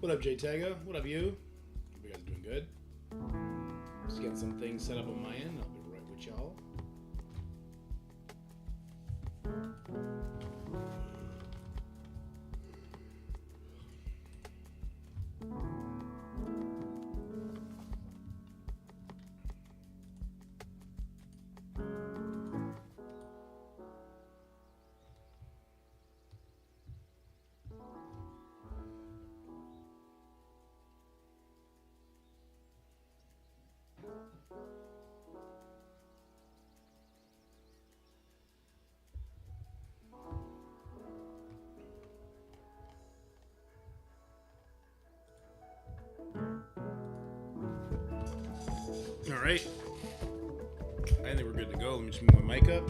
What up, JTaga? What up, you? Hope you guys are doing good. Just getting some things set up on my end. I'll be right with y'all. All right. I think we're good to go. Let me just move my mic up.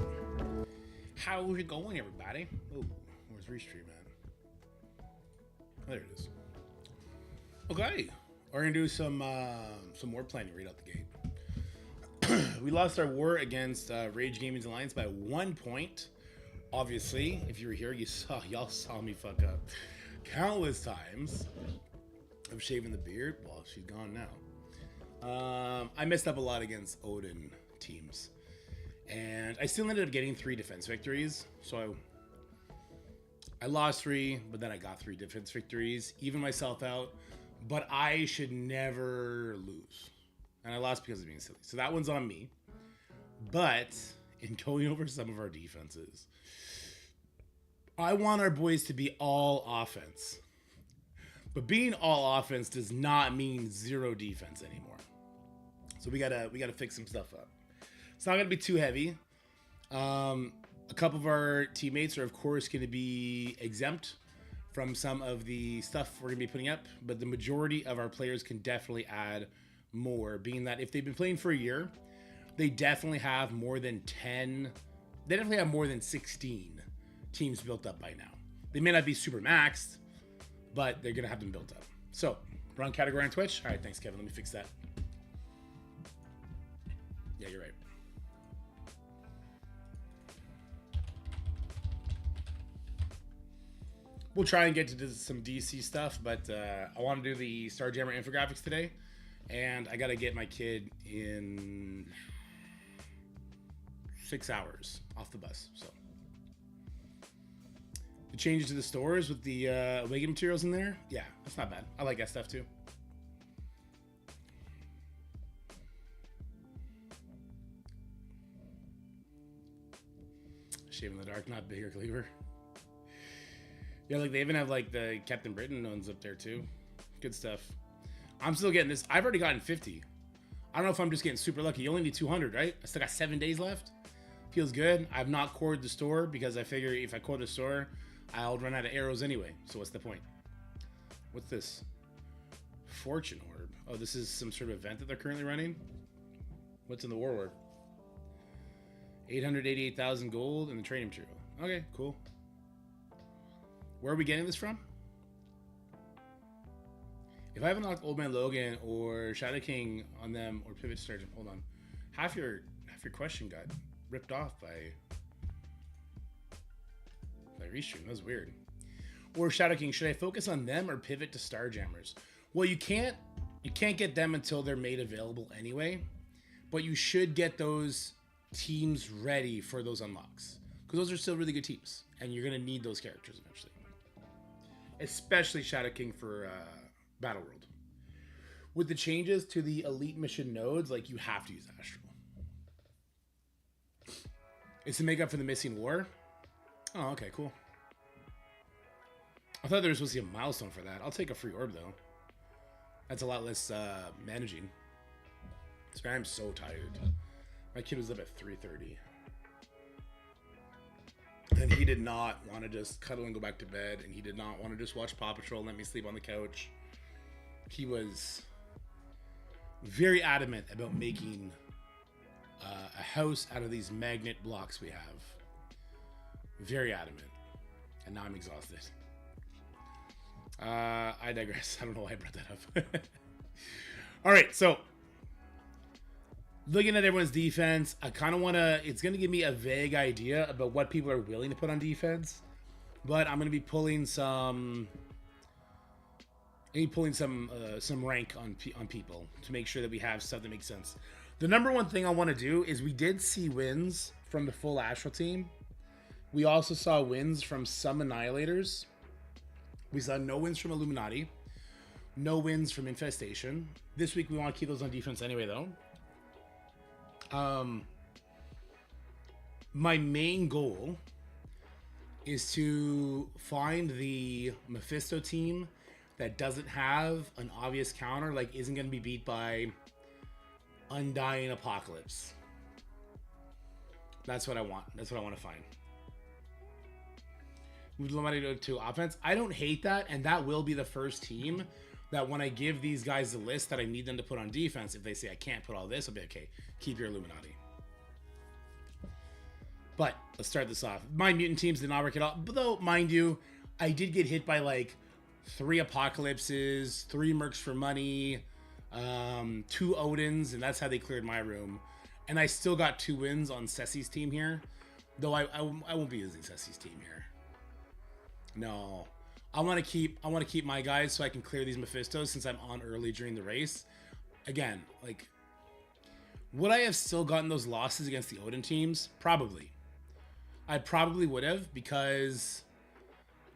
How's it going, everybody? Oh, where's Restream at? There it is. Okay. We're going to do some more planning right out the gate. We lost our war against Rage Gaming's Alliance by 1 point. Obviously, if you were here, y'all saw me fuck up countless times. I'm shaving the beard. Well, she's gone now. I messed up a lot against Odin teams, and I still ended up getting 3 defense victories. So I lost 3, but then I got 3 defense victories, even myself out. But I should never lose, and I lost because of being silly. So that one's on me. But in going over some of our defenses, I want our boys to be all offense. But being all offense does not mean 0 defense anymore. So we gotta fix some stuff up. It's not gonna be too heavy. A couple of our teammates are of course gonna be exempt from some of the stuff we're gonna be putting up, but the majority of our players can definitely add more, being that if they've been playing for a year, they definitely have more than 10, they definitely have more than 16 teams built up by now. They may not be super maxed, but they're gonna have them built up. So, wrong category on Twitch. All right, thanks, Kevin. Let me fix that. Yeah, you're right. We'll try and get to some DC stuff, but I want to do the StarJammer Infographics today, and I gotta get my kid in 6 hours off the bus. So. The changes to the stores with the Awaken materials in there, yeah, that's not bad. I like that stuff too. Shave in the dark, not bigger cleaver. Yeah, like they even have like the Captain Britain ones up there too. Good stuff. I'm still getting this. I've already gotten 50. I don't know if I'm just getting super lucky. You only need 200, right? I still got 7 days left. Feels good. I've not cored the store because I figure if I core the store, I'll run out of arrows anyway. So what's the point? What's this? Fortune Orb. Oh, this is some sort of event that they're currently running. What's in the War Orb? 888,000 gold and the training material. Okay, cool. Where are we getting this from? If I haven't locked Old Man Logan or Shadow King on them or Pivot Sergeant, hold on. Half your question got ripped off by Restream. That was weird. Or Shadow King, should I focus on them or pivot to StarJammers? Well, you can't get them until they're made available anyway, but you should get those teams ready for those unlocks because those are still really good teams, and you're gonna need those characters eventually. Especially Shadow King for Battle World. With the changes to the elite mission nodes, like you have to use Astral. It's to make up for the missing war. Oh, okay, cool. I thought there was supposed to be a milestone for that. I'll take a free orb, though. That's a lot less managing. Sorry, I'm so tired. My kid was up at 3:30. And he did not want to just cuddle and go back to bed. And he did not want to just watch Paw Patrol and let me sleep on the couch. He was very adamant about making a house out of these magnet blocks we have. Very adamant. And now I'm exhausted. I digress. I don't know why I brought that up. All right, so looking at everyone's defense, I kind of want to, it's going to give me a vague idea about what people are willing to put on defense, but I'm going to be pulling some I need pulling some rank on people to make sure that we have stuff that makes sense. The number one thing I want to do is we did see wins from the full Astral team. We also saw wins from some Annihilators. We saw no wins from Illuminati. No wins from Infestation. This week we want to keep those on defense anyway, though. My main goal is to find the Mephisto team that doesn't have an obvious counter, like isn't going to be beat by Undying Apocalypse. That's what I want. That's what I want to find. Move Illuminati to offense. I don't hate that, and that will be the first team that when I give these guys the list that I need them to put on defense, if they say I can't put all this, I'll be okay, keep your Illuminati. But let's start this off. My Mutant teams did not work at all. But though, mind you, I did get hit by like 3 Apocalypses, 3 Mercs for money, 2 Odins, and that's how they cleared my room. And I still got 2 wins on Ceci's team here. Though I won't be using Ceci's team here. No. I want to keep my guys so I can clear these Mephistos since I'm on early during the race. Again, like, would I have still gotten those losses against the Odin teams? Probably. I probably would have, because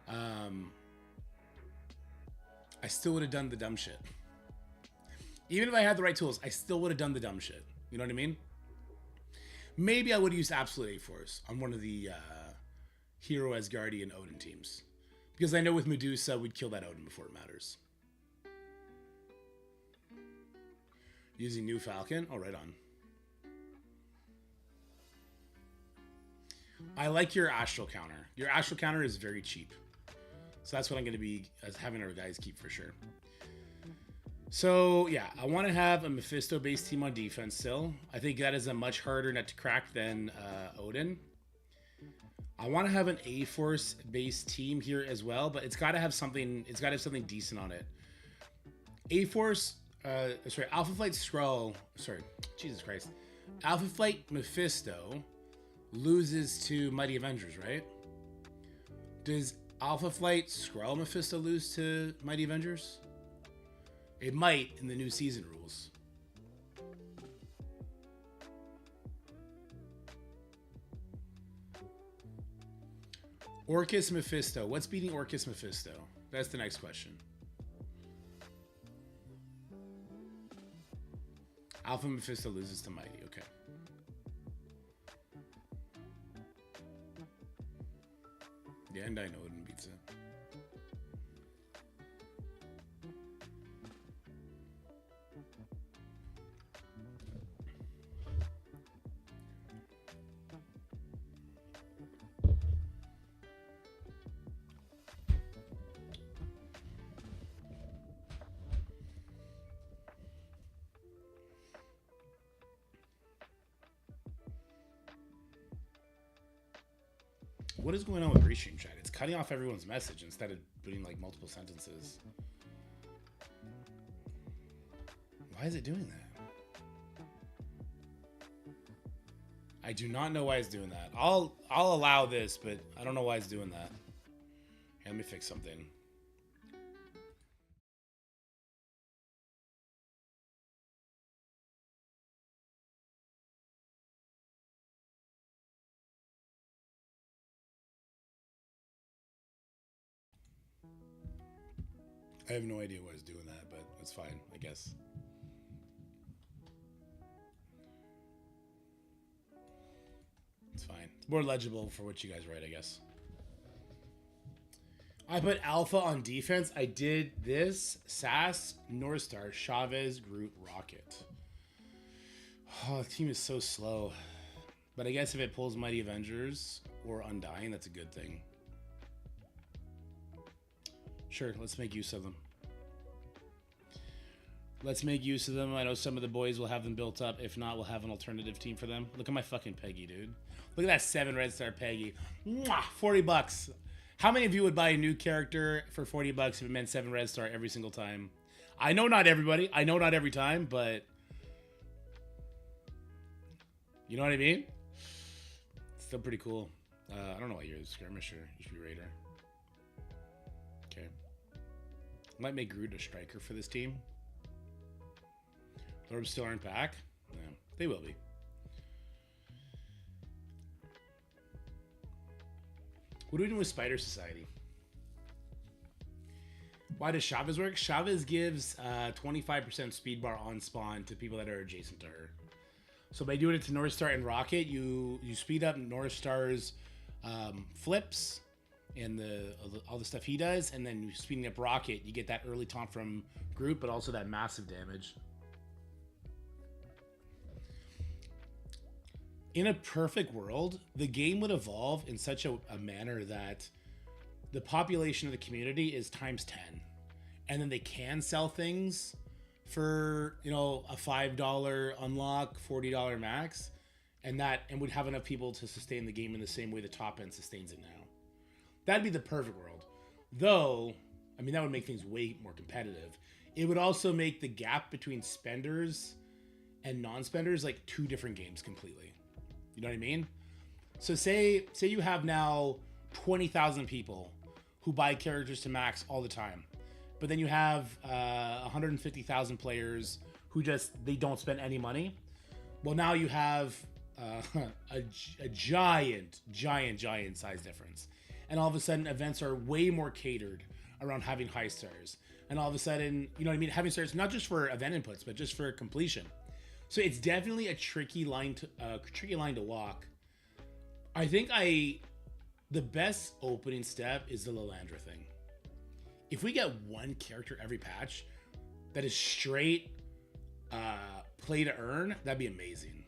I still would have done the dumb shit. Even if I had the right tools, I still would have done the dumb shit. You know what I mean? Maybe I would have used Absolute A-Force on one of the Hero Asgardian Odin teams. Because I know with Medusa, we'd kill that Odin before it matters. Using New Falcon? Oh, right on. I like your Astral counter. Your Astral counter is very cheap. So that's what I'm going to be having our guys keep for sure. So, yeah, I want to have a Mephisto-based team on defense still. I think that is a much harder nut to crack than Odin. I want to have an A-Force-based team here as well, but it's got to have something. It's got to have something decent on it. A-Force, Alpha Flight Skrull. Sorry, Jesus Christ. Alpha Flight Mephisto loses to Mighty Avengers, right? Does Alpha Flight Skrull Mephisto lose to Mighty Avengers? It might in the new season rules. Orcus Mephisto. What's beating Orcus Mephisto? That's the next question. Alpha Mephisto loses to Mighty. Okay. Yeah, and I know Odin beats it. What is going on with Restream chat? It's cutting off everyone's message instead of putting like multiple sentences. Why is it doing that? I do not know why it's doing that. I'll allow this, but I don't know why it's doing that. Hey, let me fix something. I have no idea why it's doing that, but it's fine, I guess. It's fine. It's more legible for what you guys write, I guess. I put Alpha on defense. I did this. Sass, North Star, Chavez, Groot, Rocket. Oh, the team is so slow. But I guess if it pulls Mighty Avengers or Undying, that's a good thing. Sure, let's make use of them. Let's make use of them. I know some of the boys will have them built up. If not, we'll have an alternative team for them. Look at my fucking Peggy, dude. Look at that 7 red star Peggy. Mwah, 40 bucks. How many of you would buy a new character for 40 bucks if it meant 7 red star every single time? I know not everybody. I know not every time, but you know what I mean? It's still pretty cool. I don't know why you're a skirmisher. You should be raider. Okay. Might make Groot a striker for this team. Orbs still aren't back. No, they will be. What are we doing with Spider Society? Why does Chavez work? Chavez gives 25% speed bar on spawn to people that are adjacent to her. So by doing it to North Star and Rocket, you speed up North Star's flips and all the stuff he does, and then speeding up Rocket, you get that early taunt from Groot, but also that massive damage. In a perfect world, the game would evolve in such a manner that the population of the community is times 10, and then they can sell things for, you know, a $5 unlock, $40 max, and would have enough people to sustain the game in the same way the top end sustains it now. That'd be the perfect world. Though, I mean, that would make things way more competitive. It would also make the gap between spenders and non-spenders like two different games completely. You know what I mean? So say you have now 20,000 people who buy characters to max all the time, but then you have 150,000 players who they don't spend any money. Well, now you have a giant size difference. And all of a sudden events are way more catered around having high stars. And all of a sudden, you know what I mean? Having stars, not just for event inputs, but just for completion. So it's definitely a tricky line to walk. I think the best opening step is the Lilandra thing. If we get one character every patch that is straight play to earn, that'd be amazing.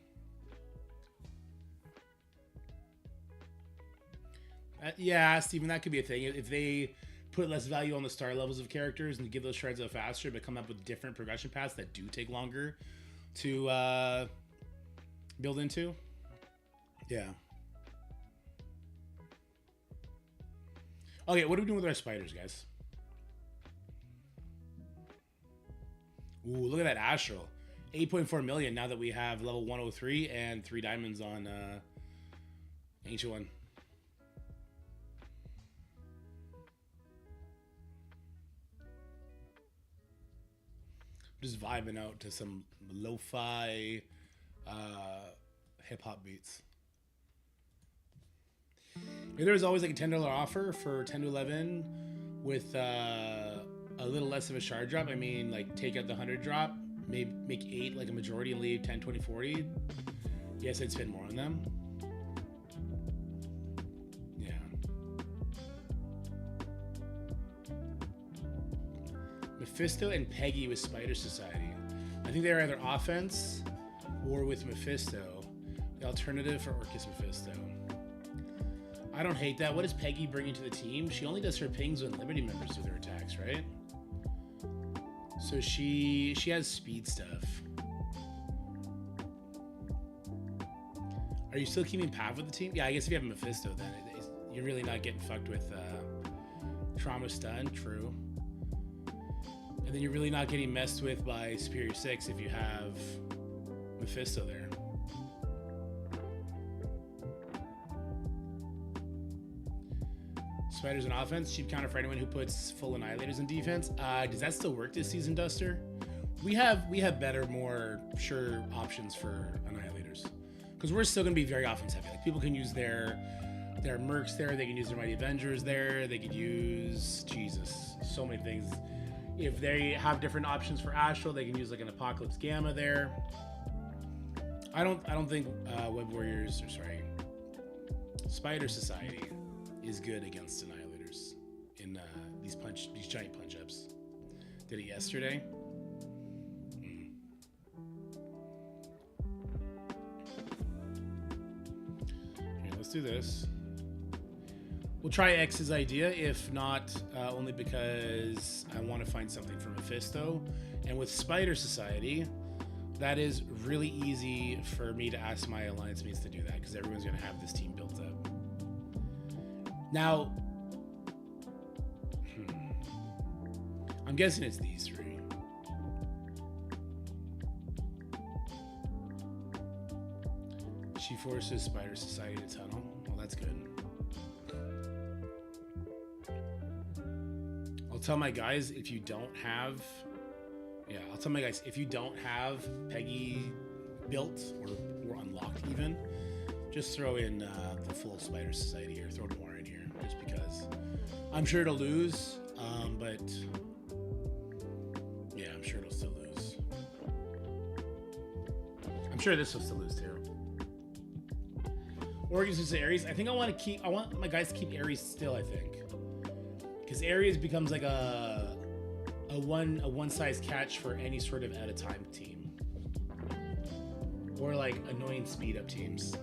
Yeah, Steven, that could be a thing. If they put less value on the star levels of characters and give those shards out faster, but come up with different progression paths that do take longer to build into. Yeah. Okay, what are we doing with our spiders, guys? Ooh, look at that Astral. 8.4 million now that we have level 103 and 3 diamonds on Ancient One. Just vibing out to some lo-fi hip-hop beats. There was always like a $10 offer for 10 to 11 with a little less of a shard drop. I mean, like take out the 100 drop, maybe make 8 like a majority and leave 10, 20, 40. Yes, I'd spend more on them. Yeah. Mephisto and Peggy with Spider Society. I think they're either offense or with Mephisto. The alternative for Orcus Mephisto. I don't hate that. What does Peggy bring into the team? She only does her pings when Liberty members do their attacks, right? So she has speed stuff. Are you still keeping Pav with the team? Yeah, I guess if you have Mephisto, then you're really not getting fucked with Trauma Stun. True. And then you're really not getting messed with by Superior 6 if you have Mephisto there. Spiders in offense, cheap counter for anyone who puts full annihilators in defense. Does that still work this season, Duster? We have better, more sure options for annihilators because we're still going to be very offense heavy. Like people can use their mercs there, they can use their mighty avengers there, they could use so many things. If they have different options for Astral, they can use like an Apocalypse Gamma there. I don't think Web Warriors, or sorry, Spider Society is good against annihilators in these giant punch ups. Did it yesterday? Okay, let's do this. We'll try X's idea, if not only because I want to find something for Mephisto. And with Spider Society, that is really easy for me to ask my alliance mates to do that because everyone's going to have this team built up. Now, I'm guessing it's these three. She forces Spider Society to tunnel. Well, that's good. I'll tell my guys if you don't have... Yeah, I'll tell my guys, if you don't have Peggy built or unlocked even, just throw in the full Spider Society or throw Noir in here, just because I'm sure it'll lose, but yeah, I'm sure it'll still lose. I'm sure this will still lose too. Orcus is Ares. I think I want my guys to keep Ares still, I think. Because Ares becomes like a one size catch for any sort of at a time team. Or like annoying speed up teams.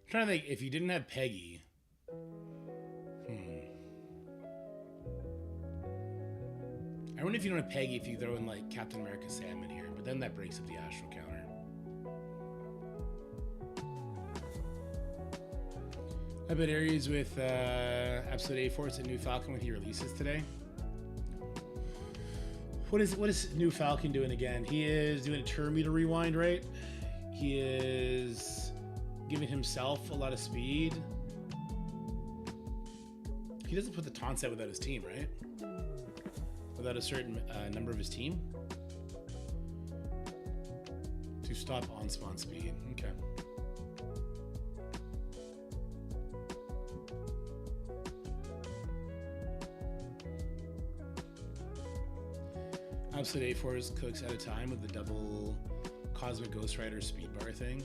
I'm trying to think, if you didn't have Peggy. I wonder if you don't have Peggy, if you throw in like Captain America Sam in here, but then that breaks up the Astral counter. I bet Ares with Absolute A-Force and New Falcon when he releases today. What is New Falcon doing again? He is doing a turn meter rewind, right? He is giving himself a lot of speed. He doesn't put the taunt set without his team, right? Without a certain number of his team to stop on spawn speed. Okay. Absolute A-Force cooks at a time with the double Cosmic Ghost Rider speed bar thing.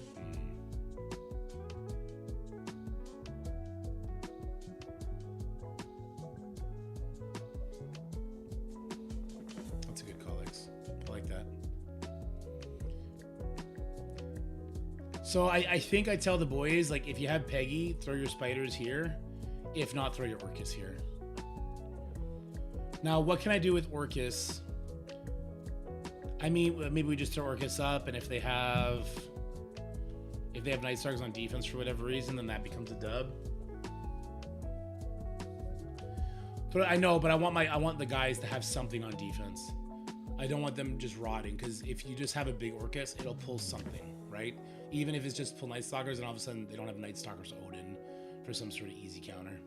So I think I tell the boys, like, if you have Peggy, throw your spiders here. If not, throw your Orcus here. Now, what can I do with Orcus? I mean, maybe we just throw Orcus up, and if they have Night Stalkers on defense for whatever reason, then that becomes a dub. But I know, but I want the guys to have something on defense. I don't want them just rotting, because if you just have a big Orcus, it'll pull something, right? Even if it's just pull Night Stalkers, and all of a sudden they don't have Night Stalkers Odin for some sort of easy counter.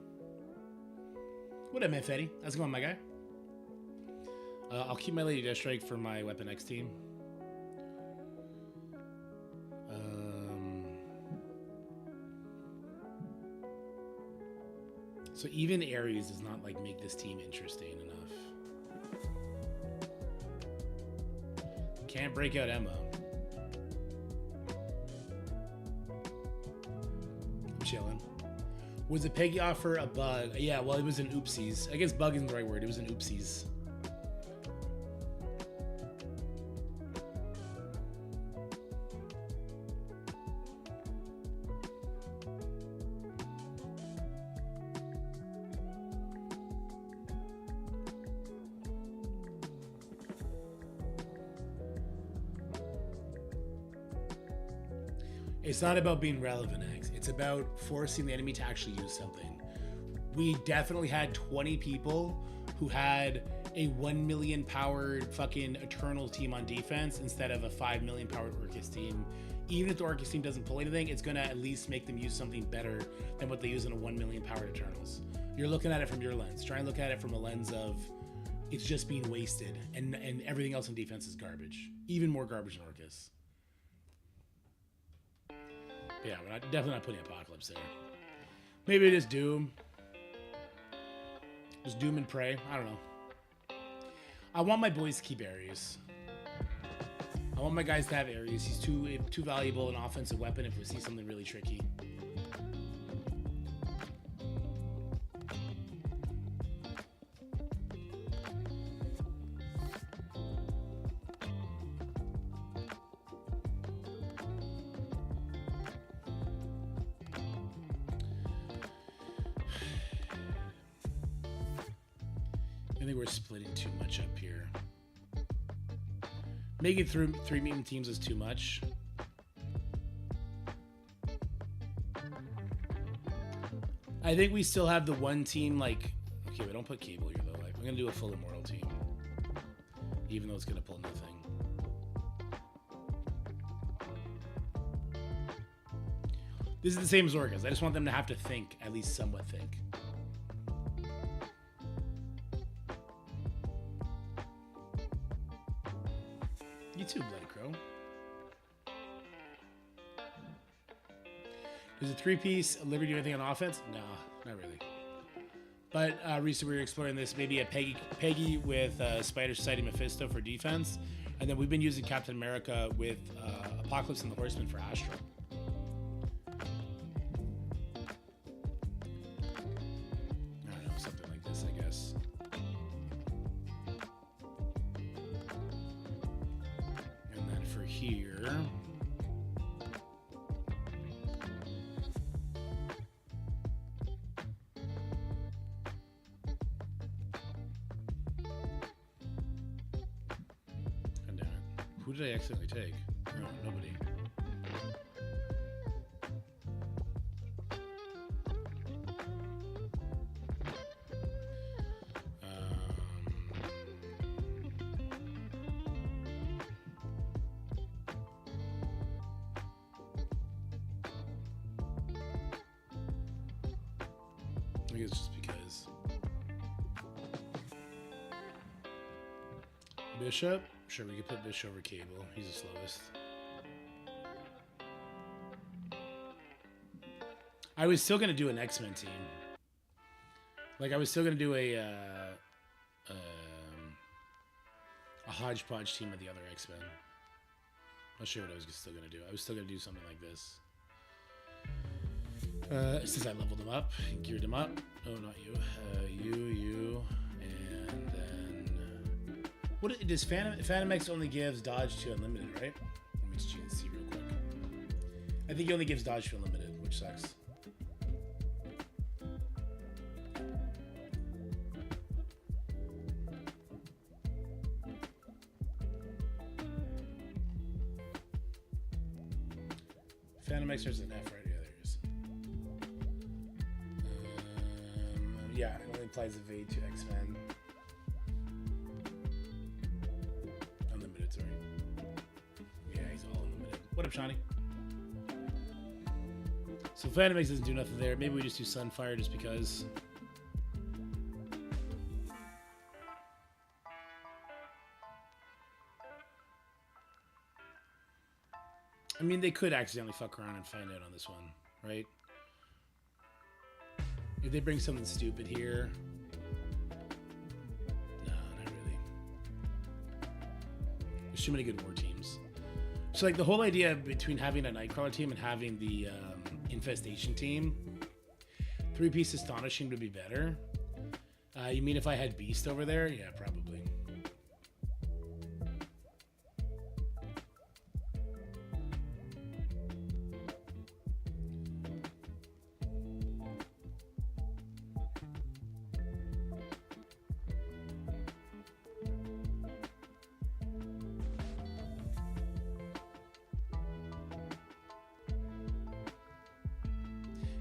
What up, man, Fetty? How's it going, my guy? I'll keep my Lady Deathstrike for my Weapon X team. So even Ares does not like make this team interesting enough. Can't break out Emma. Chilling. Was the Peggy offer a bug? Yeah, well, it was an oopsies. I guess bug isn't the right word. It was an oopsies. It's not about being relevant, X. It's about forcing the enemy to actually use something. We definitely had 20 people who had a 1 million powered fucking Eternal team on defense instead of a 5 million powered Orcus team. Even if the Orcus team doesn't pull anything, it's gonna at least make them use something better than what they use in a 1 million powered Eternals. You're looking at it from your lens. Try and look at it from a lens of it's just being wasted and everything else in defense is garbage. Even more garbage than Orcus. Yeah, we're definitely not putting Apocalypse there. Maybe it is Doom. Just Doom and Pray. I don't know. I want my boys to keep Ares. I want my guys to have Ares. He's too valuable an offensive weapon if we see something really tricky. I think we're splitting too much up here. Making through 3 Mutant teams is too much. I think we still have the one team, like... Okay, but don't put Cable here, though. Like, I'm going to do a full Immortal team. even though it's gonna pull nothing. This is the same as Orcas. I just want them to have to think, at least somewhat think. You too, Bloody Crow. Does a 3-piece Liberty do anything on offense? No, not really. But recently we were exploring this, maybe a Peggy with Spider Society Mephisto for defense. And then we've been using Captain America with Apocalypse and the Horseman for Astro. I don't know, something like this, I guess. And then for here... Who did I accidentally take? No, nobody. I think it's just because. Bishop? Sure, we could put Bishop over Cable. He's the slowest. I was still going to do an X-Men team. Like, I was still going to do a hodgepodge team of the other X-Men. I'll show you what I was still going to do. I was still going to do something like this. Since I leveled them up, geared them up. Oh, not you. You, and then... What does Phantom X only gives dodge to unlimited, right? Let me just check and see real quick. I think he only gives dodge to unlimited, which sucks. Phantom X there's an F, right? Yeah, there it is. Yeah, it only applies evade to X-Men. Unlimited, sorry. Yeah, he's all unlimited. What up, Shawnee? So Phantom X doesn't do nothing there. Maybe we just do Sunfire just because. I mean, they could accidentally fuck around and find out on this one, right? If they bring something stupid here. No, not really. There's too many good war teams. So, like, the whole idea between having a Nightcrawler team and having the Infestation team, 3-piece Astonishing would be better. You mean if I had Beast over there? Yeah, probably.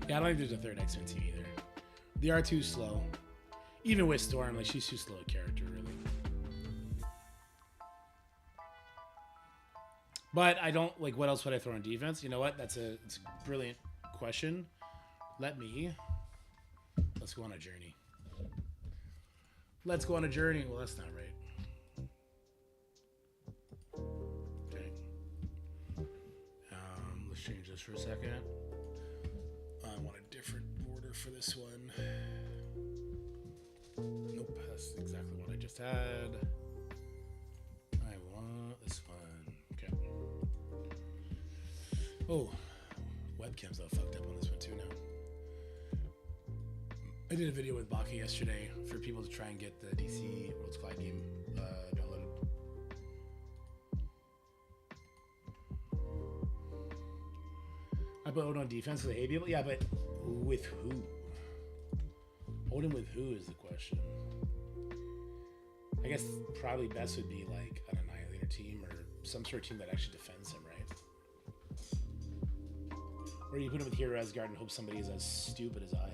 Yeah, I don't think there's a third X-Men team either. They are too slow. Even with Storm, like, she's too slow a character, really. But I don't, like, what else would I throw on defense? You know what? It's a brilliant question. Let's go on a journey. Let's go on a journey. Well, that's not right. Okay. Let's change this for a second. I want a different border for this one. Nope, that's exactly what I just had. I want this one. Okay. Oh, webcam's all fucked up on this one too now. I did a video with Baka yesterday for people to try and get the DC Worlds Collide game downloaded. I put Odin on defense because I hate people. Yeah, but with who? Odin with who is the question. I guess probably best would be like an Annihilator team or some sort of team that actually defends him, right? Or you put him with Hero Asgard and hope somebody is as stupid as I am.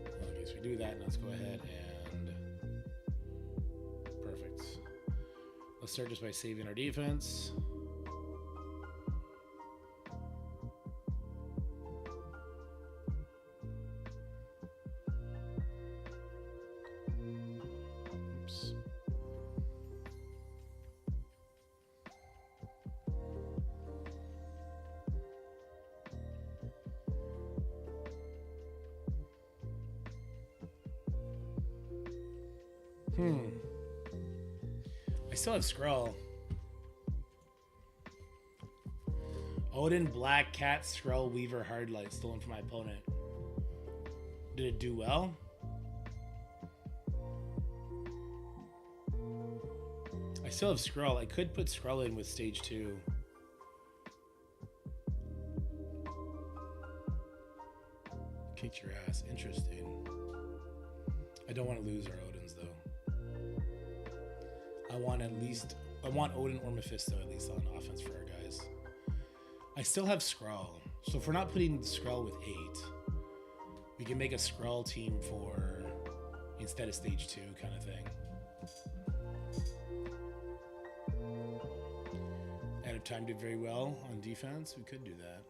Well, I guess we do that, and let's go ahead and perfect. Let's start just by saving our defense. Oops. I still have Skrull. Odin, Black Cat, Skrull, Weaver, Hardlight, stolen from my opponent. Did it do well? I still have Skrull. I could put Skrull in with stage 2. Kicked your ass. Interesting. I don't want to lose our Odins though. I want Odin or Mephisto at least on offense for our guys. I still have Skrull. So if we're not putting Skrull with 8, we can make a Skrull team for instead of stage 2 kind of thing. Out of time did very well on defense. We could do that.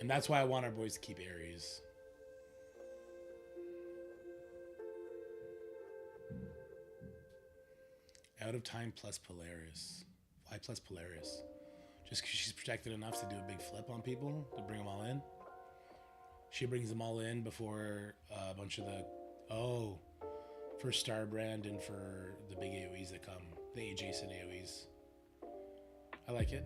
And that's why I want our boys to keep Ares. Out of time plus Polaris. Why plus Polaris? Just because she's protected enough to do a big flip on people to bring them all in. She brings them all in before a bunch of the... Oh, for Starbrand and for the big AoEs that come. The adjacent AoEs. I like it.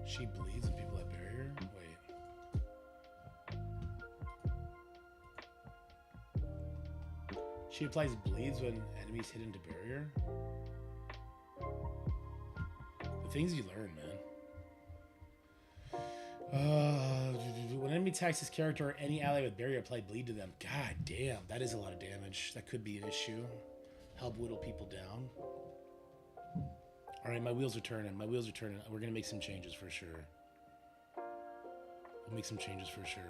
She bleeds when people have barrier? Wait. She applies bleeds when enemies hit into barrier? The things you learn, man. When enemy attacks his character or any ally with barrier, apply bleed to them. God damn, that is a lot of damage. That could be an issue. Help whittle people down. All right, my wheels are turning. My wheels are turning. We're going to make some changes for sure. We'll make some changes for sure.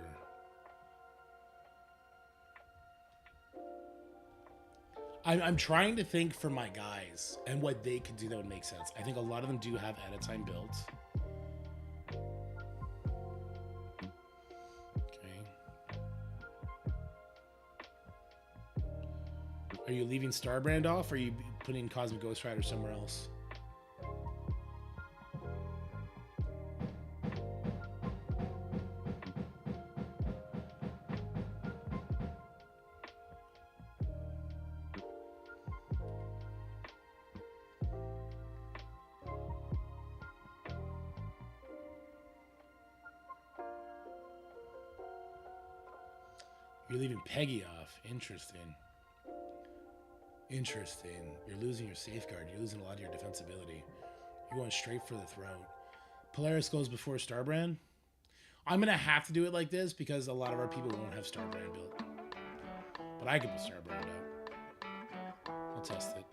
I'm trying to think for my guys and what they could do that would make sense. I think a lot of them do have at-a-time builds. Okay. Are you leaving Starbrand off, or are you putting Cosmic Ghost Rider somewhere else? You're leaving Peggy off. Interesting. Interesting. You're losing your safeguard. You're losing a lot of your defensibility. You're going straight for the throat. Polaris goes before Starbrand. I'm going to have to do it like this because a lot of our people won't have Starbrand built. But I could put Starbrand out. I'll test it.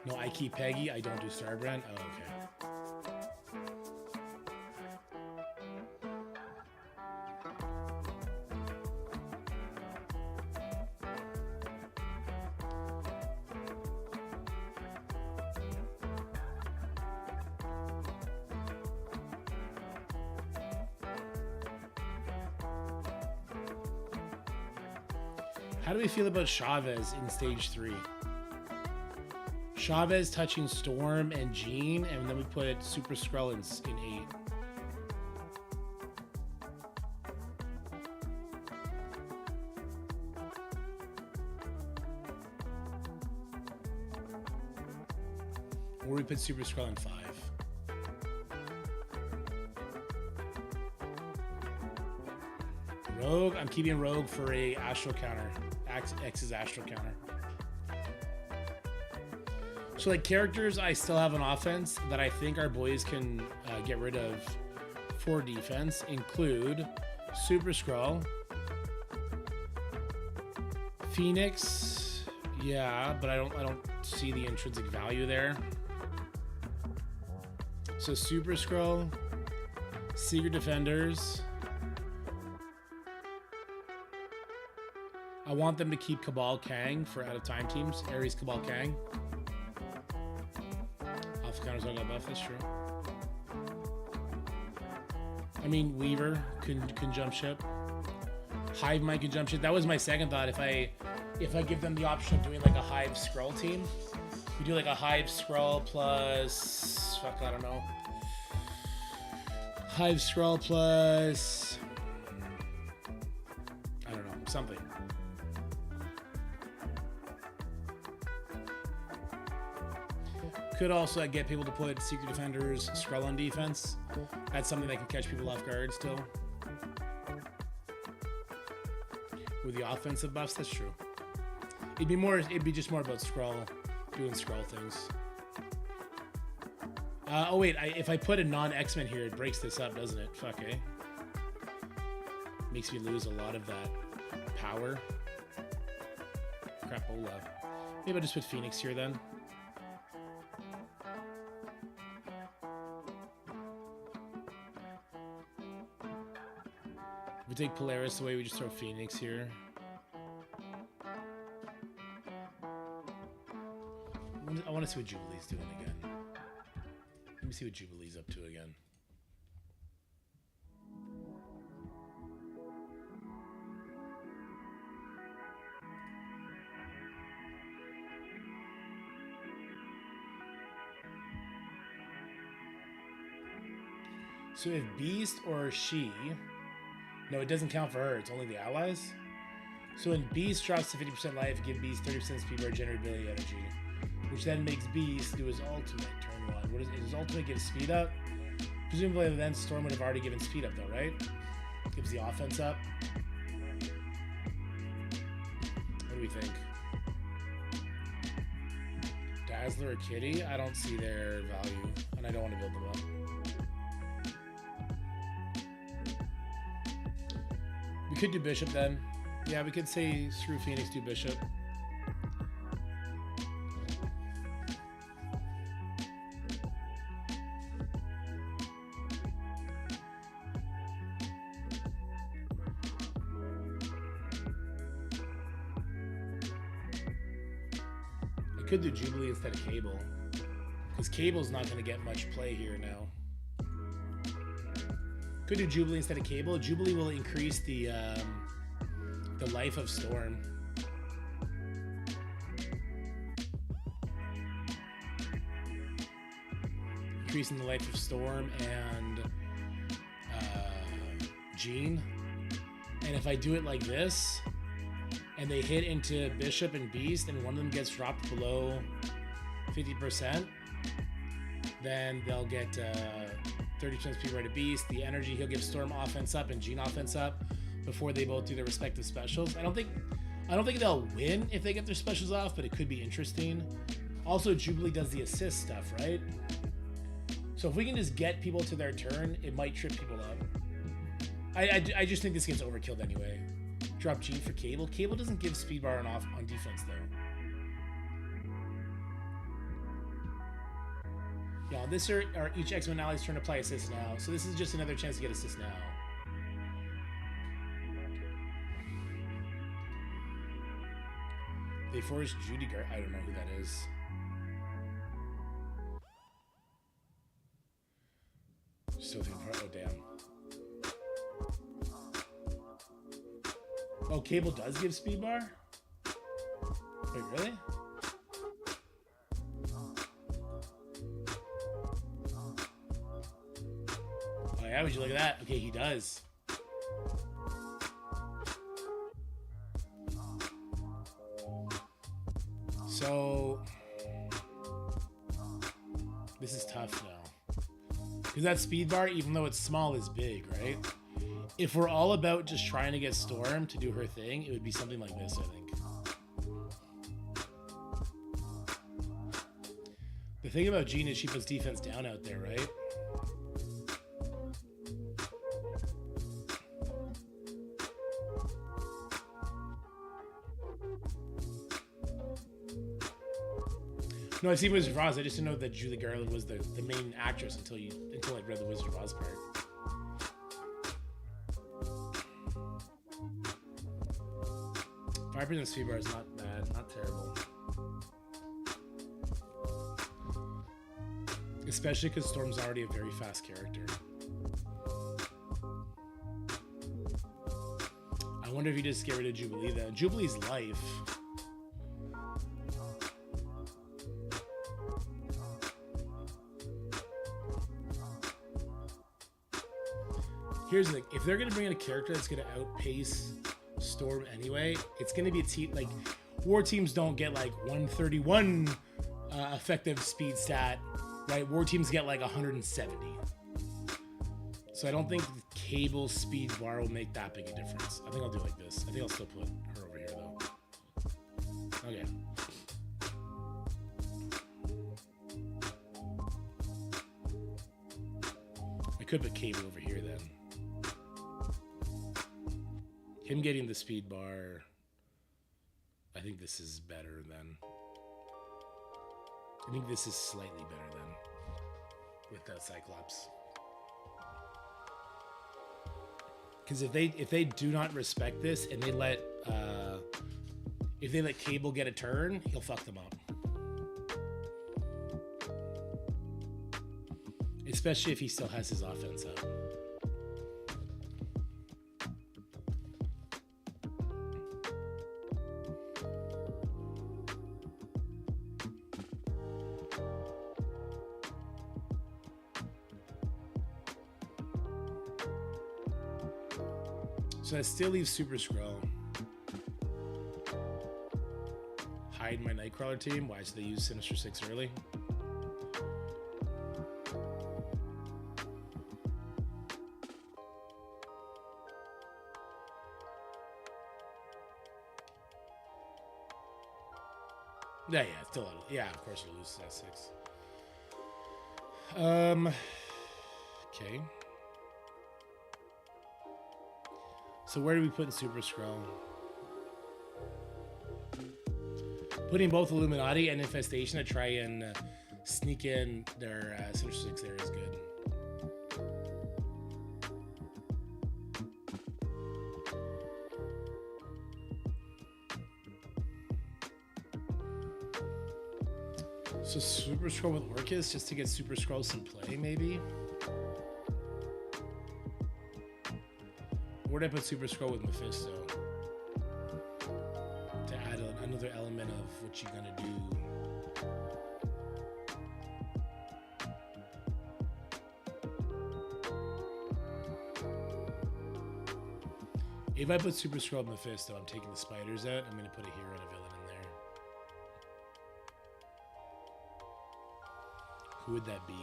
No, I keep Peggy. I don't do Starbrand. Oh, okay. How do we feel about Chavez in stage 3? Chavez touching Storm and Jean, and then we put Super Skrull in 8. Or we put Super Skrull in 5. Rogue, I'm keeping Rogue for a Astral counter. X's Astral counter. So like characters I still have on offense that I think our boys can get rid of for defense include Super Skrull, Phoenix, yeah, but I don't see the intrinsic value there. So Super Skrull, Secret Defenders. I want them to keep Cabal Kang for out of time teams. Ares Cabal Kang. Alpha counters all got buff, that's true. I mean, Weaver can jump ship. Hive might can jump ship. That was my second thought. If I give them the option of doing like a Hive Skrull team, we do like a Hive Skrull plus, fuck, I don't know. Hive Skrull plus, I don't know, something. Could also get people to put Secret Defenders, Skrull on defense. That's something that can catch people off guard still. With the offensive buffs, that's true. It'd be just more about Skrull doing Skrull things. Oh wait, if I put a non-X-Men here, it breaks this up, doesn't it? Fuck, eh? Makes me lose a lot of that power. Crapola. Maybe I'll just put Phoenix here then. If we take Polaris away, we just throw Phoenix here. I want to see what Jubilee's doing again. Let me see what Jubilee's up to again. So if Beast or she... No, it doesn't count for her. It's only the allies. So when Beast drops to 50% life, give Beast 30% speed bar generability energy, which then makes Beast do his ultimate turn 1. What is his ultimate? Gives speed up. Presumably then Storm would have already given speed up though, right? Gives the offense up. What do we think? Dazzler or Kitty? I don't see their value, and I don't want to build them up. We could do Bishop then. Yeah, we could say screw Phoenix, do Bishop. I could do Jubilee instead of Cable, because Cable's not going to get much play here now. Could do Jubilee instead of Cable. Jubilee will increase the life of Storm. Increasing the life of Storm and Jean. And if I do it like this, and they hit into Bishop and Beast, and one of them gets dropped below 50%, then they'll get 30% speed right to Beast. The energy, he'll give Storm offense up and Jean offense up before they both do their respective specials. I don't think they'll win if they get their specials off, but it could be interesting. Also, Jubilee does the assist stuff, right? So if we can just get people to their turn, it might trip people up. I just think this game's overkilled anyway. Drop Jean for Cable. Cable doesn't give speed bar on defense though. Yeah, this are each X-Men allies turn to apply assist now. So this is just another chance to get assist now. They forced Judy Gar. I don't know who that is. Still think, oh damn. Oh, Cable does give speed bar? Wait, really? Oh yeah, would you look at that? Okay, he does. So this is tough now. Because that speed bar, even though it's small, is big, right? If we're all about just trying to get Storm to do her thing, it would be something like this, I think. thing about Jean is she puts defense down out there, right? No, I've seen Wizard of Oz. I just didn't know that Julie Garland was the main actress until I read the Wizard of Oz part. Vibrant speed bar is not bad, not terrible. Especially because Storm's already a very fast character. I wonder if you just get rid of Jubilee then. Jubilee's life. Here's the thing. If they're going to bring in a character that's going to outpace Storm anyway, it's going to be a team like war teams don't get like 131 effective speed stat, right? War teams get like 170. So I don't think Cable speed bar will make that big a difference. I think I'll do like this. I think I'll still put her over here though. Okay. I could put Cable over here then. Him getting the speed bar, I think this is better than. I think this is slightly better than with that Cyclops. Because if they do not respect this and they let Cable get a turn, he'll fuck them up. Especially if he still has his offense up. So I still leave Super Skrull. Hide my Nightcrawler team. Why should they use Sinister Six early? Yeah, still, yeah, of course it'll lose that 6. Okay. So where do we put in Super Skrull? Putting both Illuminati and Infestation to try and sneak in their Sinister Six there is good. So Super Skrull with Orcus just to get Super Skrull some play, maybe? Where'd I put Super Skrull with Mephisto? To add another element of what you're gonna do. If I put Super Skrull with Mephisto, I'm taking the spiders out. I'm gonna put a hero and a villain in there. Who would that be?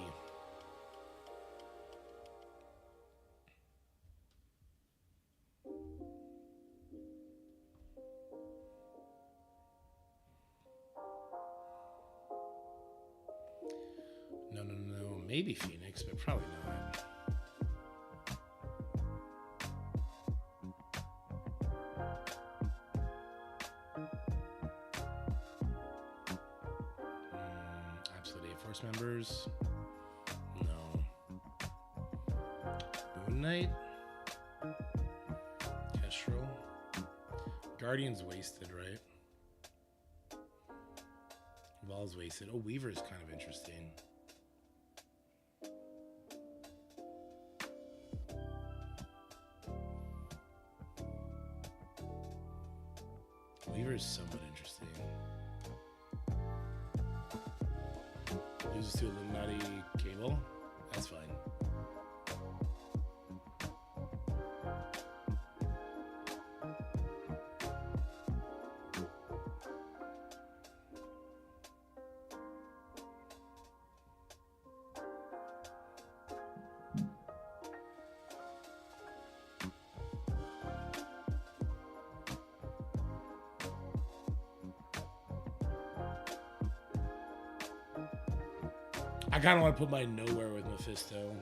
No. Maybe Phoenix, but probably not. Absolute A-Force members. No. Moon Knight. Kestrel. Guardian's wasted, right? Val's wasted. Oh, Weaver's kind of interesting. Weaver is somewhat interesting. Loses to Illuminati Cable. That's fine. kind of want to put mine nowhere with Mephisto.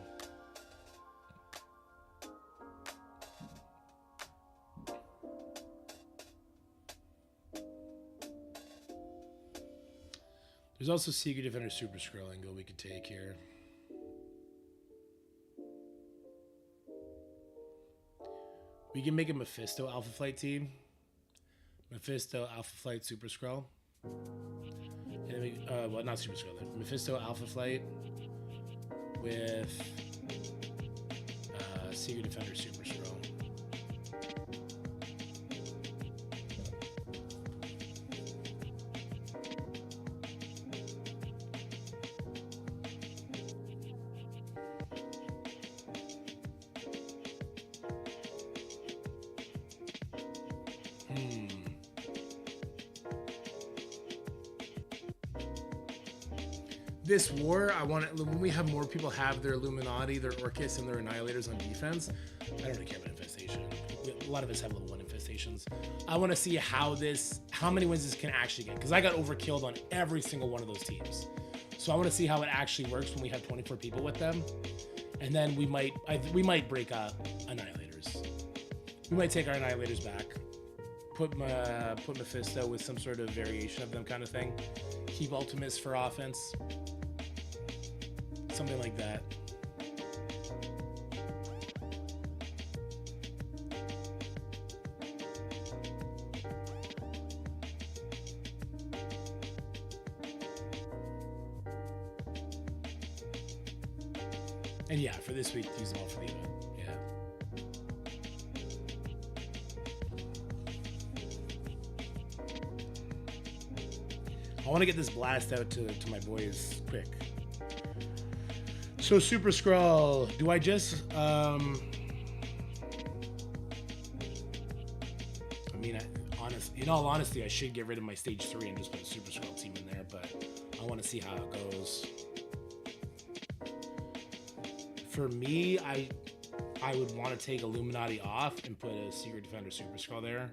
There's also Secret Defender Super Skrull angle we could take here. We can make a Mephisto Alpha Flight team. Mephisto Alpha Flight Super Skrull. And then we, well, not Super Skrull. Mephisto Alpha Flight with Secret Defender Super Skrull. This war, I want it, when we have more people have their Illuminati, their Orcus, and their Annihilators on defense. I don't really care about infestation. A lot of us have level 1 infestations. I want to see how many wins this can actually get, because I got overkilled on every single one of those teams. So I want to see how it actually works when we have 24 people with them, and then we might break up Annihilators. We might take our Annihilators back, put Mephisto with some sort of variation of them, kind of thing. Keep Ultimus for offense. Something like that. And yeah, for this week, use them all for the event. Yeah. I want to get this blast out to my boys quick. So Super Skrull, do I just I mean, in all honesty, I should get rid of my stage 3 and just put a Super Skrull team in there, but I want to see how it goes. For me, I would want to take Illuminati off and put a Secret Defender Super Skrull there.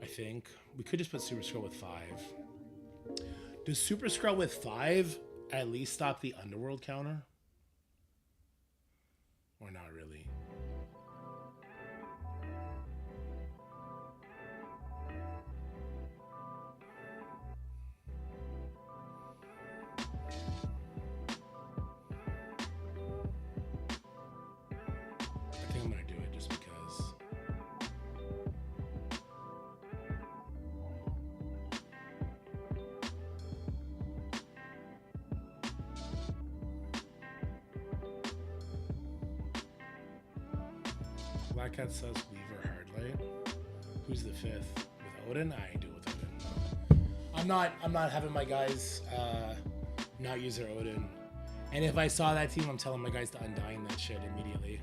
I think we could just put Super Skrull with 5. Does Super Skrull with 5 at least stop the Underworld counter? Or not really? I think I'm gonna do it just because. Black Cat says Weaver Hardlight. Who's the 5th? With Odin? I ain't do it with Odin. I'm not having my guys not use their Odin. And if I saw that team, I'm telling my guys to undying that shit immediately.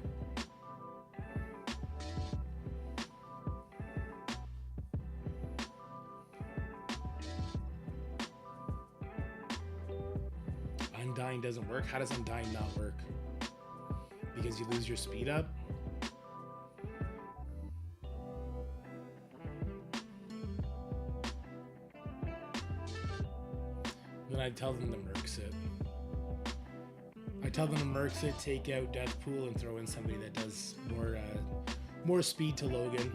Undying doesn't work? How does Undying not work? Because you lose your speed up? Then I tell them to Mercs it. I tell them to Mercs it, take out Deathpool, and throw in somebody that does more speed to Logan.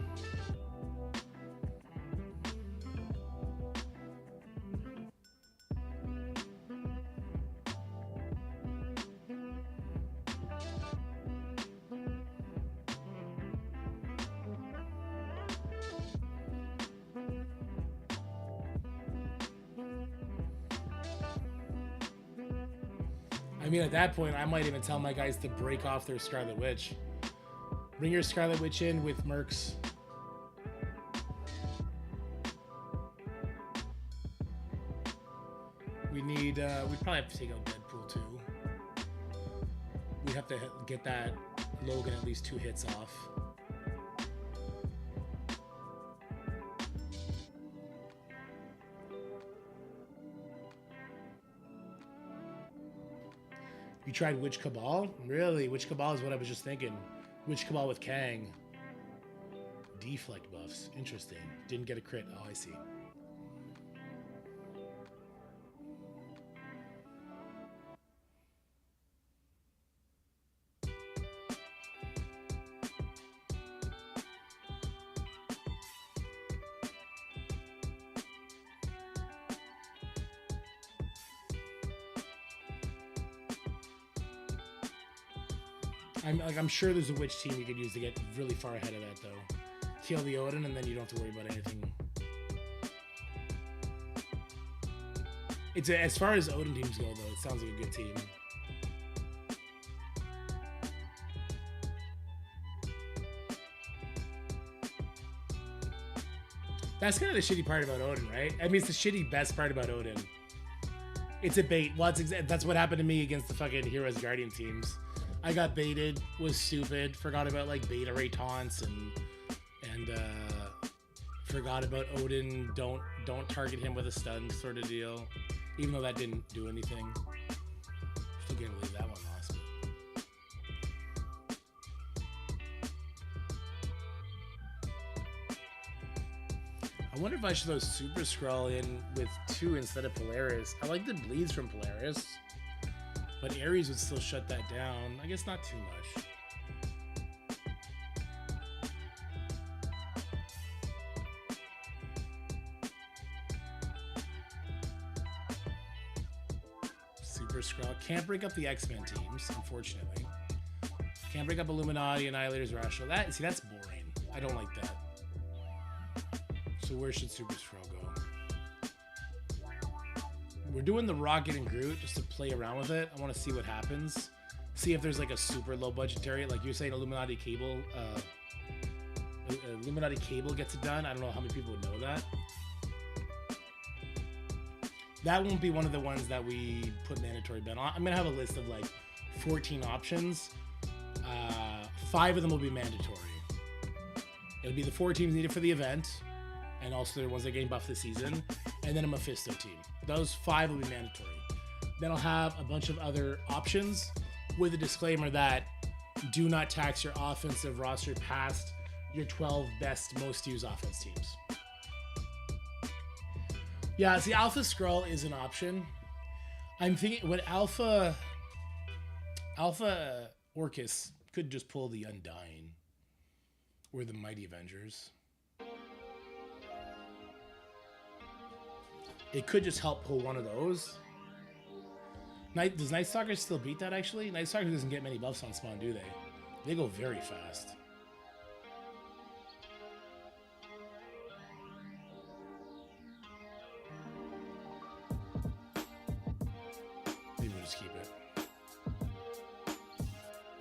I mean, at that point, I might even tell my guys to break off their Scarlet Witch. Bring your Scarlet Witch in with Mercs. We'd probably have to take out Deadpool too. We have to get that Logan at least 2 hits off. You tried Witch Cabal? Really? Witch Cabal is what I was just thinking. Witch Cabal with Kang. Deflect buffs. Interesting. Didn't get a crit. Oh, I see. I'm sure there's a witch team you could use to get really far ahead of that though. Kill the Odin and then you don't have to worry about anything. As far as Odin teams go though, it sounds like a good team. That's kind of the shitty part about Odin, right? I mean, it's the shitty best part about Odin. It's a bait. Well, that's what happened to me against the fucking Heroes Guardian teams. I got baited, was stupid, forgot about like beta ray taunts and forgot about Odin. Don't target him with a stun sort of deal. Even though that didn't do anything. Still can't believe that one lost. I wonder if I should throw Super Skrull in with 2 instead of Polaris. I like the bleeds from Polaris, but Ares would still shut that down. I guess not too much. Super Skrull can't break up the X-Men teams, unfortunately. Can't break up Illuminati, Annihilators, Rational. That's boring. I don't like that. So where should Super Skrull go? We're doing the Rocket and Groot just to play around with it. I want to see what happens. See if there's like a super low budgetary, like you're saying Illuminati Cable. Illuminati Cable gets it done. I don't know how many people would know that. That won't be one of the ones that we put mandatory ban on. I'm gonna have a list of like 14 options. 5 of them will be mandatory. It'll be the 4 teams needed for the event, and also the ones that are getting buffed this season, and then a Mephisto team. Those 5 will be mandatory. Then I'll have a bunch of other options with a disclaimer that do not tax your offensive roster past your 12 best, most used offense teams. Yeah, see, Alpha Skrull is an option. I'm thinking what Alpha Orcus could just pull the Undying or the Mighty Avengers. It could just help pull one of those. Does Night Stalker still beat that, actually? Night Stalker doesn't get many buffs on spawn, do they? They go very fast. Maybe we'll just keep it.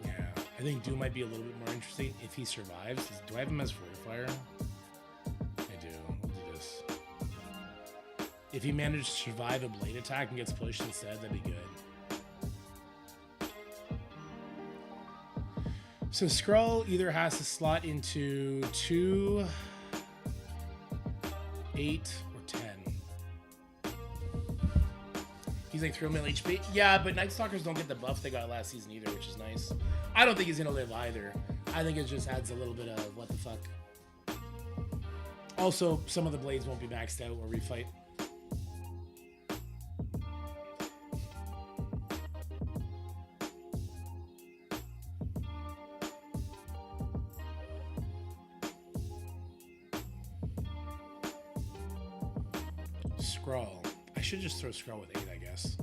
Yeah, I think Doom might be a little bit more interesting if he survives. Do I have him as Fortifier? I do. We'll do this. If he manages to survive a blade attack and gets pushed instead, that'd be good. So Skrull either has to slot into 2, 8, or 10. He's like 3 mil HP. Yeah, but Night Stalkers don't get the buff they got last season either, which is nice. I don't think he's gonna live either. I think it just adds a little bit of what the fuck. Also, some of the blades won't be maxed out or refight. Skrull. I should just throw Skrull with 8, I guess.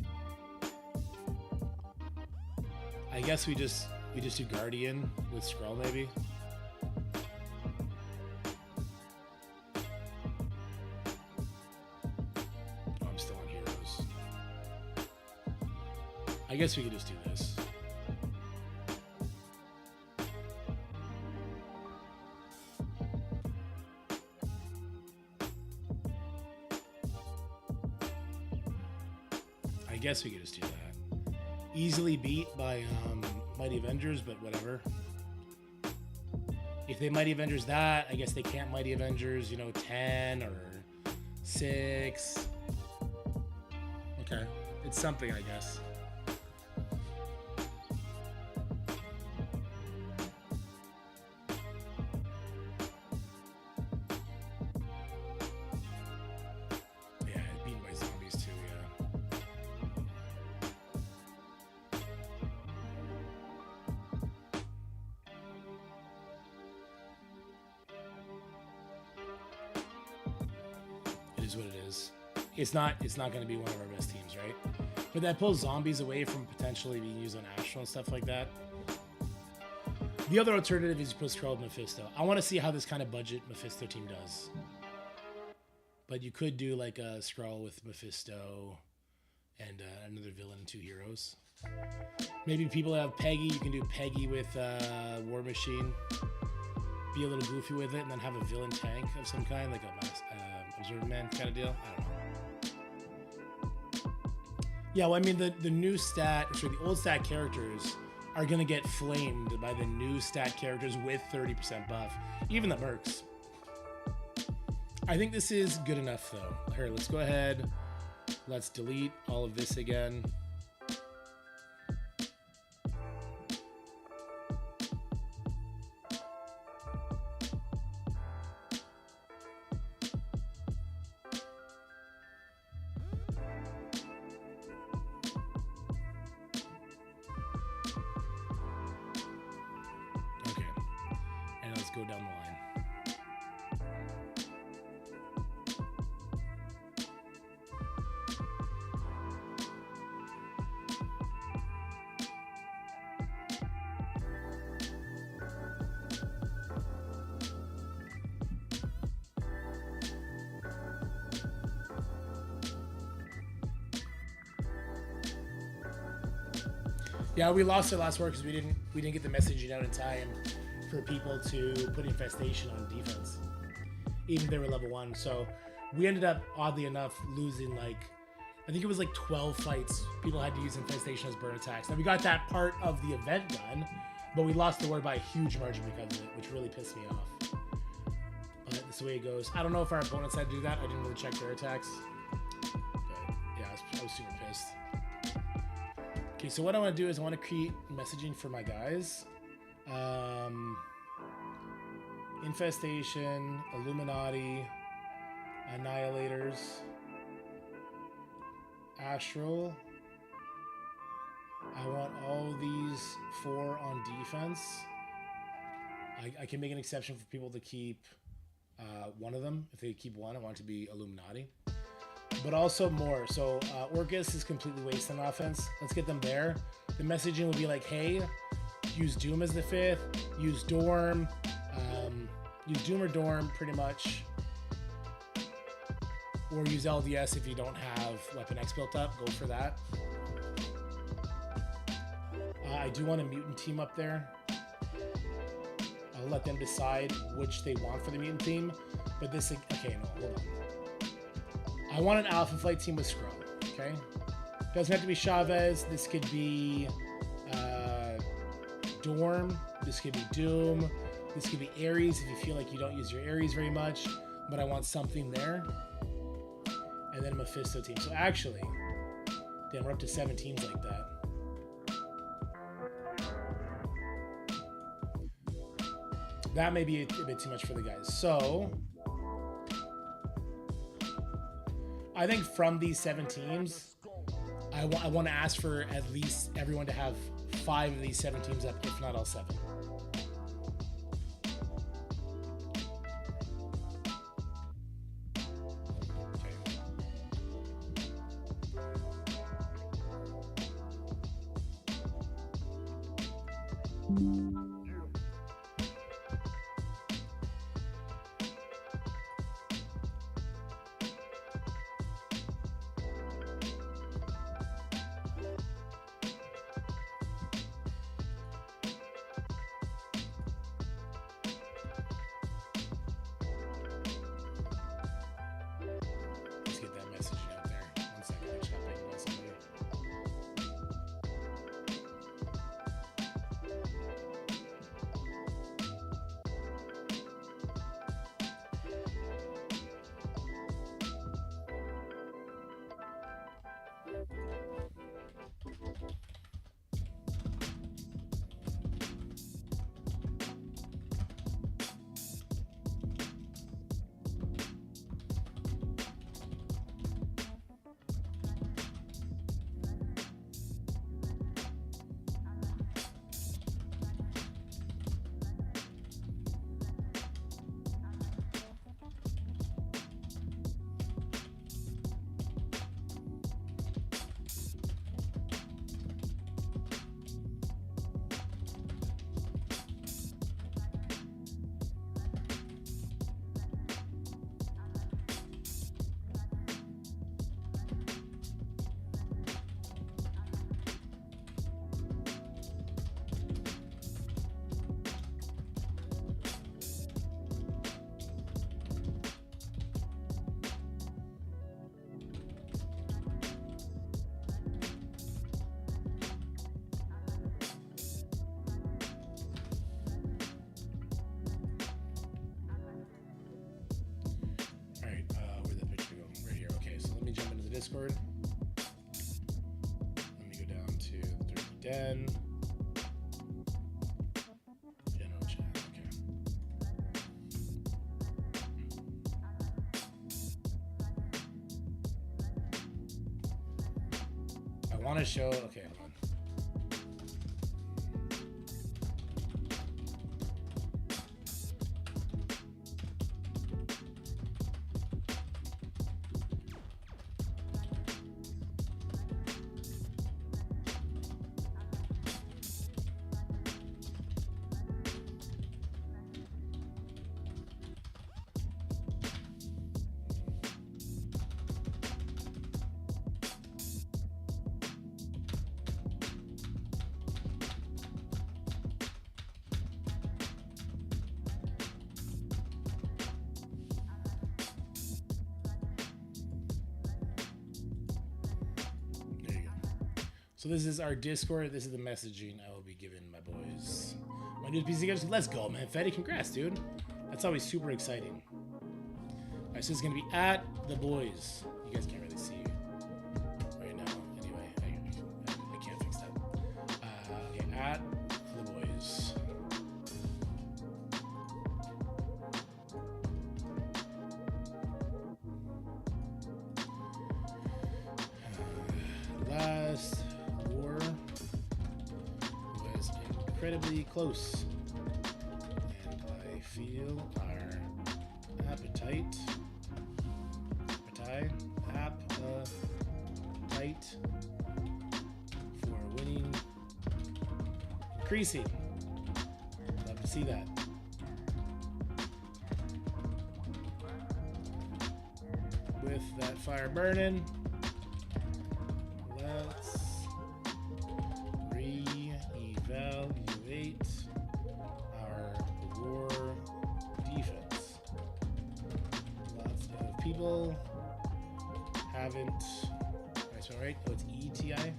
I guess we just do Guardian with Skrull, maybe. Oh, I'm still on Heroes. I guess we could just do this. I guess we could just do that. Easily beat by Mighty Avengers, but whatever. If they Mighty Avengers that, I guess they can't Mighty Avengers, 10 or 6. Okay. It's something, I guess. Yeah, beaten by zombies too, yeah. It is what it is. It's not going to be one of our best teams, right? But that pulls zombies away from potentially being used on Astral and stuff like that. The other alternative is you put Skrull with Mephisto. I want to see how this kind of budget Mephisto team does. But you could do like a Skrull with Mephisto and another villain, 2 heroes. Maybe people have Peggy. You can do Peggy with War Machine. Be a little goofy with it, and then have a villain tank of some kind, like a Observer Man kind of deal. I don't know. Yeah, well, I mean, the new stat, the old stat characters are going to get flamed by the new stat characters with 30% buff. Even the Mercs. I think this is good enough, though. Here, let's go ahead. Let's delete all of this again. Go down the line. Yeah, we lost our last word because we didn't get the messaging out in time for people to put Infestation on defense, even if they were level 1. So we ended up, oddly enough, losing like, I think it was like 12 fights. People had to use Infestation as burn attacks. Now we got that part of the event done, but we lost the war by a huge margin because of it, which really pissed me off. But that's the way it goes. I don't know if our opponents had to do that. I didn't really check their attacks. But yeah, I was super pissed. Okay, so what I want to do is I want to create messaging for my guys. Infestation, Illuminati, Annihilators, Astral. I want all these 4 on defense. I can make an exception for people to keep one of them. If they keep one, I want it to be Illuminati. But also more. So Orcus is completely wasted on offense. Let's get them there. The messaging will be like, hey, use Doom as the 5th, use Dorm, use Doom or Dorm pretty much, or use LDS if you don't have Weapon X built up, go for that. I do want a Mutant team up there. I'll let them decide which they want for the Mutant team, but this, okay, no, hold on. I want an Alpha Flight team with Skrull, okay? Doesn't have to be Chavez, this could be Dorm, this could be Doom, this could be Ares if you feel like you don't use your Ares very much, but I want something there. And then a Mephisto team. So actually, damn, we're up to 7 teams like that. That may be a bit too much for the guys. So I think from these 7 teams, I want to ask for at least everyone to have 5 of these 7 teams up, if not all 7. Discord. Let me go down to the den. General chat. Okay. I want to show. Okay, hold on. So this is our Discord. This is the messaging I will be giving my boys. My new PC guys, let's go, man. Fetty, congrats, dude. That's always super exciting. All right, so it's gonna be at the boys. You guys can't really see right now. Anyway, I can't fix that. Okay, at the boys. Last war was incredibly close, and I feel our appetite for winning increasing. Love to see that. With that fire burning, let's re-evaluate our war defense. Lots of people haven't. That's all right. Oh, it's ETI. Okay.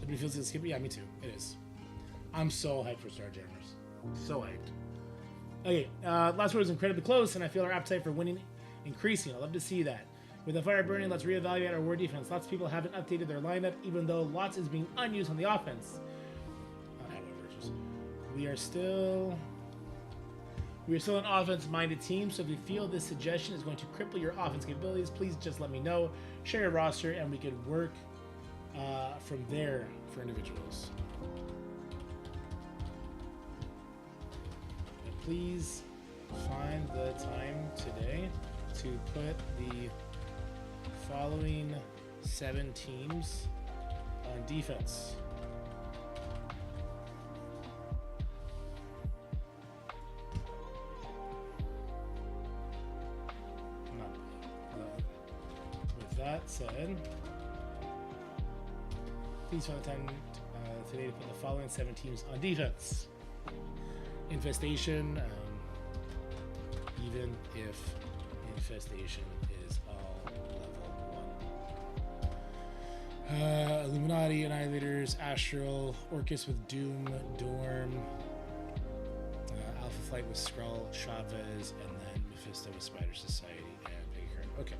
Everybody feels it's skippy? Yeah, me too. It is. I'm so hyped for StarJammers. So hyped. Okay, last word was incredibly close, and I feel our appetite for winning increasing. I love to see that. With the fire burning, let's reevaluate our war defense. Lots of people haven't updated their lineup, even though lots is being unused on the offense. However, we are still an offense-minded team, so if you feel this suggestion is going to cripple your offense capabilities, please just let me know. Share your roster, and we could work from there for individuals. And please find the time today to put the following 7 teams on defense. With that said, please find the time today to put the following 7 teams on defense. Infestation, even if Infestation is all level 1. Illuminati, Annihilators, Astral, Orcus with Doom, Dorm, Alpha Flight with Skrull, Chavez, and then Mephisto with Spider Society and Peggy Carter. Okay.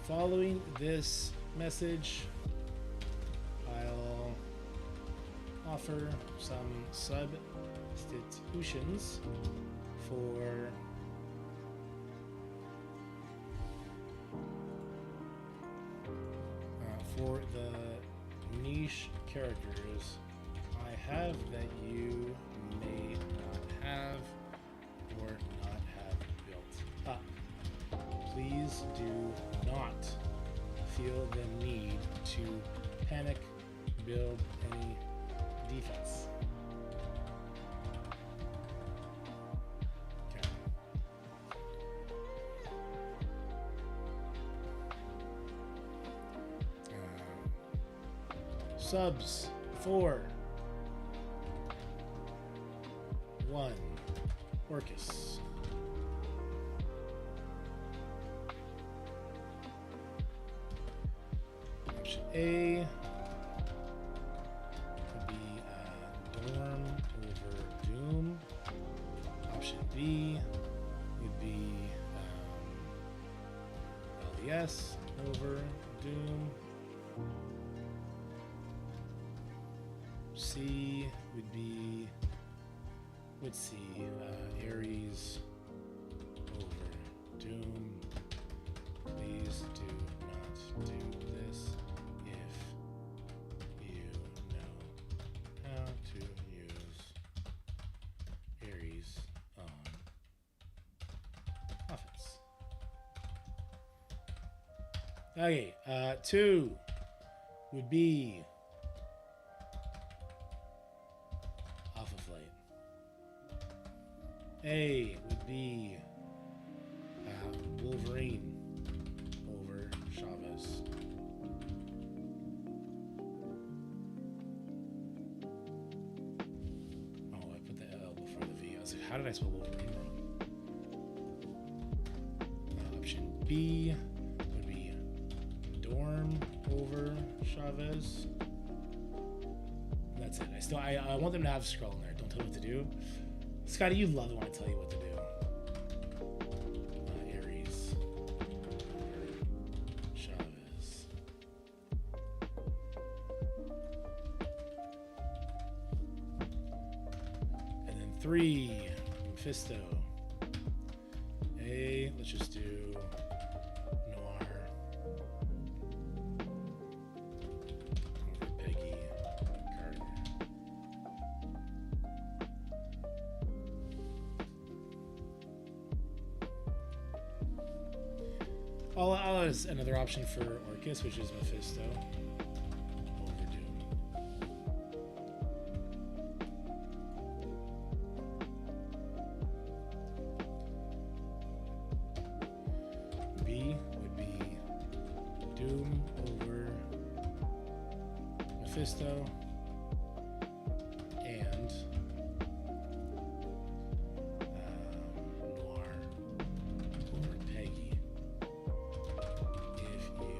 Following this message, I'll offer some substitutions for the niche characters I have that you may not have or not have built up. Please do not feel the need to panic, build any defense. Okay. Subs for 1 Orcus. Option A would be Dorm over Doom. Option B would be LDS over Doom. C would be, let's see, Ares over Doom. Please do not do this if you know how to use Ares on offense. Okay, 2 would be Alpha Flight. A would be Wolverine over Chavez. Oh, I put the L before the V. I was like, how did I spell Wolverine wrong? Option B would be Dorm over Chavez. That's it. I want them to have Skrull in there. Don't tell me what to do. Scotty, you love it when I tell you what to do. Ares over Chavez. And then 3, Mephisto. A, let's just do Noir over Peggy Carter. I'll add another option for Orcus, which is Mephisto over Doom. B would be Doom over Mephisto and Noir over Peggy. If you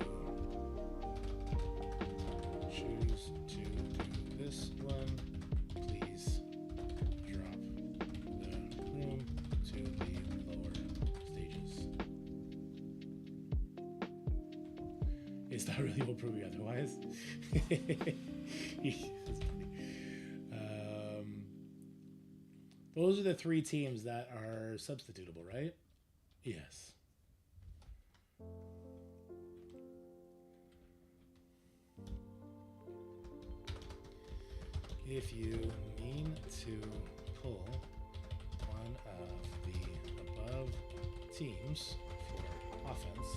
choose to do this one, please drop the room to the lower stages. It's not really what proving otherwise. That's funny. Those are the 3 teams that are substitutable, right? Yes. If you mean to pull one of the above teams for offense,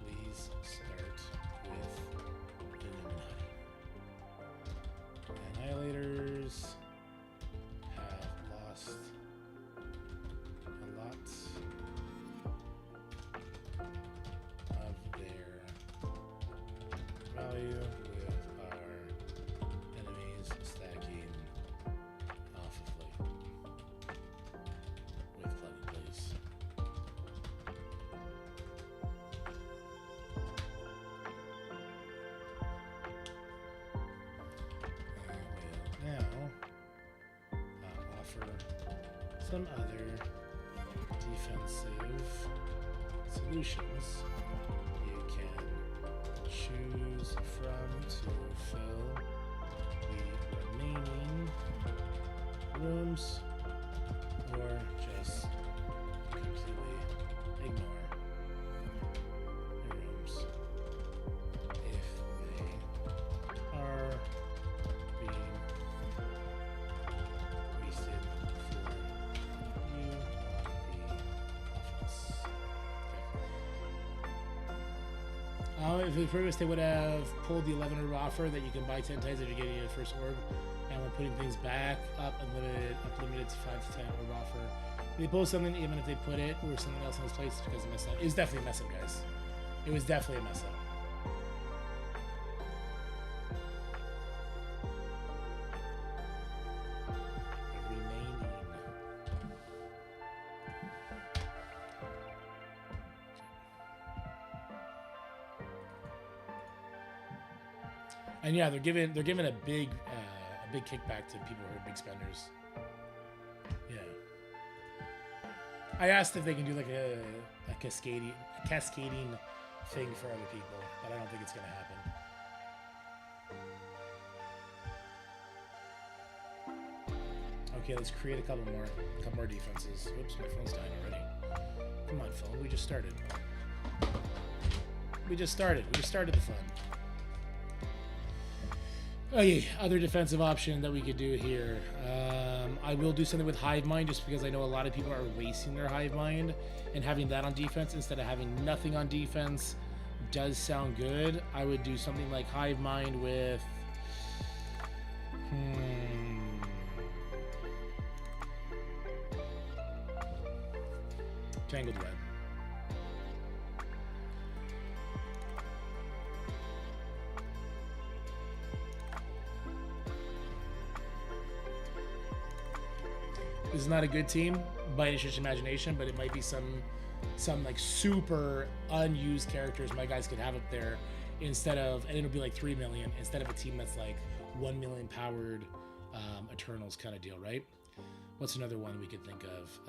please start with Illuminati. Annihilators have lost a lot of their value with our enemies stacking Alpha Flight with Flooded Place. some other defensive solutions you can choose from to fill the remaining rooms, or just completely ignore the rooms if they are being wasted for you on the offense. Okay. If the previous they would have pulled the 11 orb offer that you can buy 10 times if you're getting your first orb, and we're putting things back up limited to 5 to 10 orb offer. They pull something even if they put it or something else in its place because it messed up. It was definitely a mess up, guys. It was definitely a mess up. And yeah, they're giving a big kickback to people who are big spenders. Yeah. I asked if they can do like a cascading thing for other people, but I don't think it's gonna happen. Okay, let's create a couple more defenses. Oops, my phone's dying already. Come on, phone. We just started. We just started the fun. Okay, other defensive option that we could do here. I will do something with Hive Mind just because I know a lot of people are wasting their Hive Mind, and having that on defense instead of having nothing on defense does sound good. I would do something like Hive Mind with Tangled Web. This is not a good team by any stretch of imagination, but it might be some like super unused characters my guys could have up there instead of, and it'll be like 3 million instead of a team that's like 1 million powered Eternals kind of deal, right? What's another one we could think of?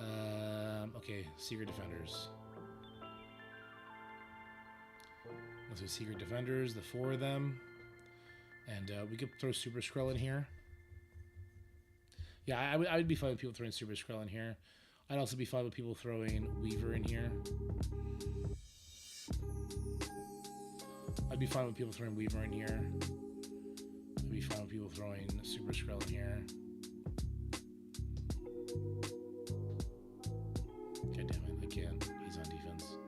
Okay, Secret Defenders. Let's do Secret Defenders, the 4 of them, and we could throw Super Skrull in here. Yeah, I would be fine with people throwing Super Skrull in here. I'd also be fine with people throwing Weaver in here. I'd be fine with people throwing Weaver in here. I'd be fine with people throwing Super Skrull in here. God damn it, I can't. He's on defense.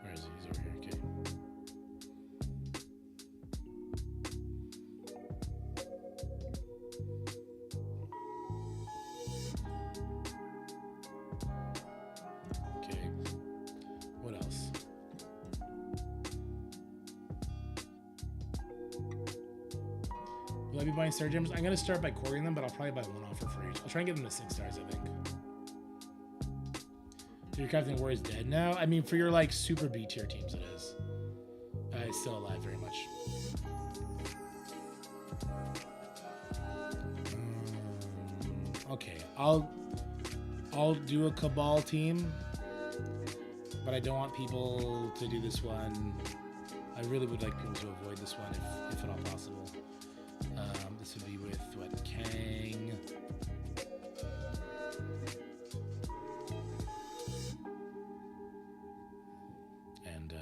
Where is he? He's over here. Okay. What else? Will I be buying StarJammers? I'm going to start by coring them, but I'll probably buy one offer for each. I'll try and get them to 6 stars, I think. So your Captain War is dead now? I mean, for your, like, super B tier teams, it is. It's still alive very much. Okay, I'll do a Cabal team, but I don't want people to do this one. I really would like people to avoid this one if at all possible. This would be with what, Kang. And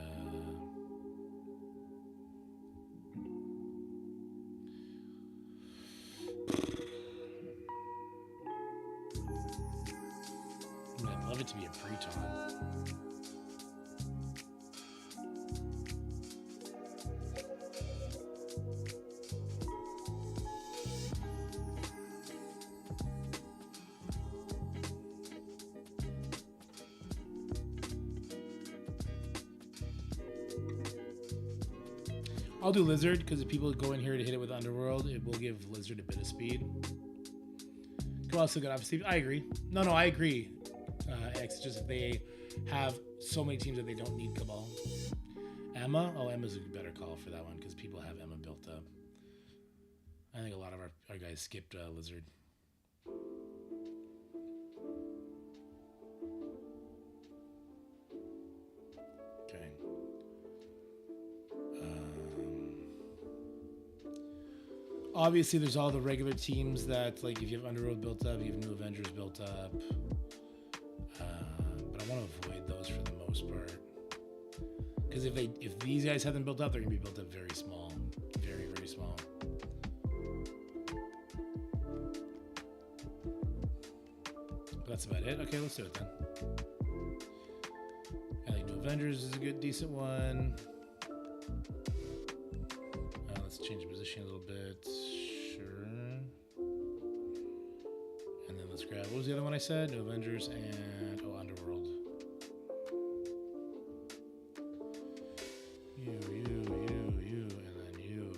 I'd love it to be a Breton. I'll do Lizard, because if people go in here to hit it with Underworld, it will give Lizard a bit of speed. Could also get obviously. I agree. No, I agree. X, just if they have so many teams that they don't need Cabal. Emma? Oh, Emma's a better call for that one, because people have Emma built up. I think a lot of our guys skipped Lizard. Obviously, there's all the regular teams that, like, if you have Underworld built up, you have New Avengers built up. But I want to avoid those for the most part. Because if these guys have them built up, they're going to be built up very small. Very, very small. But that's about it. Okay, let's do it then. I think New Avengers is a good, decent one. Let's change the position a little bit. Sure. And then let's grab, what was the other one I said? New Avengers and, Underworld. You, and then you.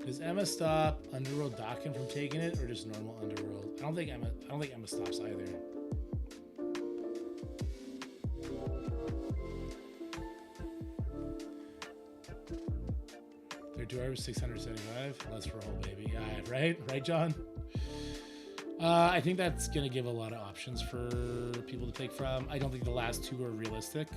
Does Emma stop Underworld Docking from taking it, or just normal Underworld? I don't think Emma stops either. Their door was 675. Let's roll, baby. Right, John? I think that's gonna give a lot of options for people to pick from. I don't think the last two are realistic.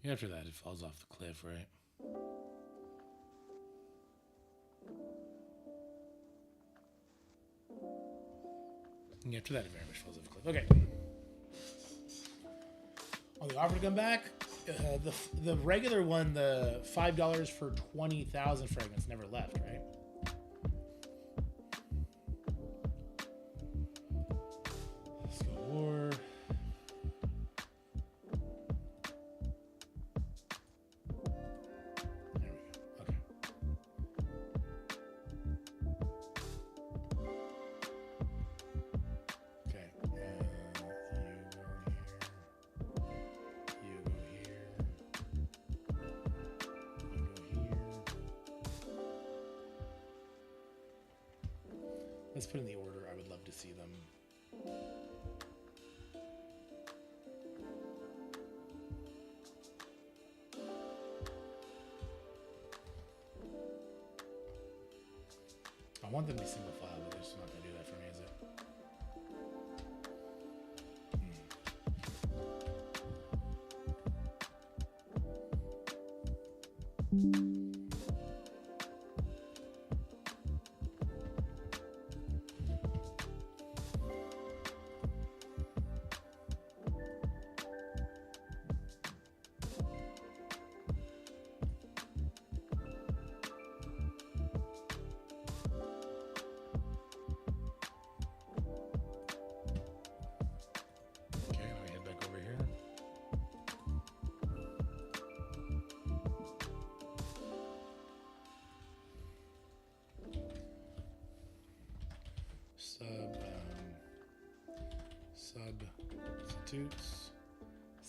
After that, it falls off the cliff, right? And after that, it very much falls off the cliff. Okay. On the offer to come back, the regular one, the $5 for 20,000 fragments never left, right? Let's go war. Let's put in the order I would love to see them. I want them to be single file, but they're just not going to do that for me, is it?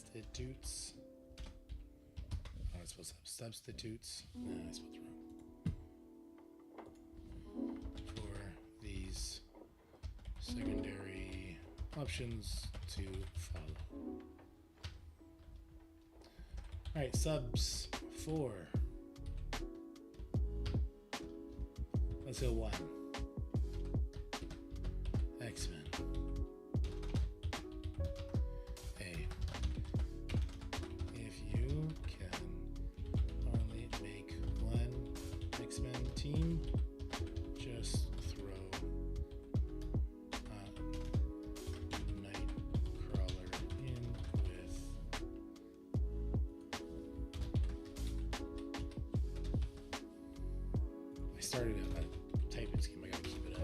Substitutes. Oh, I'm supposed to have substitutes. No, I spelled it wrong. For these secondary options to follow. All right, subs for. Let's go 1. X-Men. Team, just throw Nightcrawler in with I started a typing scheme. I gotta keep it up.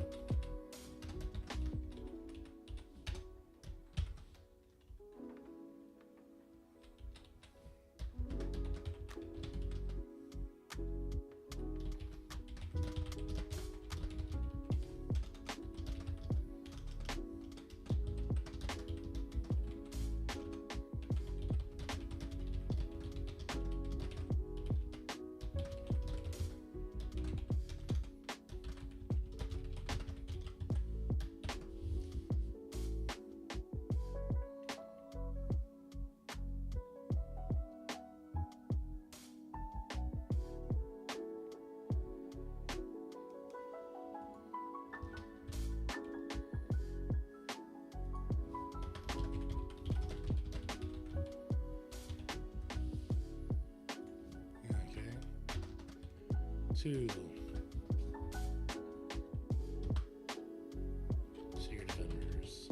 2. Secret Defenders.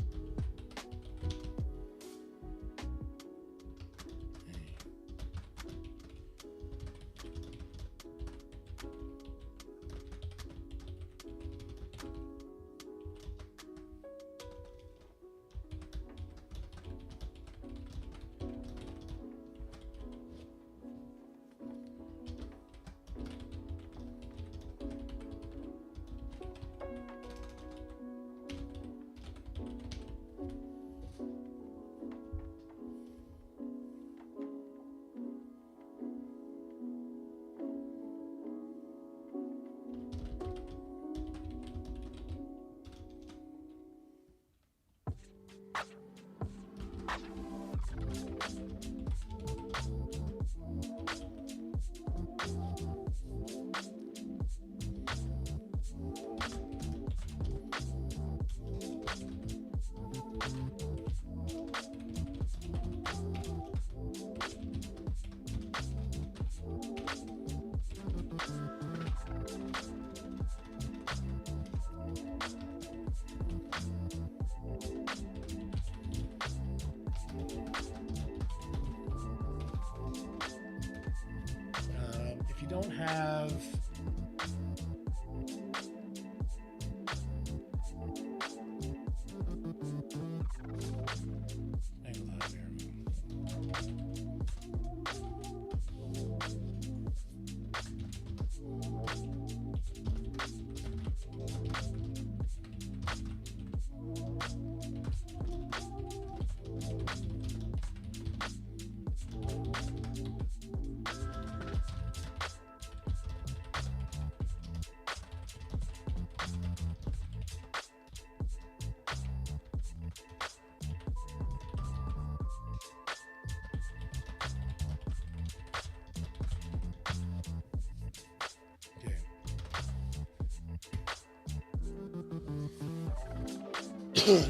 If you don't have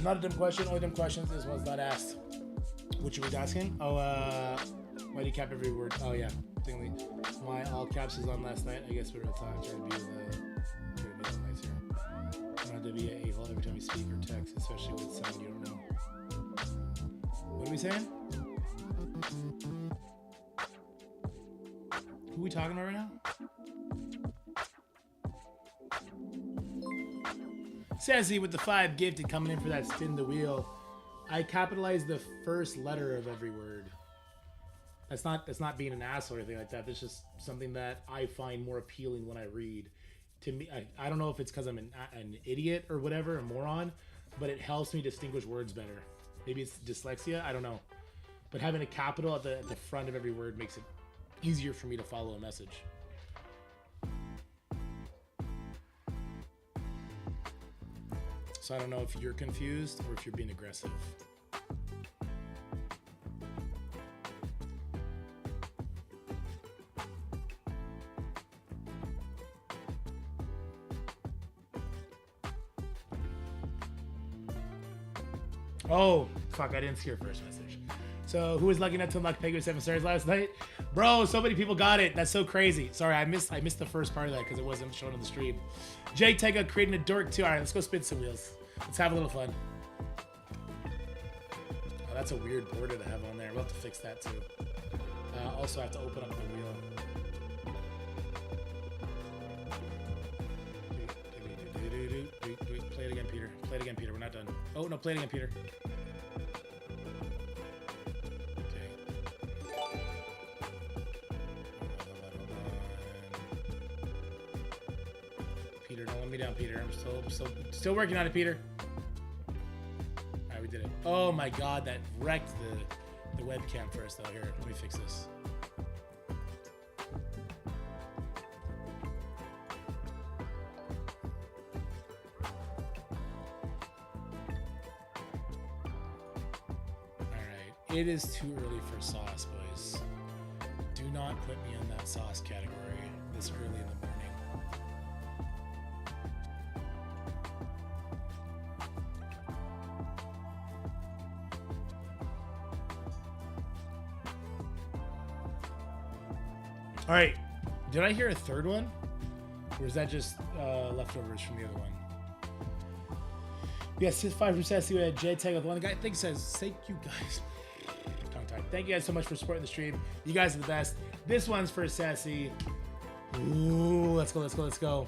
not a dumb question. Only dumb questions is one's not asked. What you was asking? Oh, why do you cap every word? Oh yeah, thingy. My all caps is on last night. I guess we were talking. Trying to be nice here. I don't have to be a hole every time you speak or text, especially with someone you don't know. What are we saying? Who are we talking about right now? Sassy with the 5 gifted coming in for that spin the wheel. I capitalized the first letter of every word. That's not being an asshole or anything like that. That's just something that I find more appealing when I read. To me, I don't know if it's because I'm an idiot or whatever, a moron, but it helps me distinguish words better. Maybe it's dyslexia, I don't know. But having a capital at the front of every word makes it easier for me to follow a message. So I don't know if you're confused or if you're being aggressive. Oh, fuck, I didn't see your first message. So who was lucky enough to unlock Peggy with 7 stars last night? Bro, so many people got it. That's so crazy. Sorry, I missed the first part of that because it wasn't shown on the stream. Jake Tega creating a dork too. All right, let's go spin some wheels. Let's have a little fun. Oh, that's a weird border to have on there. We'll have to fix that too. Also, I have to open up the wheel. Play it again, Peter. Play it again, Peter. We're not done. Oh, no, play it again, Peter. Okay. Peter, don't let me down, Peter. I'm still working on it, Peter. All right, we did it. Oh my God, that wrecked the webcam for us, though. Here, let me fix this. It is too early for sauce, boys. Do not put me in that sauce category this early in the morning. All right, did I hear a third one? Or is that just leftovers from the other one? Yes, his 5 from Sassy. We had J Tag with one guy. I think says, thank you guys. Tongue tied. Thank you guys so much for supporting the stream. You guys are the best. This one's for Sassy. Ooh, let's go, let's go, let's go.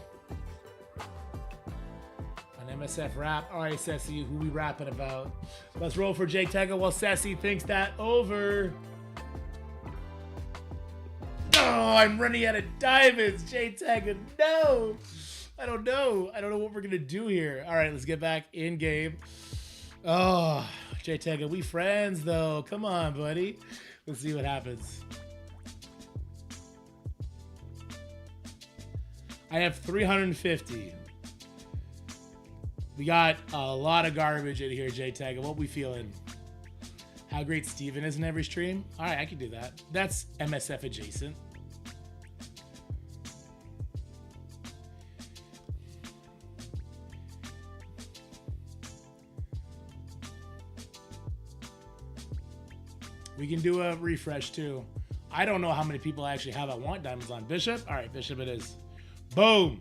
An MSF rap. All right, Sassy, who we rapping about? Let's roll for J Tag while Sassy thinks that over. Oh, I'm running out of diamonds. J Tag, no. I don't know. I don't know what we're going to do here. All right, let's get back in game. Oh, J Tag, we friends, though. Come on, buddy. Let's see what happens. I have 350. We got a lot of garbage in here, J Tag. What we feeling? How great Steven is in every stream? All right, I can do that. That's MSF adjacent. We can do a refresh too. I don't know how many people actually have I want diamonds on. Bishop? All right, Bishop it is. Boom.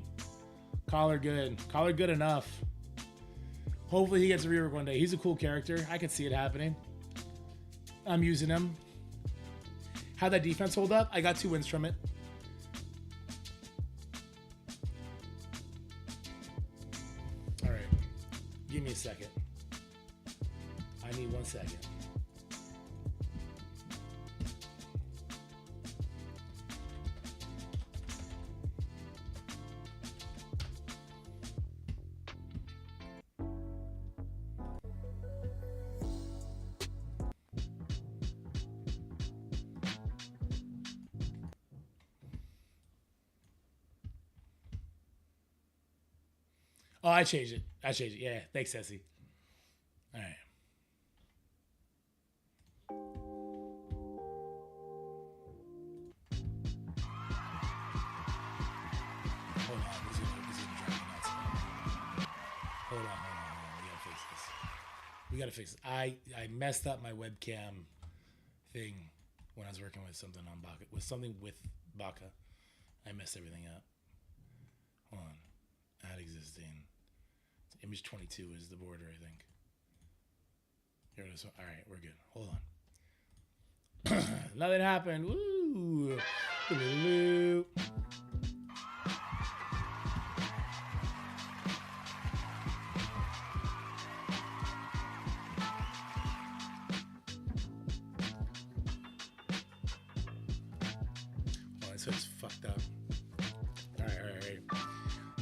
Collar good. Collar good enough. Hopefully he gets a rework one day. He's a cool character. I can see it happening. I'm using him. How'd that defense hold up? I got 2 wins from it. All right. Give me a second. I need 1 second. Oh, I changed it. I changed it. Yeah, thanks, Sassy. All right. Hold on. This is gonna drive me nuts. Hold on. We gotta fix this. We gotta fix it. I messed up my webcam thing when I was working with something on Baka. With something with Baka. I messed everything up. Hold on. Add existing. Image 22 is the border, I think. Here it is. All right, we're good. Hold on. Nothing happened. Woo! Woo. Oh, this is fucked up. All right.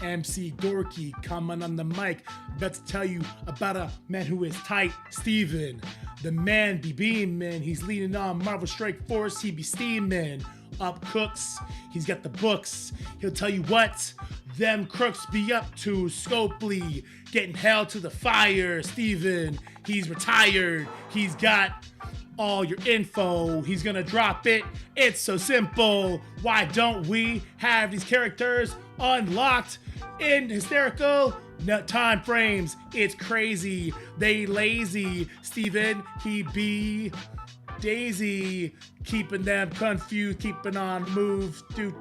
MC Dorky coming on the mic. About to tell you about a man who is tight, Steven. The man be beaming. He's leading on Marvel Strike Force. He be steaming. Up cooks. He's got the books. He'll tell you what them crooks be up to. Scopely getting held to the fire. Steven, he's retired. He's got all your info. He's gonna drop it. It's so simple. Why don't we have these characters unlocked in hysterical time frames? It's crazy. They lazy. Steven, he be Daisy, keeping them confused, keeping on move. Do.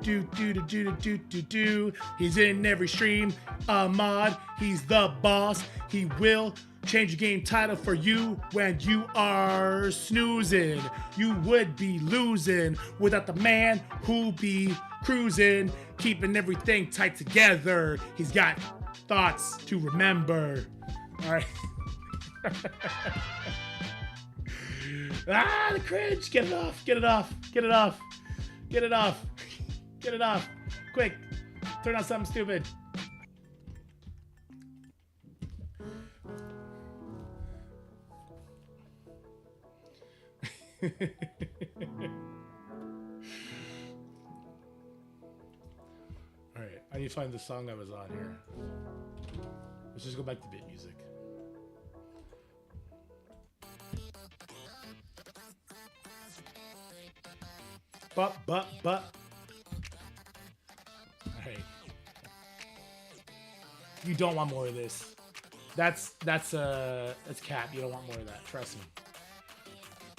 He's in every stream. Mod, he's the boss. He will change your game title for you when you are snoozing. You would be losing without the man who be cruising, keeping everything tight together. He's got thoughts to remember. All right. Ah, the cringe. Get it off. Get it off. Get it off. Get it off. Get it off. Quick. Turn on something stupid. Alright, I need to find the song I was on here. Let's just go back to bit music. But. Alright. You don't want more of this. That's cap. You don't want more of that. Trust me.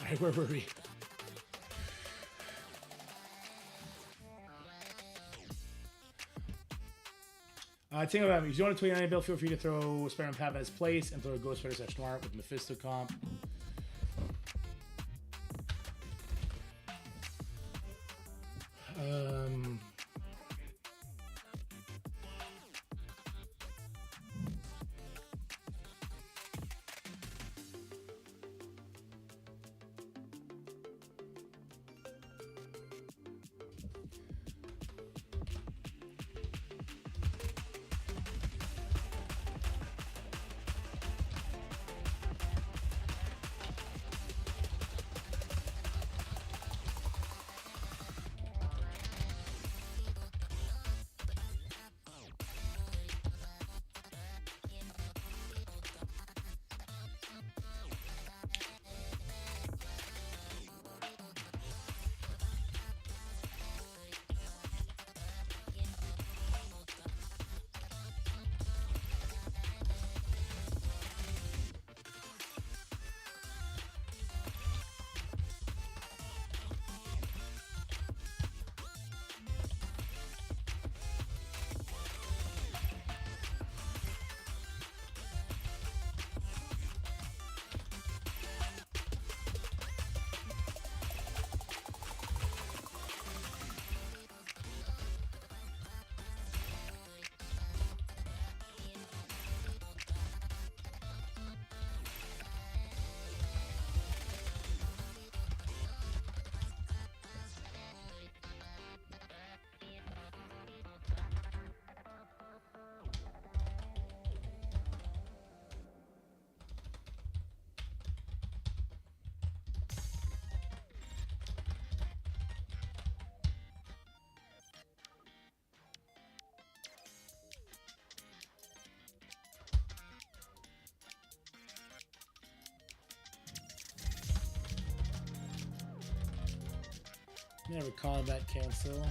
Alright, where were we? Think about it. If you want to 29 bill, feel free to throw Spider-Man Pav in his place and throw a Ghost Rider / Noir with Mephisto comp. Never combat cancel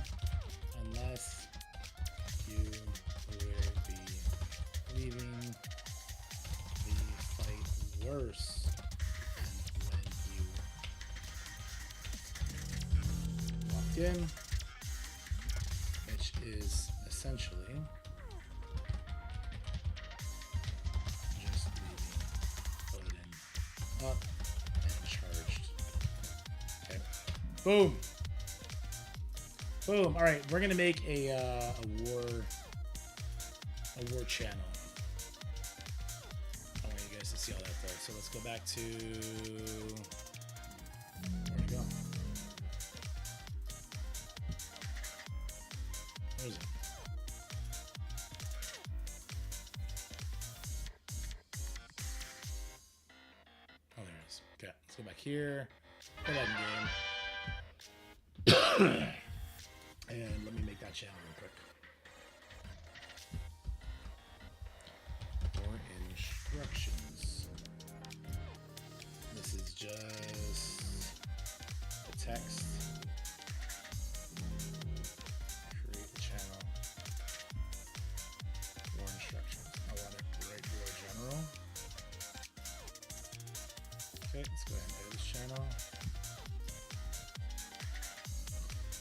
unless you would be leaving the fight worse than when you walked in, which is essentially just leaving Odin up and charged. Okay. Boom. Boom. All right, we're gonna make a war channel. I want you guys to see all that though. So let's go back to where'd it go? Where is it? Oh, there it is. Okay, let's go back here. Go back in game. And let me make that channel real quick. For instructions. This is just the text. Create the channel. For instructions. I want it regular general. Okay, let's go ahead and edit this channel.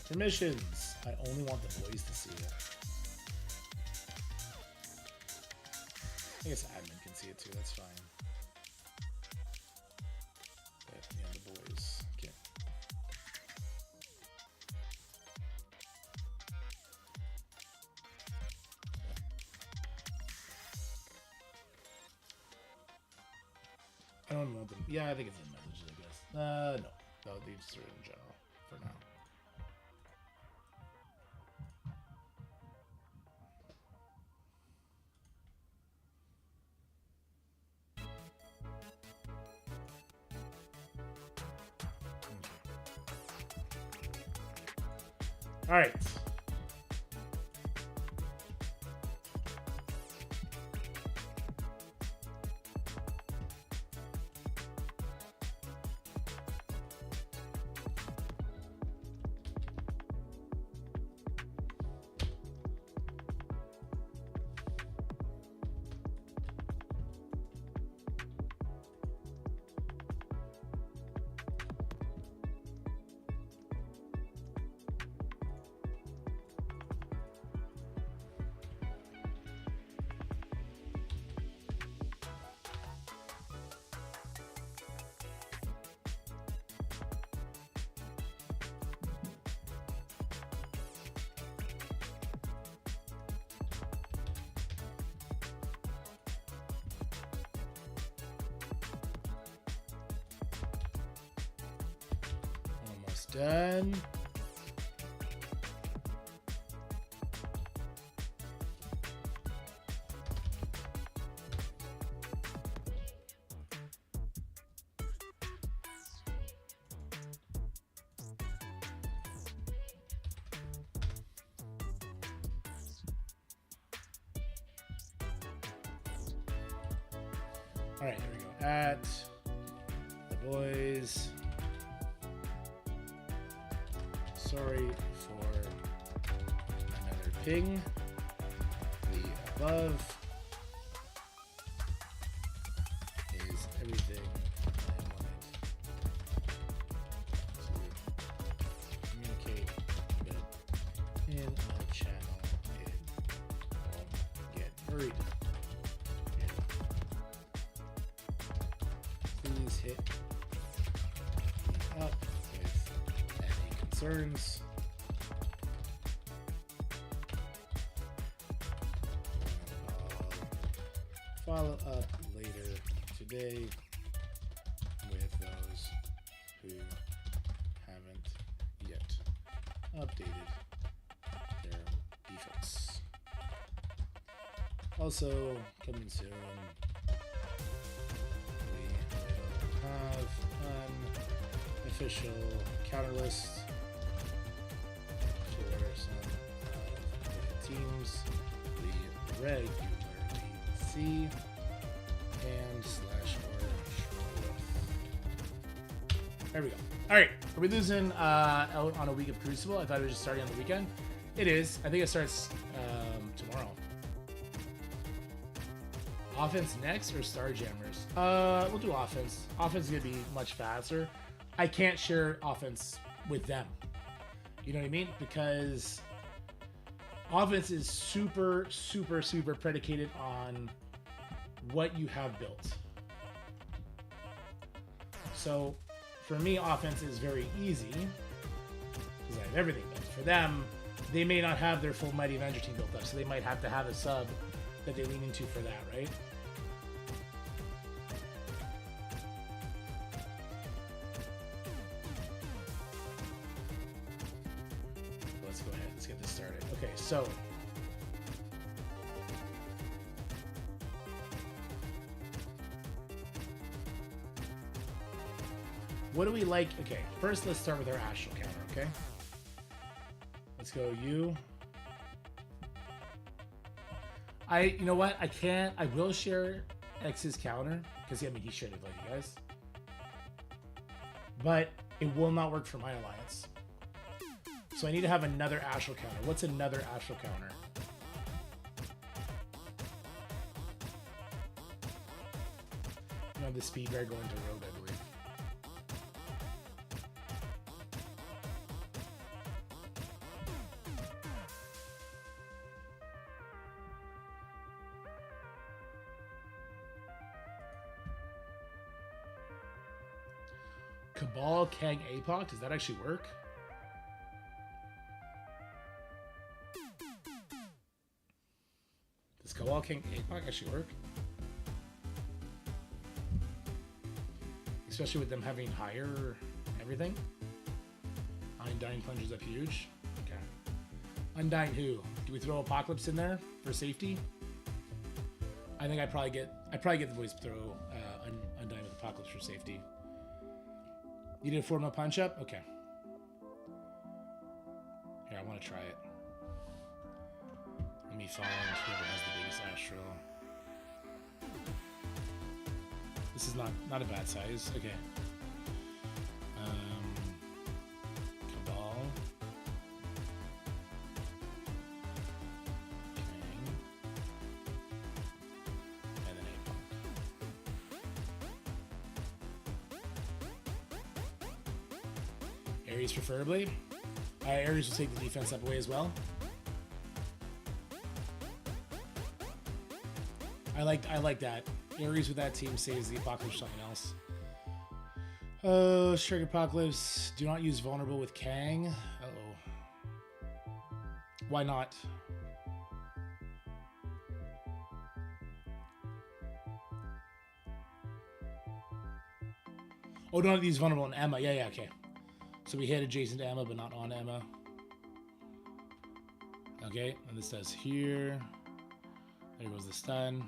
Permissions. I only want the boys to see it. I guess admin can see it too, that's fine. But yeah, the boys can't. I don't want them. Yeah, I think it's in messages, I guess. No, these are in general for now. All right. done. All right, here we go. At the boys. Sorry for another ping. The above is everything I wanted to communicate, but in a channel it won't get buried. Please hit me up with any concerns. I'll follow up later today with those who haven't yet updated their defaults. Also, coming soon, have an official counter list for some of the teams we regularly see and slash or there we go. All right, are we losing out on a week of Crucible? I thought it was just starting on the weekend. It is. I think it starts tomorrow. Offense next or StarJammers? We'll do offense. Offense is going to be much faster. I can't share offense with them. You know what I mean? Because offense is super, super, super predicated on what you have built. So for me, offense is very easy because I have everything built. For them, they may not have their full Mighty Avenger team built up, so they might have to have a sub that they lean into for that, right? Let's go ahead. Let's get this started. Okay, so what do we like? Okay, first let's start with our astral counter, okay? Let's go you. You know what? I will share X's counter, because I mean, he should have let you guys. But it will not work for my alliance. So I need to have another astral counter. What's another astral counter? You have the speed bear going to rogue, I believe. Cabal Kang APOC, does that actually work? Does Cabal Kang APOC actually work? Especially with them having higher everything. Undying plungers up huge. Okay. Undying who? Do we throw Apocalypse in there for safety? I think I probably get the boys to throw Undying with Apocalypse for safety. You did a 4-month punch up? Okay. Here, I want to try it. Let me find whoever has the biggest astral. This is not a bad size. Okay. Cabal. Kang. And then APOC. Ares preferably. Ares will take the defense up away as well. I like that. Ares with that team saves the Apocalypse or something else. Oh, Strike Apocalypse. Do not use vulnerable with Kang. Uh-oh. Why not? Oh, don't use vulnerable in Emma. Yeah, okay. So we hit adjacent to Emma, but not on Emma. Okay, and this does here. There goes the stun.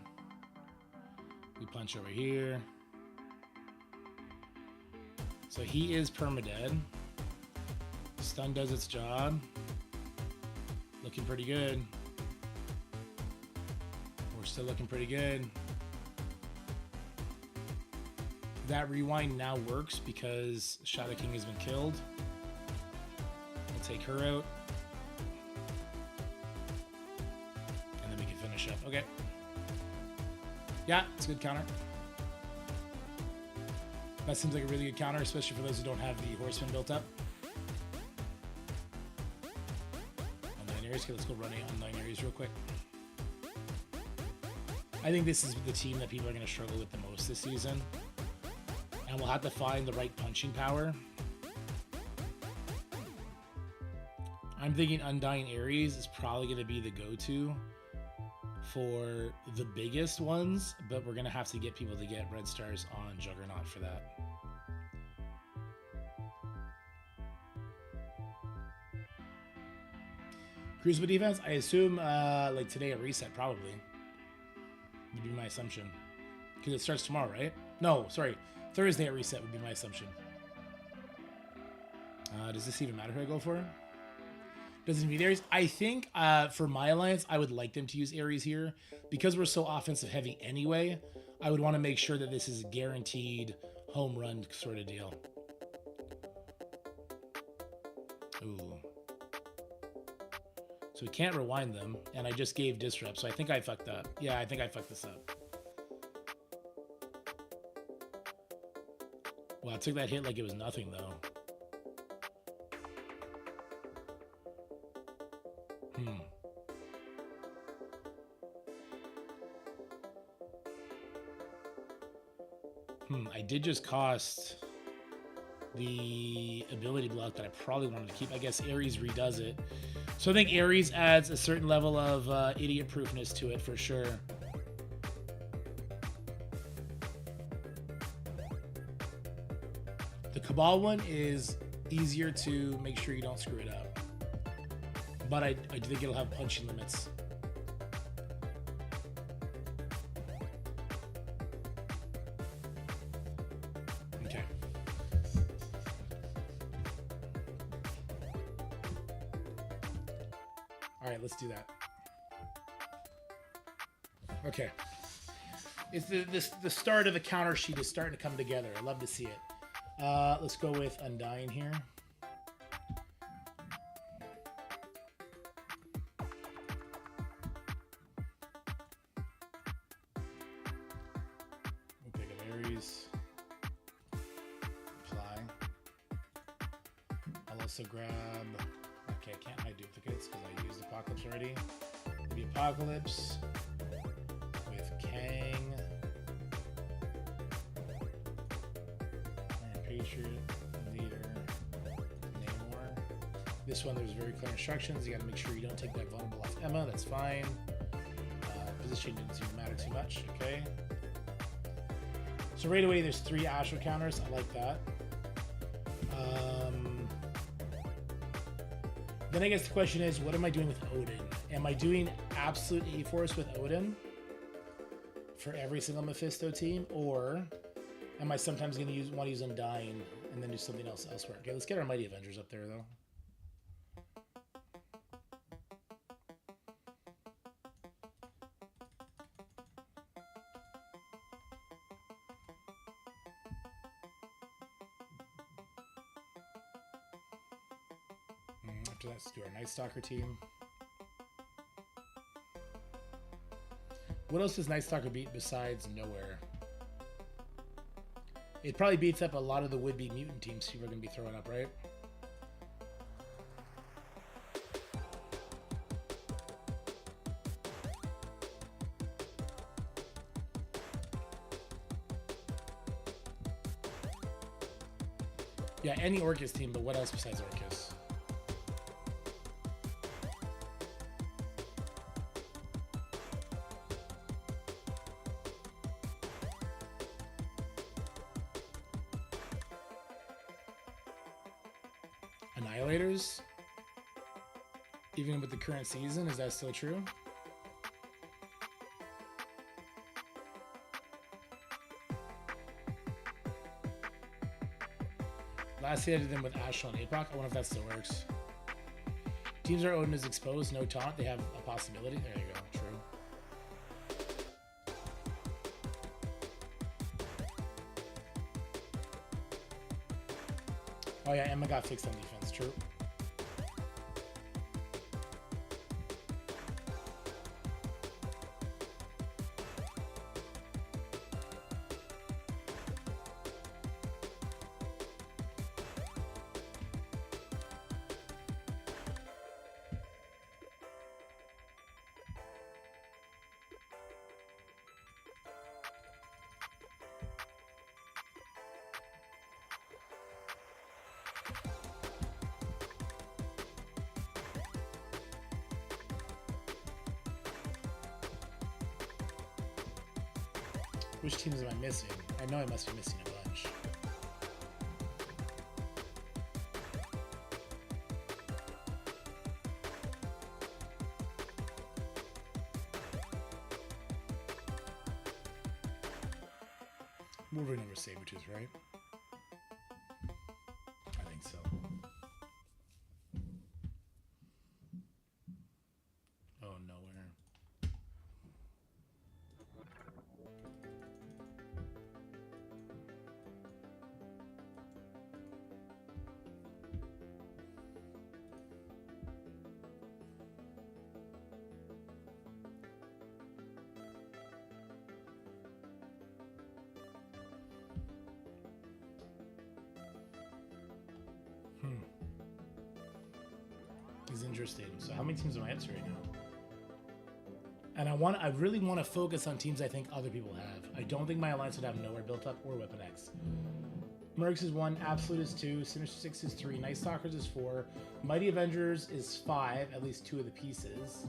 We punch over here. So he is permadead. Stun does its job. Looking pretty good. We're still looking pretty good. That rewind now works because Shadow King has been killed. We'll take her out. And then we can finish up. Okay. Yeah, it's a good counter. That seems like a really good counter, especially for those who don't have the Horseman built up. On 9 areas. Okay, let's go running on 9 areas real quick. I think this is the team that people are going to struggle with the most this season. And we'll have to find the right punching power. I'm thinking Undying Ares is probably going to be the go-to for the biggest ones, but we're going to have to get people to get red stars on Juggernaut for that. Crucible defense, I assume like today at reset probably. Would be my assumption. Because it starts tomorrow, right? No, sorry. Thursday at reset would be my assumption. Does this even matter who I go for? Doesn't need Ares. I think for my alliance, I would like them to use Ares here. Because we're so offensive heavy anyway, I would want to make sure that this is a guaranteed home run sort of deal. Ooh. So we can't rewind them, and I just gave disrupt, so I think I fucked up. Yeah, I think I fucked this up. Well, I took that hit like it was nothing, though. I did just cost the ability block that I probably wanted to keep. I guess Ares redoes it. So I think Ares adds a certain level of idiot proofness to it for sure. The Cabal one is easier to make sure you don't screw it up. But I do think it'll have punching limits. Okay. All right, let's do that. Okay. It's the start of the counter sheet is starting to come together. I love to see it. Let's go with Undying here. We'll pick up Ares. Apply. I'll also grab... Okay, I can't hide duplicates because I used Apocalypse already. The Apocalypse with Kang. Patriot, Leader, Namor. This one, there's very clear instructions. You got to make sure you don't take that vulnerable off Emma. That's fine. Position didn't seem to matter too much. Okay. So right away, there's 3 Astro counters. I like that. Then I guess the question is, what am I doing with Odin? Am I doing absolute A-Force with Odin for every single Mephisto team, or am I sometimes going to want to use Undying and then do something else elsewhere? Okay, let's get our Mighty Avengers up there, though. After that, let's do our Night Stalker team. What else does Night Stalker beat besides Nowhere? It probably beats up a lot of the would-be mutant teams people are going to be throwing up, right? Yeah, any Orcus team, but what else besides Orcus? Annihilators? Even with the current season, is that still true? Last year I did them with Astral and Apoc. I wonder if that still works. Teams where Odin is exposed, no taunt, they have a possibility. There you go, true. Oh yeah, Emma got fixed on defense, true. Which teams am I missing? I know I must be missing a bunch. Wolverine over Sabretooth, right? I think so. Oh, nowhere. Is interesting. So how many teams am I up to right now? And I really want to focus on teams I think other people have. I don't think my alliance would have Nowhere built up or Weapon X. Mercs is 1, Absolute is 2, Sinister 6 is 3, Night Stalkers is 4, Mighty Avengers is 5, at least 2 of the pieces.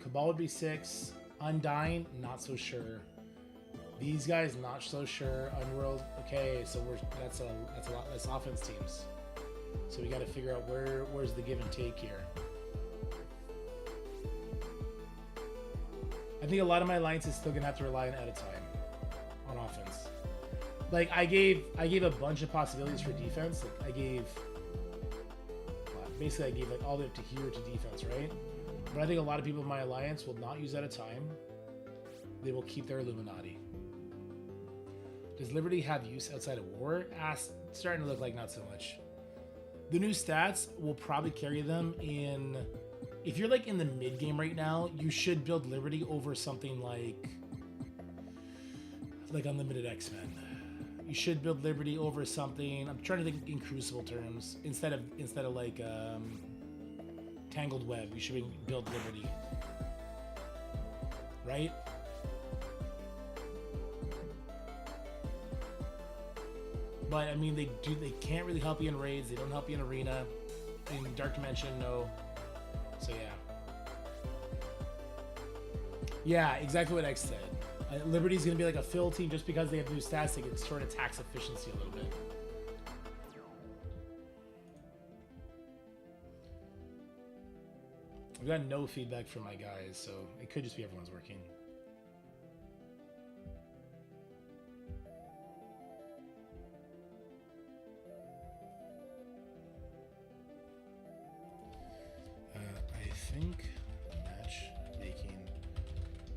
Cabal would be 6, Undying, not so sure. These guys, not so sure. Unworld, okay, so that's a lot less offense teams. So we got to figure out where's the give and take here. I think a lot of my alliance is still gonna have to rely on at a time on offense. Like I gave a bunch of possibilities for defense. Like I gave like all the way up to here to defense, right? But I think a lot of people in my alliance will not use at a time. They will keep their Illuminati. Does Liberty have use outside of war? Starting to look like not so much. The new stats will probably carry them in... If you're like in the mid game right now, you should build Liberty over something like Unlimited X-Men. You should build Liberty over something... I'm trying to think in Crucible terms. Instead of like Tangled Web, you should build Liberty. Right? But I mean, they can't really help you in raids. They don't help you in arena. In Dark Dimension, no. So yeah, exactly what X said. Liberty's gonna be like a fill team just because they have new stats. They can sort of tax efficiency a little bit. I've got no feedback from my guys, so it could just be everyone's working. I think matchmaking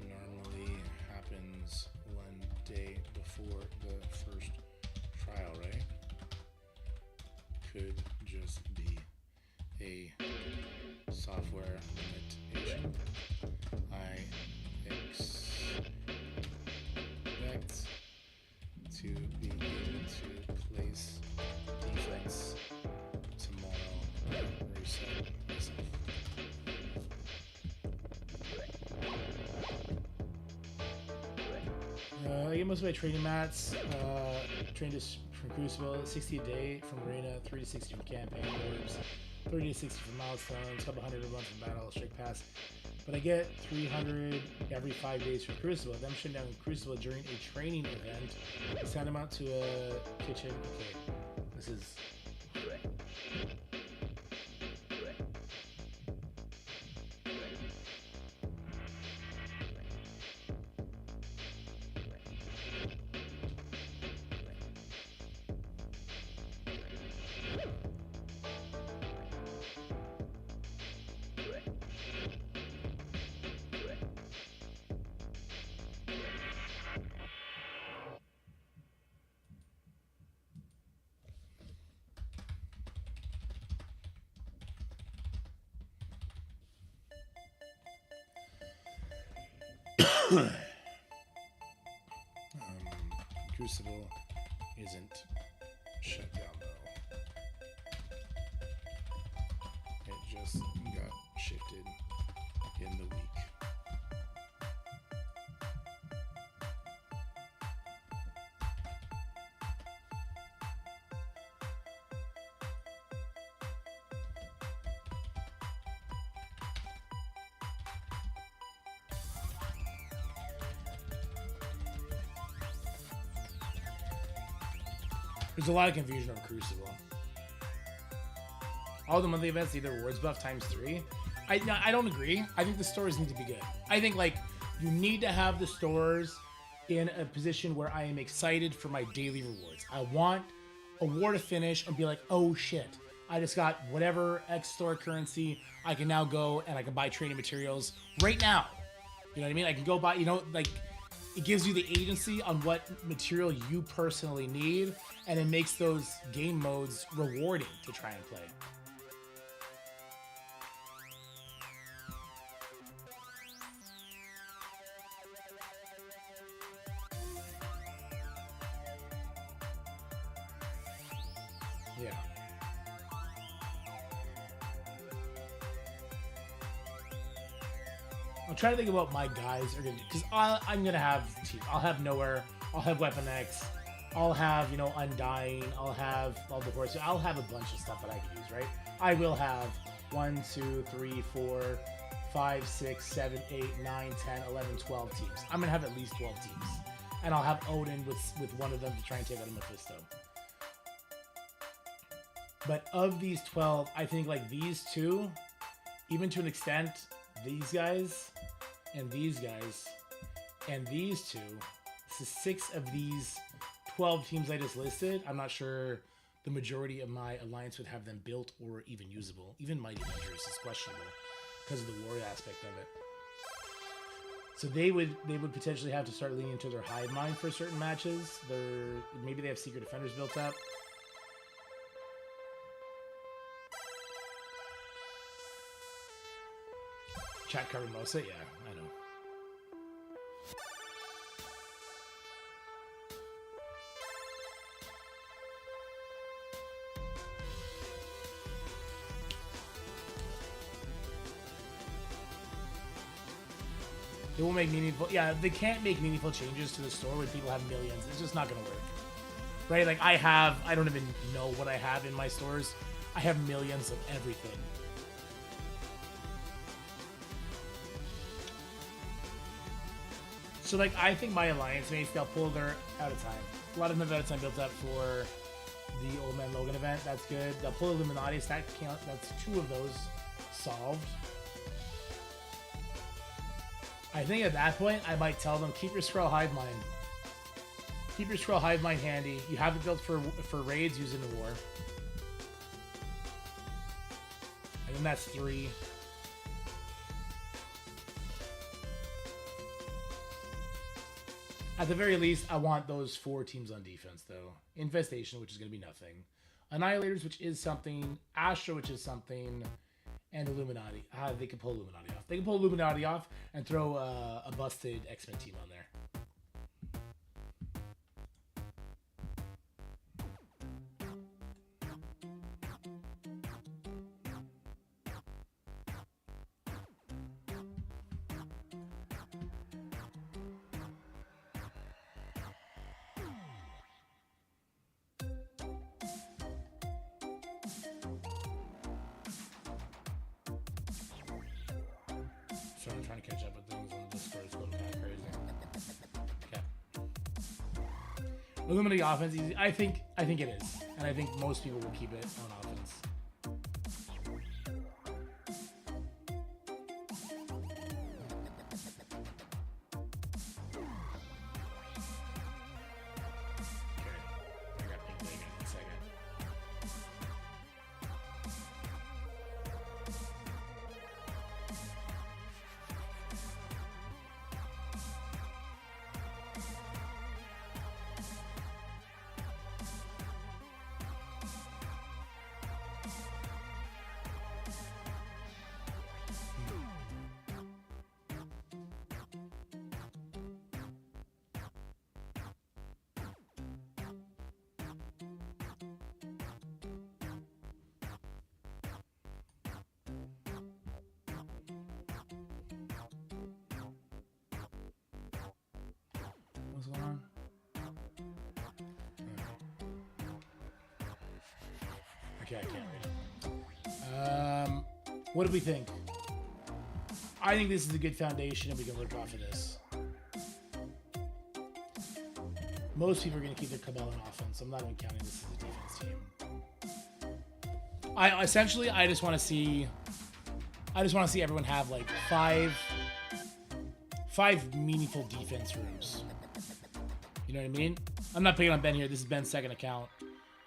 normally happens one day before the first trial, right? Could just be a software limitation. I expect to be able to place defense tomorrow. Reset myself. I get most of my training mats. Trained from Crucible, 60 a day from Arena, 3 to 60 from campaign orbs, 30 to 60 from milestones, couple hundred a month from battle, strike pass. But I get 300 every 5 days from Crucible. Them shutting down Crucible during a training event. Send them out to a kitchen. Okay, this is Crucible isn't shut down though. It just got shifted in the week. There's a lot of confusion on Crucible. All the monthly events, either rewards buff times 3. I don't agree. I think the stores need to be good. I think like you need to have the stores in a position where I am excited for my daily rewards. I want a war to finish and be like, oh shit, I just got whatever X store currency. I can now go and I can buy training materials right now. You know what I mean? I can go buy, like it gives you the agency on what material you personally need, and it makes those game modes rewarding to try and play. Yeah. I'm trying to think about my guys are gonna, because I'm gonna have teams. I'll have Nowhere. I'll have Weapon X. I'll have Undying. I'll have all the horses. I'll have a bunch of stuff that I can use, right? I will have 1, 2, 3, 4, 5, 6, 7, 8, 9, 10, 11, 12 teams. I'm gonna have at least 12 teams, and I'll have Odin with one of them to try and take out a Mephisto. But of these 12, I think like these two, even to an extent, these guys and these guys and these two, this is 6 of these 12 teams I just listed. I'm not sure the majority of my alliance would have them built or even usable. Even Mighty Avengers is questionable because of the war aspect of it. So they would potentially have to start leaning into their hive mind for certain matches. Maybe they have Secret Defenders built up. Chat covered most of it? Yeah, I know. They won't make meaningful... Yeah, they can't make meaningful changes to the store when people have millions. It's just not going to work. Right? Like, I don't even know what I have in my stores. I have millions of everything. So, like, I think my alliance mates, they'll pull their out of time. A lot of them have out of time built up for the Old Man Logan event. That's good. They'll pull Illuminati stack count. That's 2 of those solved. I think at that point, I might tell them, keep your Skrull Hive Mind. Keep your Skrull Hive Mind handy. You have it built for raids using the war. And then that's 3. At the very least, I want those 4 teams on defense, though. Infestation, which is going to be nothing. Annihilators, which is something. Astra, which is something. And Illuminati. They can pull Illuminati off. They can pull Illuminati off and throw a busted X-Men team on there. So I'm trying to catch up with things on the Discord. It's going kind of crazy. Okay. Illuminati offense, easy. I think it is, and I think most people will keep it on offense. What's going on? Okay, I can't read. What do we think? I think this is a good foundation and we can work off of this. Most people are going to keep their Cabal in offense. I'm not even counting this as a defense team. I just want to see everyone have like five meaningful defense rooms. You know what I mean? I'm not picking on Ben here. This is Ben's second account.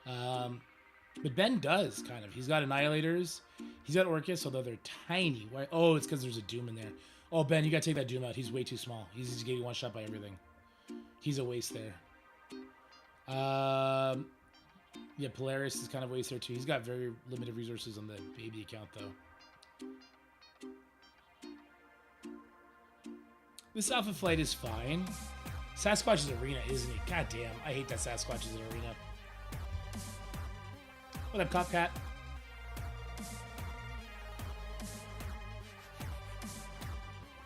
But Ben does, kind of. He's got Annihilators. He's got Orcus, although they're tiny. Why? Oh, it's because there's a Doom in there. Oh, Ben, you got to take that Doom out. He's way too small. He's just getting one shot by everything. He's a waste there. Yeah, Polaris is kind of a waste there, too. He's got very limited resources on the baby account, though. This Alpha Flight is fine. Sasquatch's Arena, isn't it? God damn, I hate that Sasquatch's Arena. What up, Copcat?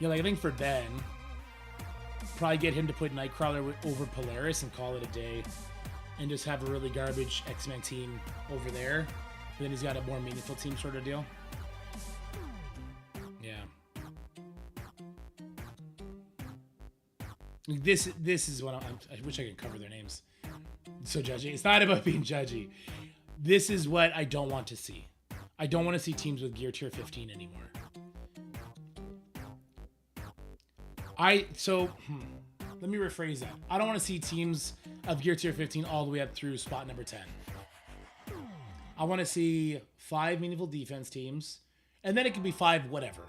Yeah, like I think for Ben, probably get him to put Nightcrawler over Polaris and call it a day, and just have a really garbage X-Men team over there. And then he's got a more meaningful team sort of deal. Yeah. This is what I wish I could cover their names. So judgy. It's not about being judgy. This is what I don't want to see. I don't want to see teams with gear tier 15 anymore. Let me rephrase that. I don't want to see teams of gear tier 15 all the way up through spot number 10. I want to see 5 meaningful defense teams, and then it could be 5 whatever,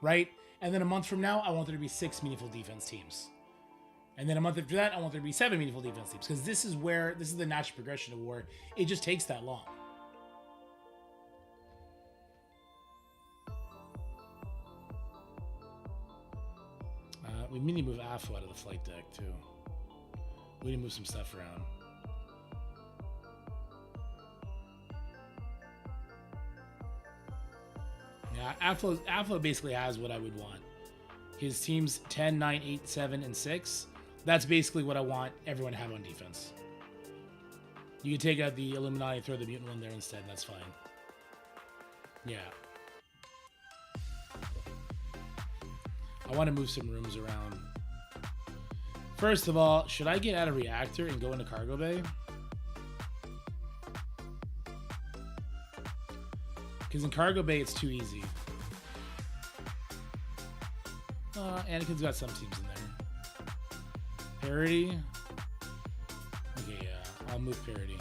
right? And then a month from now, I want there to be 6 meaningful defense teams. And then a month after that, I want there to be 7 meaningful defense teams, because this is the natural progression of war. It just takes that long. We need to move AFO out of the flight deck, too. We need to move some stuff around. Yeah, AFO basically has what I would want. His team's 10, 9, 8, 7, and 6. That's basically what I want everyone to have on defense. You can take out the Illuminati and throw the Mutant one there instead, and that's fine. Yeah. I want to move some rooms around. First of all, should I get out of Reactor and go into Cargo Bay? Because in Cargo Bay, it's too easy. Anakin's got some teams in there. Parity. Okay, yeah. I'll move Parity.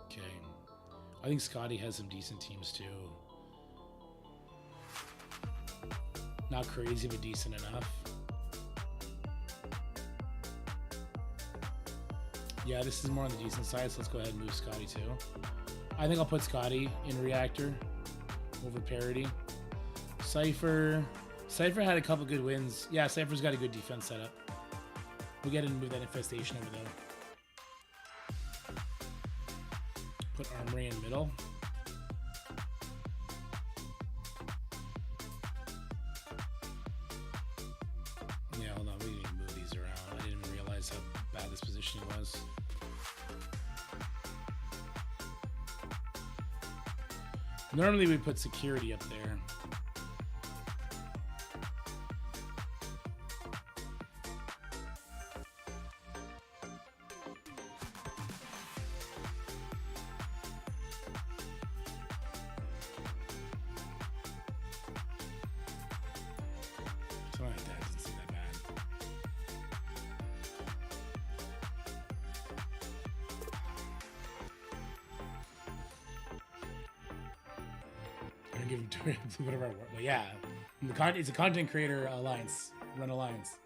Okay. I think Scotty has some decent teams too. Not crazy, but decent enough. Yeah, this is more on the decent side, so let's go ahead and move Scotty too. I think I'll put Scotty in Reactor over Parity. Cypher had a couple good wins. Yeah, Cypher's got a good defense setup. We'll get in and move that Infestation over there. Put Armory in middle. Yeah, hold on, we need to move these around. I didn't even realize how bad this positioning was. Normally we put security up there. Something like that doesn't seem that bad. Give him whatever I want. But yeah, it's a content creator alliance. Run alliance.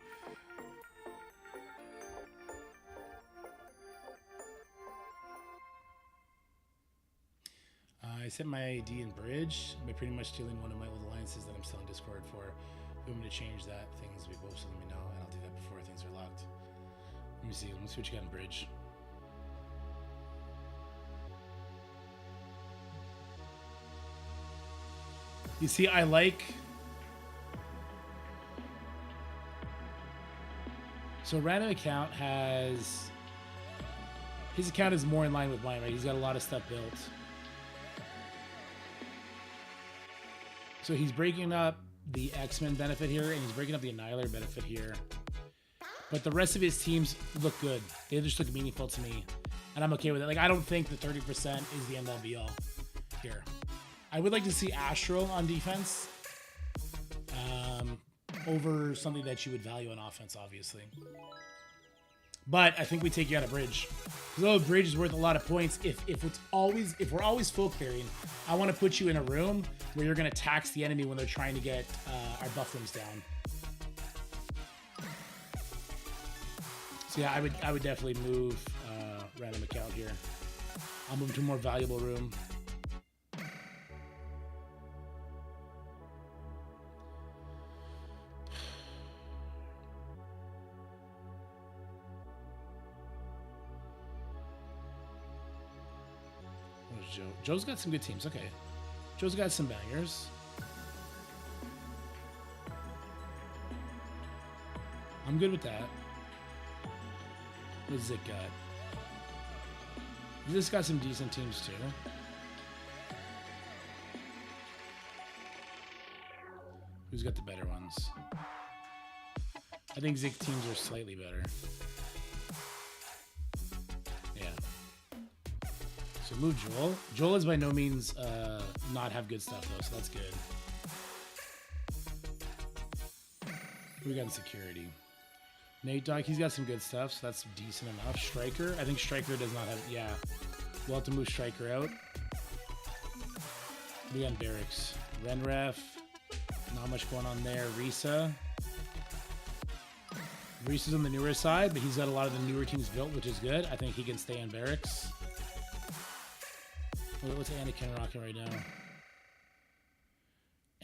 I set my ID in Bridge by pretty much stealing one of my old alliances that I'm still in Discord for. If you want me to change that, things will be posted, let me know, and I'll do that before things are locked. Let me see what you got in Bridge. You see, I like... So random account has... His account is more in line with mine, right? He's got a lot of stuff built. So he's breaking up the X-Men benefit here, and he's breaking up the Annihilator benefit here. But the rest of his teams look good. They just look meaningful to me. And I'm okay with it. Like, I don't think the 30% is the end-all be-all here. I would like to see Astral on defense over something that you would value on offense, obviously. But I think we take you out of Bridge. Because although Bridge is worth a lot of points, if we're always full clearing, I want to put you in a room where you're going to tax the enemy when they're trying to get our buff rooms down. So yeah, I would definitely move random account here. I'll move to a more valuable room. Where's Joe? Joe's got some good teams. Okay. Joe's got some bangers. I'm good with that. What does it got? This got some decent teams too. Who's got the better ones? I think Zik teams are slightly better. Yeah. So move Joel. Joel is by no means not have good stuff though, so that's good. We got in security. Nate Dogg, he's got some good stuff, so that's decent enough. Striker, I think Striker does not have... Yeah, we'll have to move Striker out. We got Barracks. Renref, not much going on there. Risa. Risa's on the newer side, but he's got a lot of the newer teams built, which is good. I think he can stay in Barracks. What's Anakin rocking right now?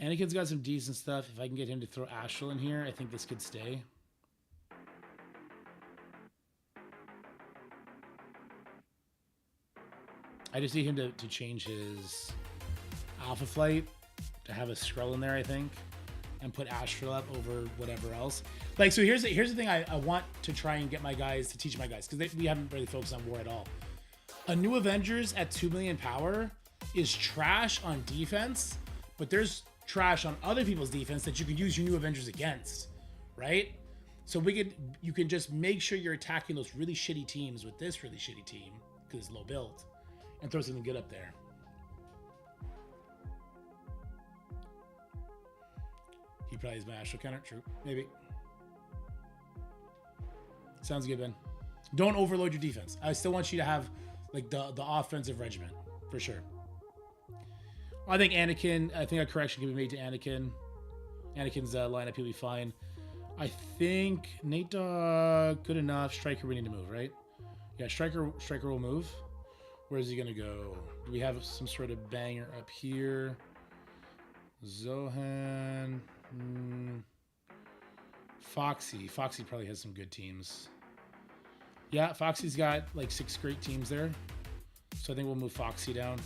Anakin's got some decent stuff. If I can get him to throw Astral in here, I think this could stay. I just need him to change his Alpha Flight to have a Skrull in there, I think, and put Astral up over whatever else. Like, so here's the thing I want to try and get my guys to teach my guys, because we haven't really focused on war at all. A new Avengers at 2 million power is trash on defense, but there's trash on other people's defense that you can use your new Avengers against, right? So you can just make sure you're attacking those really shitty teams with this really shitty team, because it's low build, and throw something good up there. He probably is my Astral counter. True. Maybe. Sounds good, Ben. Don't overload your defense. I still want you to have like the offensive regiment, for sure. I think a correction can be made to Anakin. Anakin's lineup, he'll be fine. I think Nate Dogg, good enough. Striker, we need to move, right? Yeah, Striker will move. Where is he going to go? Do we have some sort of banger up here? Zohan. Foxy. Foxy probably has some good teams. Yeah, Foxy's got like 6 great teams there. So I think we'll move Foxy down.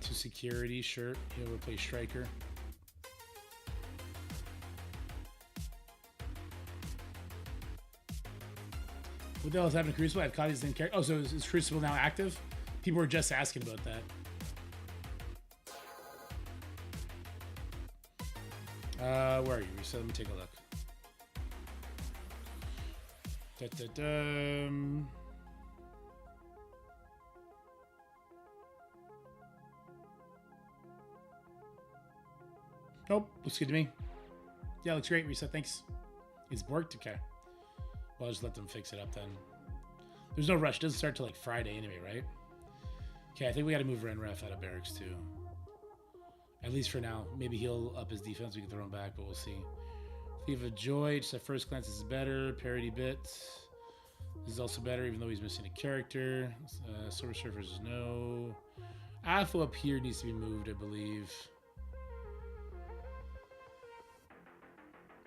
To security, sure. He'll replace Striker. What the hell is happening to Crucible? I've caught his character. Oh, so is Crucible now active? People were just asking about that. Where are you? So let me take a look. Nope, looks good to me. Yeah, looks great. Reset, thanks. It's worked? Okay. Well, I'll just let them fix it up then. There's no rush. It doesn't start till like Friday anyway, right? Okay, I think we got to move Renref out of Barracks too. At least for now. Maybe he'll up his defense. We can throw him back, but we'll see. Thief of Joy, just at first glance, this is better. Parody Bits. This is also better, even though he's missing a character. Silver Surfers, no. Atho up here needs to be moved, I believe.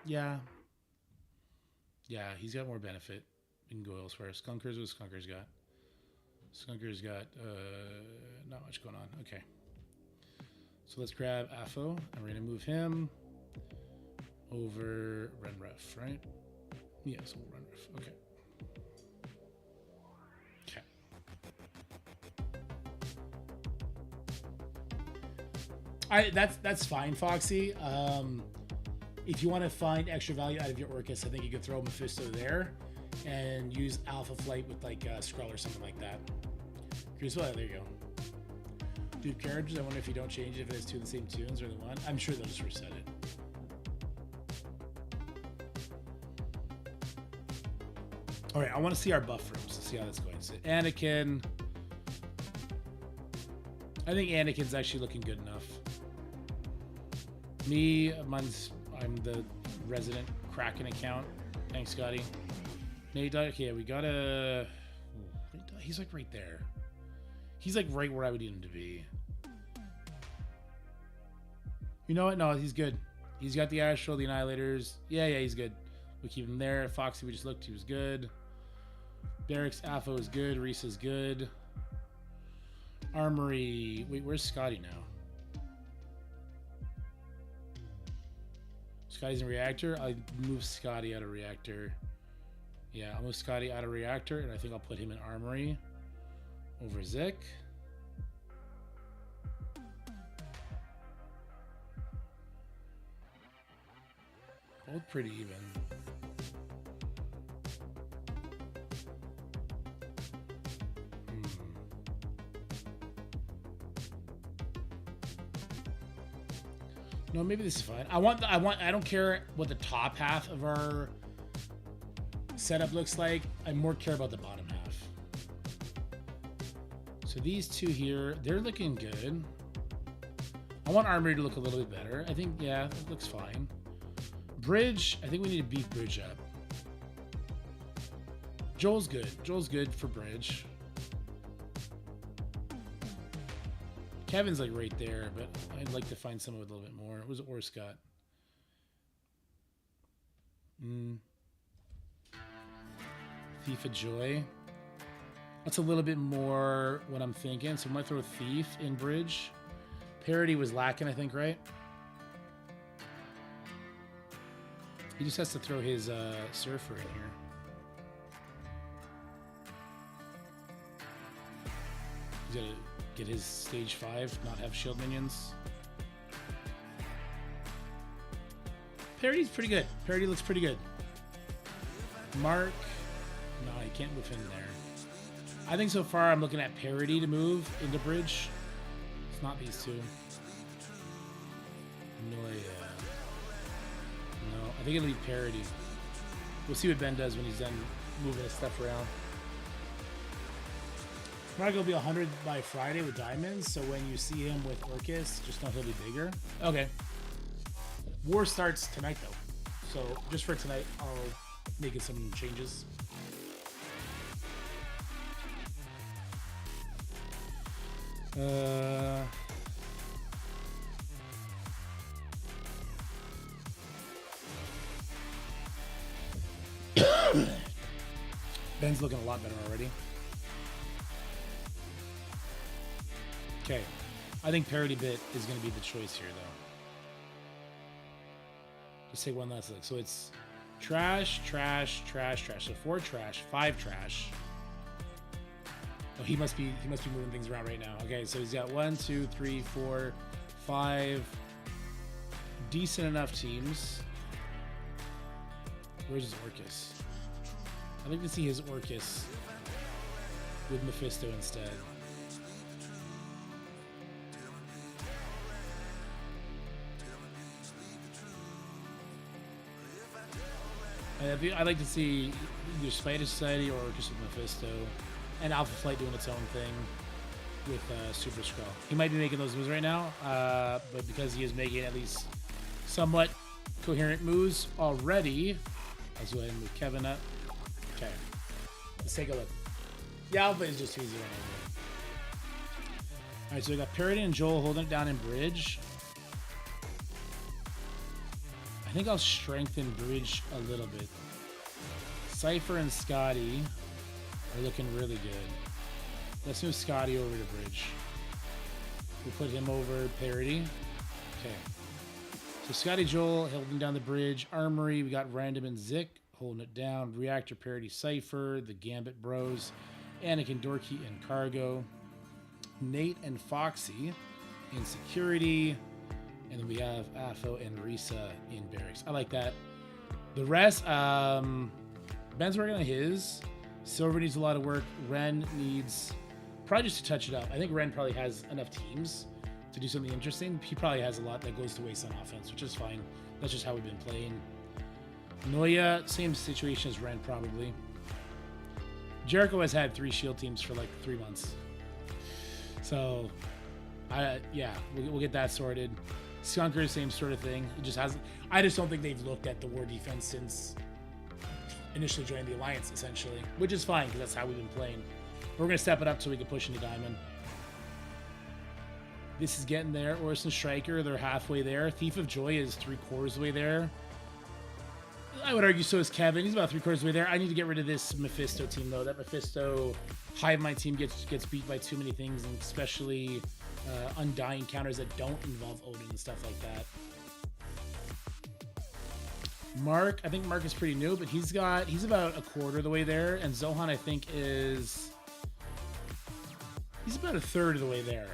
Yeah. Yeah, he's got more benefit. We can go elsewhere. Skunkers, what Skunkers got? Skunkers got not much going on. Okay. So let's grab Afo, and we're gonna move him over Renref, right? Yeah, so Renref. Okay. That's fine, Foxy. If you want to find extra value out of your Orcus, I think you could throw Mephisto there and use Alpha Flight with like Skrull or something like that. Well, there you go. Dude, characters, I wonder if you don't change it if it has two of the same tunes or the one. I'm sure they'll just reset it. All right, I want to see our buff rooms to see how that's going. So Anakin. I think Anakin's actually looking good enough. Me, I'm the resident Kraken account. Thanks, Scotty. Nate, okay, we gotta. He's like right there. He's like right where I would need him to be. You know what? No, he's good. He's got the Astral, the Annihilators. Yeah, he's good. We keep him there. Foxy, we just looked. He was good. Barracks, Afo is good. Reese is good. Armory. Wait, where's Scotty now? Scotty's in Reactor. I'll move Scotty out of Reactor. Yeah, I'll move Scotty out of Reactor, and I think I'll put him in Armory over Zik. Both pretty even. No, maybe this is fine. I don't care what the top half of our setup looks like. I more care about the bottom half. So these two here, they're looking good. I want Armory to look a little bit better. I think, yeah, it looks fine. Bridge, I think we need to beef Bridge up. Joel's good. Joel's good for Bridge. Kevin's like right there, but I'd like to find someone with a little bit more. Who's Orscott? Thief of Joy. That's a little bit more what I'm thinking. So I might throw Thief in Bridge. Parody was lacking, I think, right? He just has to throw his Surfer in here. He's got to get his stage 5, not have shield minions. Parody's pretty good. Parody looks pretty good. Mark. No, you can't move him there. I think so far I'm looking at Parody to move into Bridge. It's not these two. No, I think it'll be Parody. We'll see what Ben does when he's done moving his stuff around. Mark will be 100 by Friday with diamonds, so when you see him with Orcus, just know he'll be bigger. Okay. War starts tonight, though. So just for tonight, I'll make it some changes. Ben's looking a lot better already. Okay, I think Parody Bit is going to be the choice here, though. Let's take one last look. So it's trash, trash, trash, trash. So 4 trash, 5 trash. Oh, he must be moving things around right now. Okay, so he's got 1, 2, 3, 4, 5 decent enough teams. Where's his Orcus? I'd like to see his Orcus with Mephisto instead. I'd like to see either Spider Society or Orcus with Mephisto, and Alpha Flight doing its own thing with Super Skrull. He might be making those moves right now, but because he is making at least somewhat coherent moves already, let's go ahead and move Kevin up. Okay, let's take a look. Yeah, Alpha is just too easy right now. All right, so we got Parody and Joel holding it down in Bridge. I think I'll strengthen Bridge a little bit. Cypher and Scotty are looking really good. Let's move Scotty over to Bridge. We'll put him over parity. Okay. So Scotty Joel holding down the bridge. Armory, we got Random and Zik holding it down. Reactor parity Cypher, the Gambit Bros, Anakin Dorky and Cargo. Nate and Foxy in security. And then we have Afo and Risa in barracks. I like that. The rest, Ben's working on his. Silver needs a lot of work. Ren needs probably just to touch it up. I think Ren probably has enough teams to do something interesting. He probably has a lot that goes to waste on offense, which is fine. That's just how we've been playing. Noya, same situation as Ren probably. Jericho has had 3 shield teams for like 3 months. So, yeah, we'll get that sorted. Skunker, same sort of thing. It just hasn't. I just don't think they've looked at the war defense since initially joining the alliance, essentially, which is fine because that's how we've been playing. We're gonna step it up so we can push into Diamond. This is getting there. Orson Striker, they're halfway there. Thief of Joy is 3/4 of the way there. I would argue so is Kevin. He's about 3/4 of the way there. I need to get rid of this Mephisto team though. That Mephisto Hive Mind team gets beat by too many things, and especially undying counters that don't involve Odin and stuff like that. Mark, I think Mark is pretty new, but he's about 1/4 of the way there, and Zohan I think he's about 1/3 of the way there.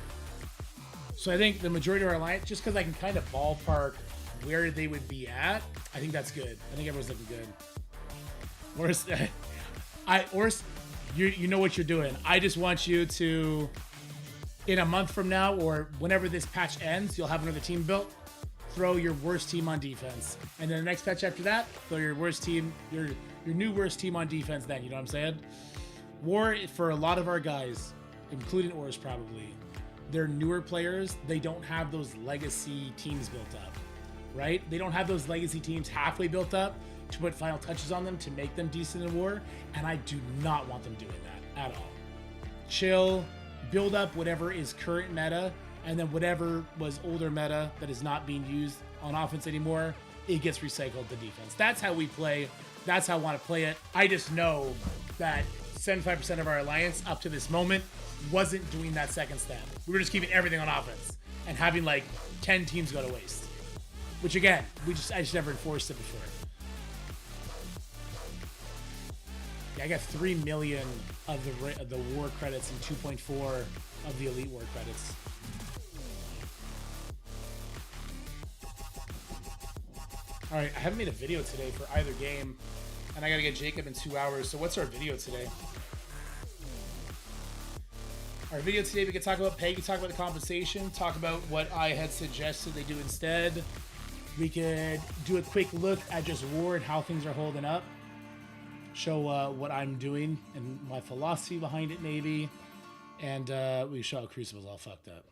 So I think the majority of our alliance, just because I can kind of ballpark where they would be at, I think that's good. I think everyone's looking good. Ors, you know what you're doing. I just want you to, in a month from now or whenever this patch ends, you'll have another team built. Throw your worst team on defense, and then the next patch after that, throw your worst team, your new worst team on defense. Then you know what I'm saying? War for a lot of our guys, including Ors probably, they're newer players. They don't have those legacy teams built up, right? They don't have those legacy teams halfway built up to put final touches on them to make them decent in war, and I do not want them doing that at all. Chill, build up whatever is current meta, and then whatever was older meta that is not being used on offense anymore, it gets recycled to defense. That's how we play. That's how I want to play it. I just know that 75% of our alliance up to this moment wasn't doing that second step. We were just keeping everything on offense and having like 10 teams go to waste. Which again, I just never enforced it before. Yeah, I got 3 million of the war credits and 2.4 of the elite war credits. All right, I haven't made a video today for either game, and I gotta get Jacob in 2 hours. So what's our video today? Our video today, we can talk about Peggy, talk about the compensation, talk about what I had suggested they do instead. We could do a quick look at just war and how things are holding up. Show what I'm doing and my philosophy behind it, maybe. And we show how Crucible's all fucked up.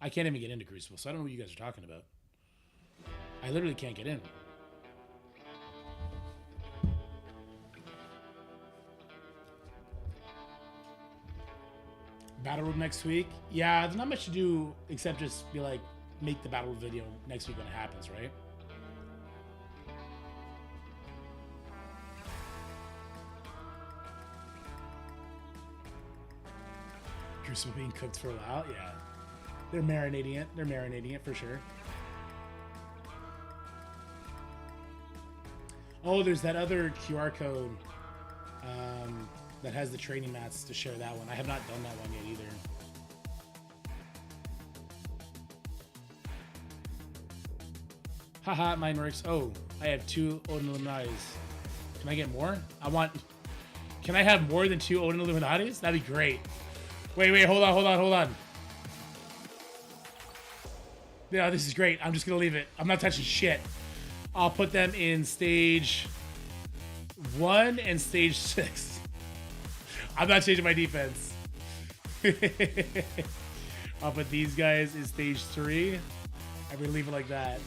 I can't even get into Crucible, so I don't know what you guys are talking about. I literally can't get in. Battle Road next week? Yeah, there's not much to do except just be like, make the Battle Road video next week when it happens, right? Crucible being cooked for a while? Yeah. They're marinating it. They're marinating it for sure. Oh, there's that other QR code that has the training mats to share that one. I have not done that one yet either. Haha, mine works. Oh, I have 2 Odin Illuminatis. Can I get more? Can I have more than 2 Odin Illuminatis? That'd be great. Wait, hold on. Yeah, this is great. I'm just gonna leave it. I'm not touching shit. I'll put them in stage 1 and stage 6. I'm not changing my defense. I'll put these guys in stage 3. I'm gonna leave it like that.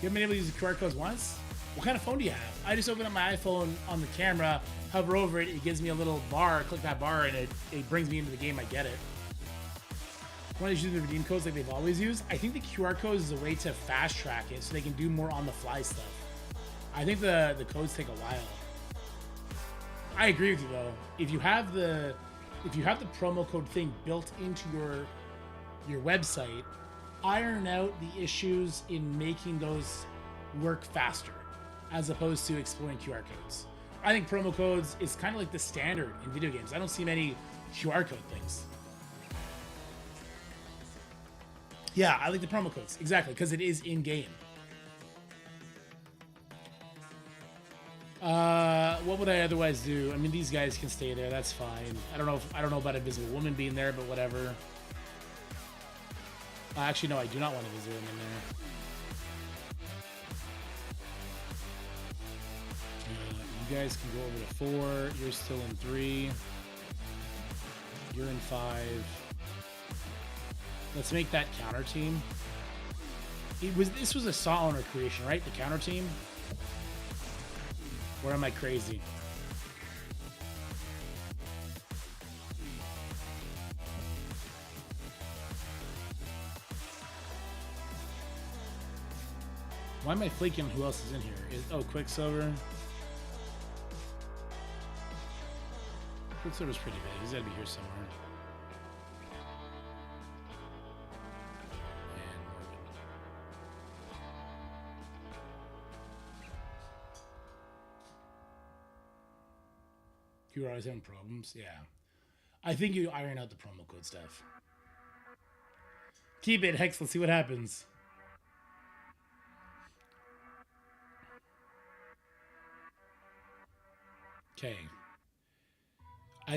You haven't been able to use the QR codes once? What kind of phone do you have? I just open up my iPhone on the camera, hover over it, it gives me a little bar, click that bar, and it brings me into the game. I get it. Why don't they use the redeem codes like they've always used? I think the QR codes is a way to fast track it so they can do more on the fly stuff. I think the codes take a while. I agree with you though. If you have the if you have the promo code thing built into your website, iron out the issues in making those work faster, as opposed to exploring QR codes. I think promo codes is kind of like the standard in video games. I don't see many QR code things. Yeah, I like the promo codes. Exactly, because it is in-game. What would I otherwise do? I mean, these guys can stay there. That's fine. I don't know about Invisible Woman being there, but whatever. Actually, no, I do not want Invisible Woman there. You guys can go over to 4. You're still in 3. You're in 5. Let's make that counter team. This was a Saw owner creation, right? The counter team. Or am I crazy? Why am I flaking? Who else is in here? Quicksilver. Quicksilver's pretty big. He's got to be here somewhere. You're always having problems? Yeah. I think you iron out the promo code stuff. Keep it, Hex. Let's see what happens. Okay.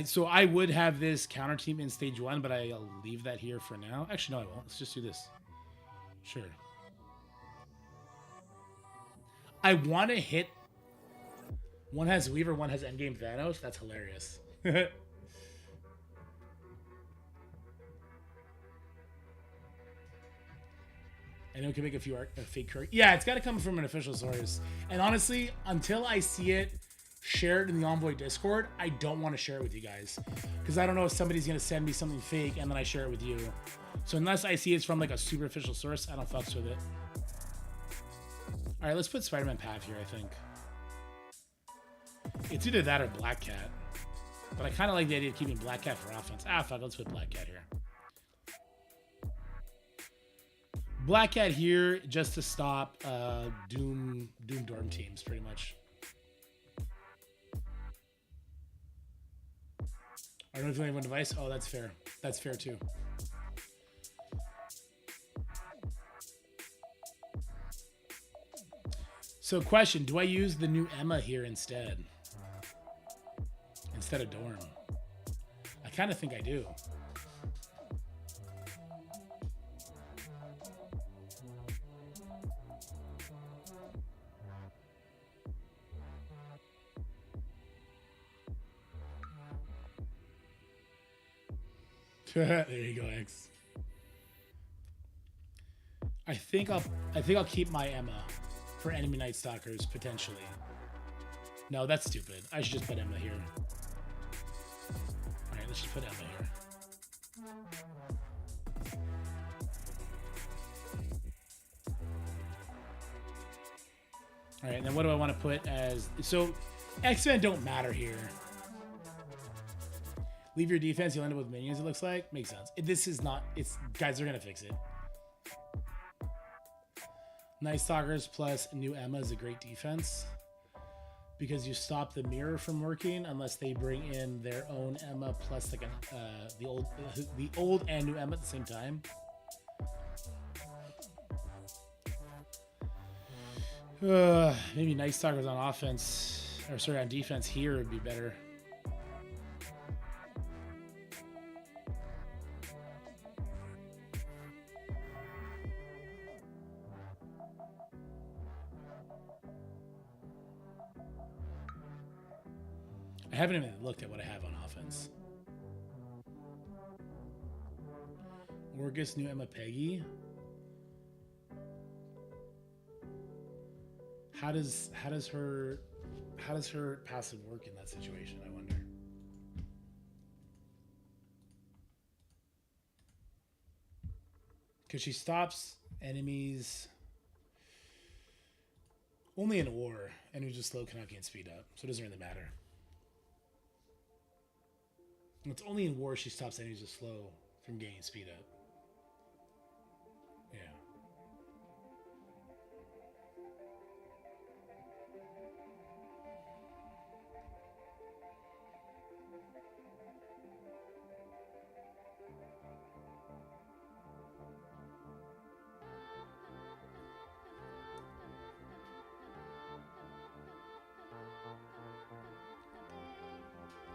So I would have this counter team in stage 1, but I'll leave that here for now. Actually, no, I won't. Let's just do this. Sure. I want to hit... One has Weaver, one has Endgame Thanos. That's hilarious. And then we can make a few fake characters. Yeah, it's got to come from an official source. And honestly, until I see it shared in the Envoy Discord, I don't want to share it with you guys. Because I don't know if somebody's going to send me something fake and then I share it with you. So unless I see it's from like a super official source, I don't fucks with it. All right, let's put Spider-Man Path here, I think. It's either that or Black Cat. But I kind of like the idea of keeping Black Cat for offense. Fuck, let's put Black Cat here. Black Cat here just to stop Doom Dorm teams, pretty much. I don't know if you only have one device. Oh, that's fair. That's fair too. So question, do I use the new Emma here instead? Instead of Dorm? I kind of think I do. There you go, X. I think I'll keep my Emma for enemy Night Stalkers potentially. No, that's stupid. I should just put Emma here. All right, let's just put Emma here. All right, and then what do I want to put as... So, X-Men don't matter here. Leave your defense, you'll end up with minions, it looks like. Makes sense. This is not... Guys, they're going to fix it. Night Stalkers plus new Emma is a great defense. Because you stop the mirror from working unless they bring in their own Emma plus like the old and new Emma at the same time. Maybe Night Stalkers on offense, or sorry, on defense here would be better. I haven't even looked at what I have on offense. Orgus, new Emma, Peggy. How does her passive work in that situation, I wonder? Because she stops enemies only in war, and who's just slow cannot gain speed up, so it doesn't really matter. It's only in war she stops enemies with slow from gaining speed up. Yeah.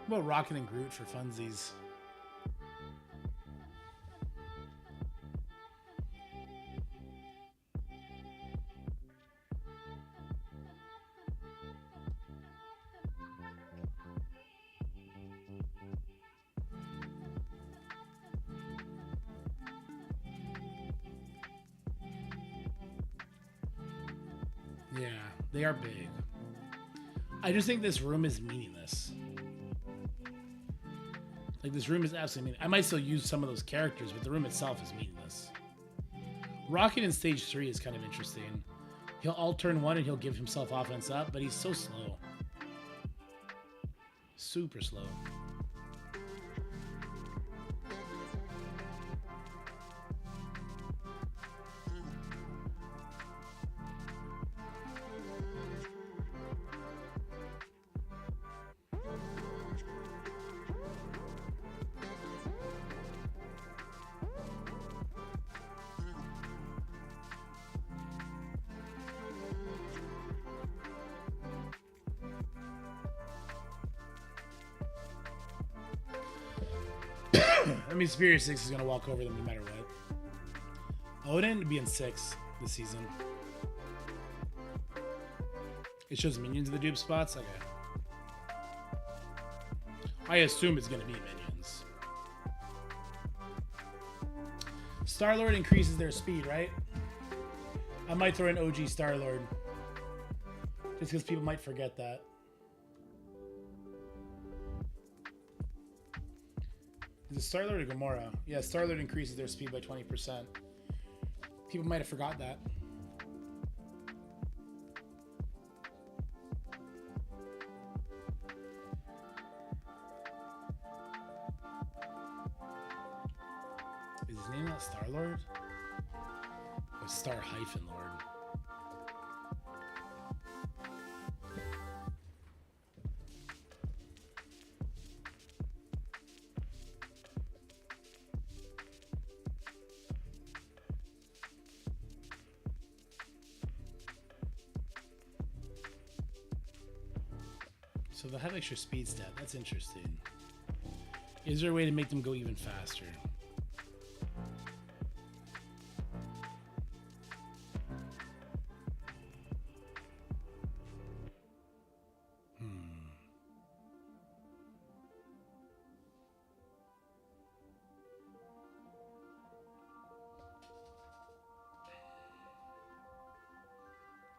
What about Rocket and Groot for funsies? Yeah, they are big. I just think this room is meaningless. Like, this room is absolutely meaningless. I might still use some of those characters, but the room itself is meaningless. Rocket in stage 3 is kind of interesting. He'll alt turn 1 and he'll give himself offense up, but he's so slow. Super slow. I mean, Superior 6 is going to walk over them no matter what. Odin would be in 6 this season. It shows minions in the dupe spots? Okay. I assume it's going to be minions. Star-Lord increases their speed, right? I might throw in OG Star-Lord. Just because people might forget that. Is it Star-Lord or Gamora? Yeah, Star-Lord increases their speed by 20%. People might have forgot that. Is his name not Star-Lord? Or Star-Lord? So they'll have extra speed stat. That's interesting. Is there a way to make them go even faster?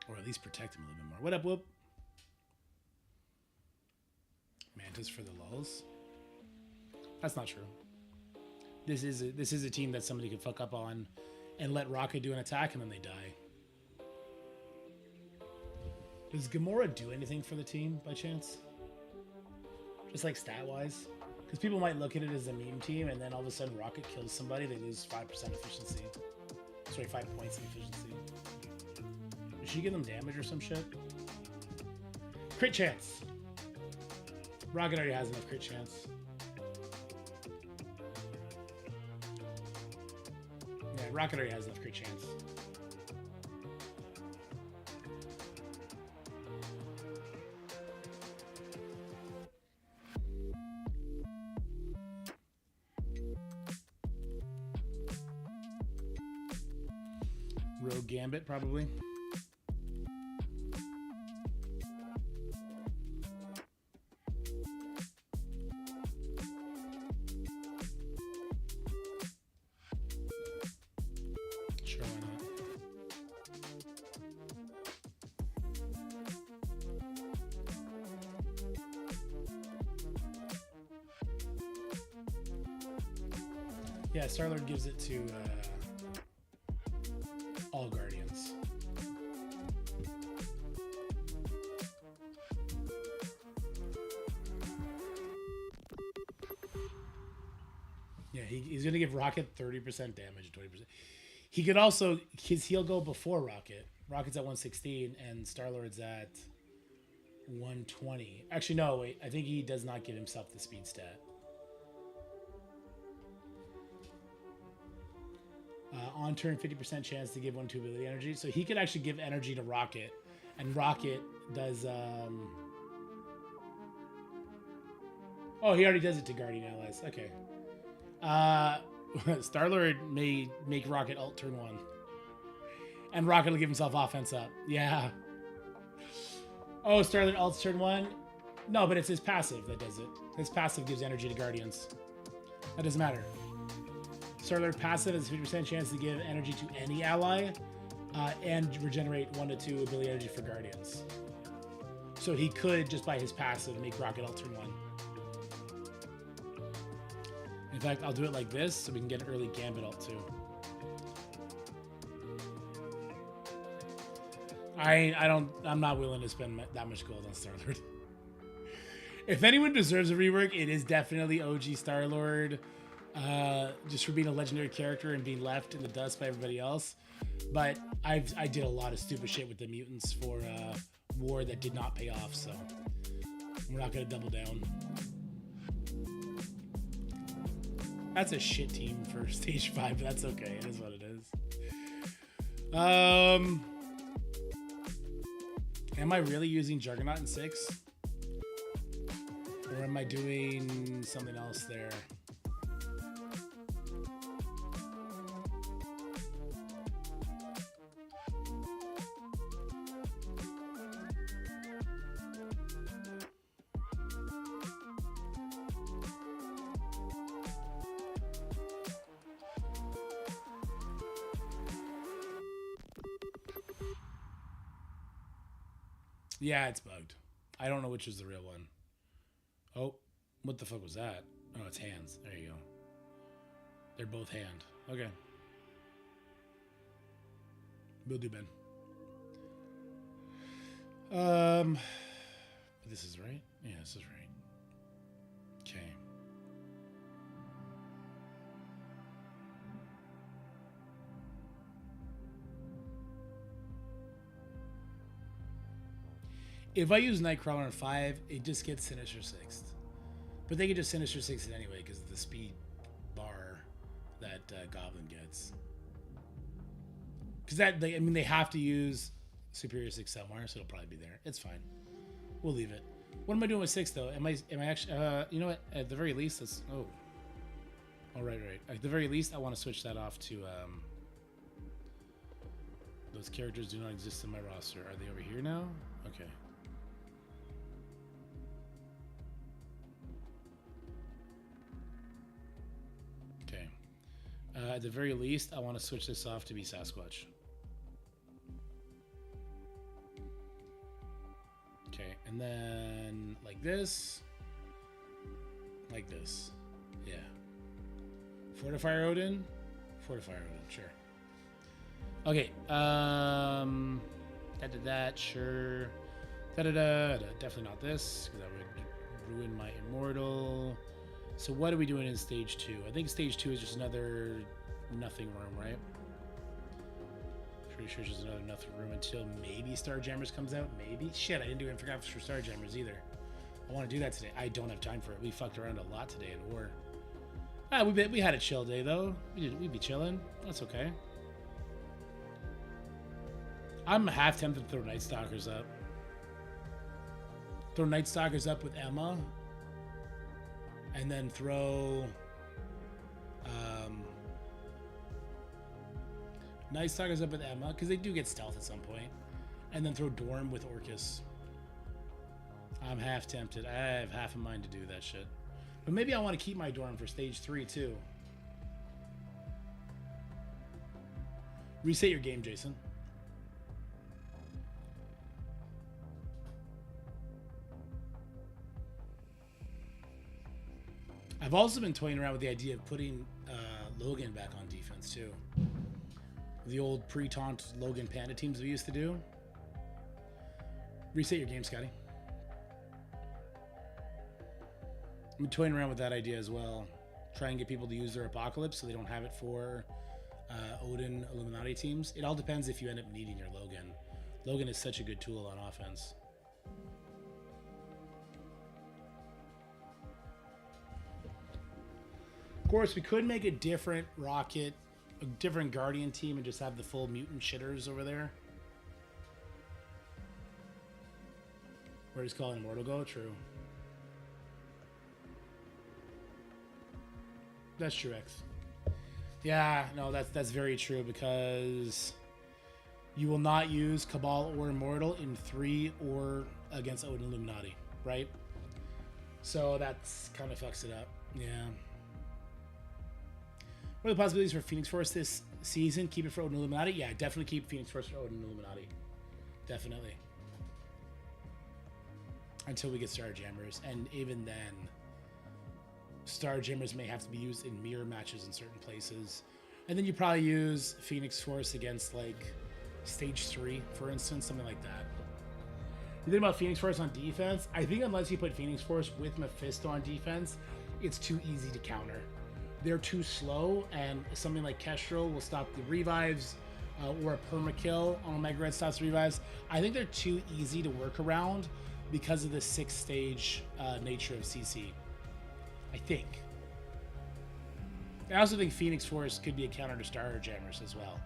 Or at least protect him a little bit more. What up, Whoop? Mantis for the lulls? That's not true. This is a team that somebody could fuck up on and let Rocket do an attack and then they die. Does Gamora do anything for the team by chance? Just like stat-wise? Because people might look at it as a meme team and then all of a sudden Rocket kills somebody, they lose 5% efficiency. Sorry, 5 points of efficiency. Does she give them damage or some shit? Crit chance! Rocket already has enough crit chance. Yeah, Rocket already has enough crit chance. Rogue Gambit, probably. Sure, why not? Yeah, Star-Lord gives it to all Guardians. he's going to give Rocket 30% damage, 20%. He could also, he'll go before Rocket. Rocket's at 116 and Star-Lord's at 120. Actually, no, wait. I think he does not give himself the speed stat. On turn, 50% chance to give 1/2 ability energy. So he could actually give energy to Rocket. And Rocket does... Oh, he already does it to Guardian Allies. Okay. Star-Lord may make Rocket ult turn 1. And Rocket will give himself offense up. Yeah. Oh, Star-Lord ults turn 1? No, but it's his passive that does it. His passive gives energy to Guardians. That doesn't matter. Star-Lord passive has a 50% chance to give energy to any ally and regenerate 1 to 2 ability energy for Guardians. So he could, just by his passive, make Rocket ult turn 1. In fact, I'll do it like this so we can get an early Gambit ult too. I'm not willing to spend that much gold on Star-Lord. If anyone deserves a rework, it is definitely OG Star-Lord. Just for being a legendary character and being left in the dust by everybody else. But I did a lot of stupid shit with the mutants for war that did not pay off, so we're not gonna double down. That's a shit team for stage 5, but that's okay. It is what it is. Am I really using Juggernaut in 6? Or am I doing something else there? Yeah, it's bugged. I don't know which is the real one. Oh, what the fuck was that? Oh, it's hands. There you go. They're both hand. Okay. Will do, Ben. This is right? Yeah, this is right. Okay. If I use Nightcrawler on 5, it just gets Sinister 6th. But they can just Sinister 6th it anyway because of the speed bar that Goblin gets. Because they have to use Superior 6 somewhere, so it'll probably be there. It's fine. We'll leave it. What am I doing with 6 though? Am I actually? You know what? At the very least, let's. Oh. Oh right. At the very least, I want to switch that off to. Those characters do not exist in my roster. Are they over here now? Okay. At the very least, I want to switch this off to be Sasquatch. Okay, and then like this. Like this. Yeah. Fortifier Odin? Fortifier Odin, sure. Okay, that, sure. Definitely not this, because that would ruin my Immortal. So what are we doing in stage 2? I think stage 2 is just another nothing room, right? Pretty sure it's just another nothing room until maybe StarJammers comes out. Maybe. Shit, I didn't do infographics for StarJammers either. I want to do that today. I don't have time for it. We fucked around a lot today in war. We had a chill day though. We'd be chilling. That's okay. I'm half tempted to throw Night Stalkers up. Throw Night Stalkers up with Emma. And then throw Night Stalkers up with Emma, because they do get stealth at some point. And then throw Dorm with Orcus. I'm half tempted. I have half a mind to do that shit. But maybe I want to keep my Dorm for stage 3 too. Reset your game, Jason. I've also been toying around with the idea of putting Logan back on defense too. The old pre-taunt Logan Panda teams we used to do. Reset your game, Scotty. I'm toying around with that idea as well. Try and get people to use their Apocalypse so they don't have it for Odin Illuminati teams. It all depends if you end up needing your Logan. Logan is such a good tool on offense. Of course, we could make a different Rocket, a different Guardian team, and just have the full mutant shitters over there. We're just calling Immortal Go. True. That's true, X. Yeah, no, that's very true, because you will not use Cabal or Immortal in 3 or against Odin Illuminati, right? So that's kind of fucks it up. Yeah. What are the possibilities for Phoenix Force this season? Keep it for Odin Illuminati? Yeah, definitely keep Phoenix Force for Odin Illuminati. Definitely. Until we get StarJammers, and even then, StarJammers may have to be used in mirror matches in certain places. And then you probably use Phoenix Force against, like, Stage 3, for instance, something like that. The thing about Phoenix Force on defense, I think unless you put Phoenix Force with Mephisto on defense, it's too easy to counter. They're too slow, and something like Kestrel will stop the revives, or a permakill on Omega Red stops revives. I think they're too easy to work around because of the 6-stage nature of CC. I think. I also think Phoenix Force could be a counter to StarJammers as well,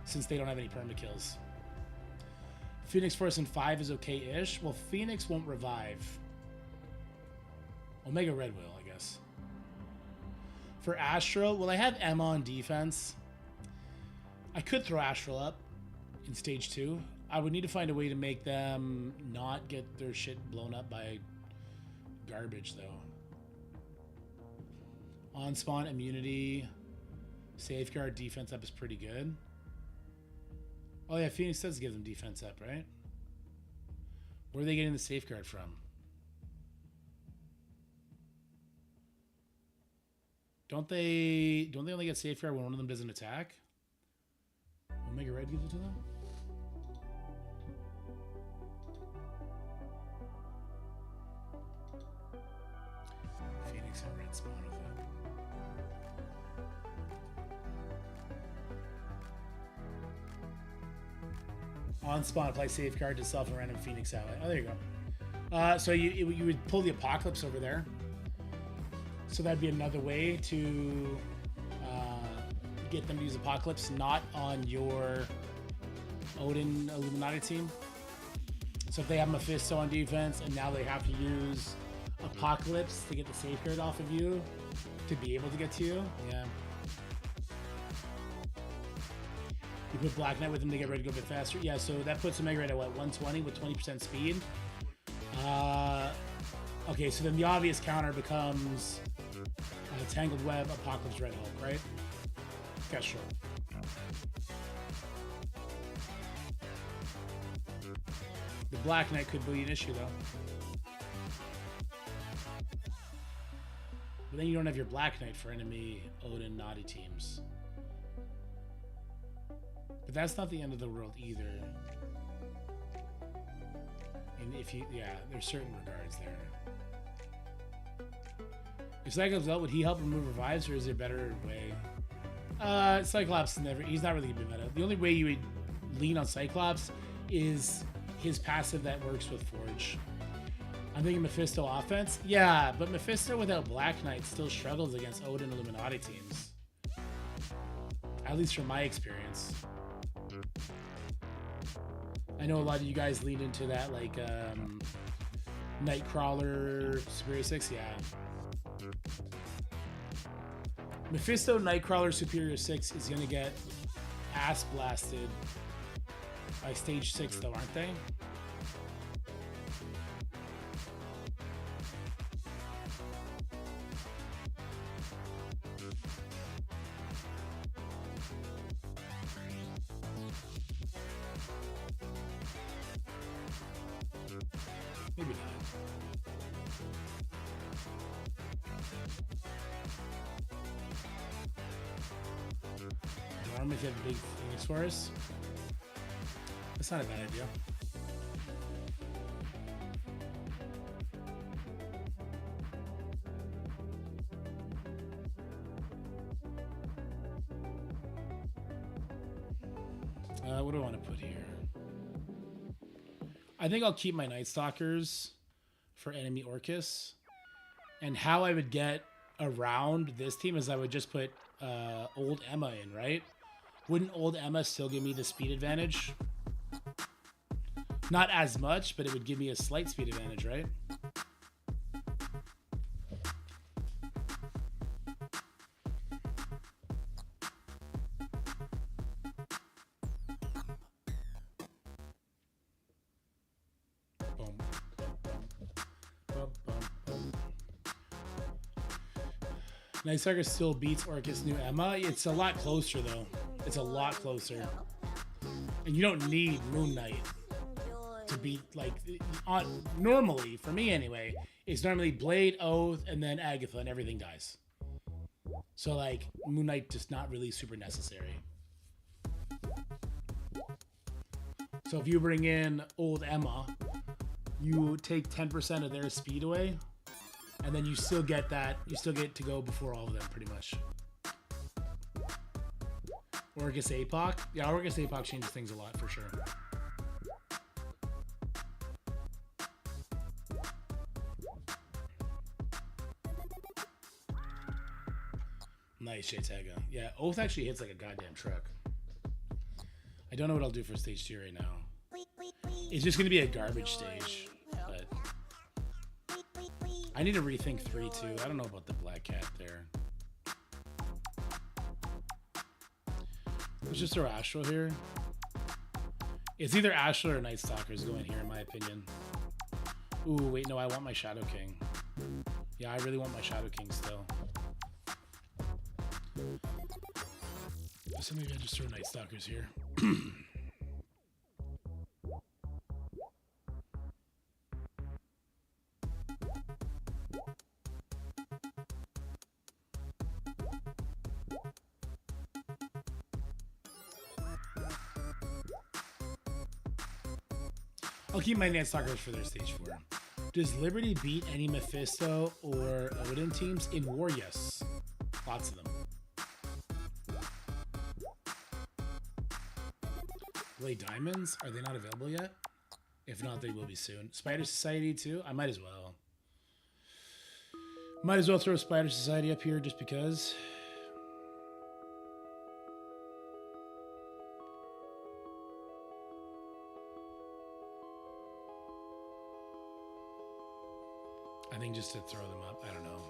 since they don't have any permakills. Phoenix Force in 5 is okay-ish. Well, Phoenix won't revive. Omega Red will, I guess. For Astral, well, I have Emma on defense. I could throw Astral up in Stage 2. I would need to find a way to make them not get their shit blown up by garbage, though. On spawn, immunity, safeguard, defense up is pretty good. Oh yeah, Phoenix does give them defense up, right? Where are they getting the safeguard from? Don't they only get safeguard when one of them doesn't attack? Omega Red gives it to them? Phoenix and Red spawn with them. On spawn, apply safeguard to self and random Phoenix ally. Oh, there you go. So you would pull the Apocalypse over there. So that'd be another way to get them to use Apocalypse, not on your Odin Illuminati team. So if they have Mephisto on defense and now they have to use Apocalypse to get the safeguard off of you to be able to get to you, yeah. You put Black Knight with him to get ready to go a bit faster. Yeah, so that puts Omega Red at what, 120 with 20% speed? Okay, so then the obvious counter becomes Tangled Web, Apocalypse, Red Hulk, right? Yeah, sure. The Black Knight could be an issue, though. But then you don't have your Black Knight for enemy Odin Naughty teams. But that's not the end of the world either. And if you, yeah, there's certain regards there. If Cyclops out, would he help remove revives, or is there a better way? Cyclops he's not really gonna be meta. The only way you would lean on Cyclops is his passive that works with Forge. I'm thinking Mephisto offense. Yeah, but Mephisto without Black Knight still struggles against Odin Illuminati teams. At least from my experience. I know a lot of you guys lean into that, like, Nightcrawler, Superior 6, yeah. Mephisto, Nightcrawler, Superior 6 is gonna get ass blasted by Stage 6, though, aren't they? Maybe not. Dorm if you have a big Phoenix Force. That's not a bad idea. what do I want to put here? I think I'll keep my Night Stalkers for enemy Orcus. And how I would get around this team is I would just put old Emma in, right? Wouldn't old Emma still give me the speed advantage? Not as much, but it would give me a slight speed advantage, right? Boom. Bum, bum, bum. Night Stalker still beats Orcus New Emma. It's a lot closer, though. It's a lot closer. And you don't need Moon Knight to beat, like, normally, for me anyway, it's normally Blade, Oath, and then Agatha, and everything dies. So, like, Moon Knight just not really super necessary. So if you bring in old Emma, you take 10% of their speed away, and then you still get that, you still get to go before all of them, pretty much. Orcus APOC? Yeah, Orcus APOC changes things a lot, for sure. Nice, Shaytega. Yeah, Oath actually hits like a goddamn truck. I don't know what I'll do for stage 2 right now. It's just going to be a garbage stage, but I need to rethink 3 too. I don't know about the Black Cat there. Let's just throw Astral here. It's either Astral or Night Stalkers going here, in my opinion. Ooh, wait, no, I want my Shadow King. Yeah, I really want my Shadow King still. So maybe I just throw Night Stalkers here. I'll keep my Night Stalkers for their stage 4. Does Liberty beat any Mephisto or Odin teams in war? Yes. Lots of them. Blade Diamonds? Are they not available yet? If not, they will be soon. Spider Society too? I might as well. Might as well throw Spider Society up here just because. I think just to throw them up. I don't know.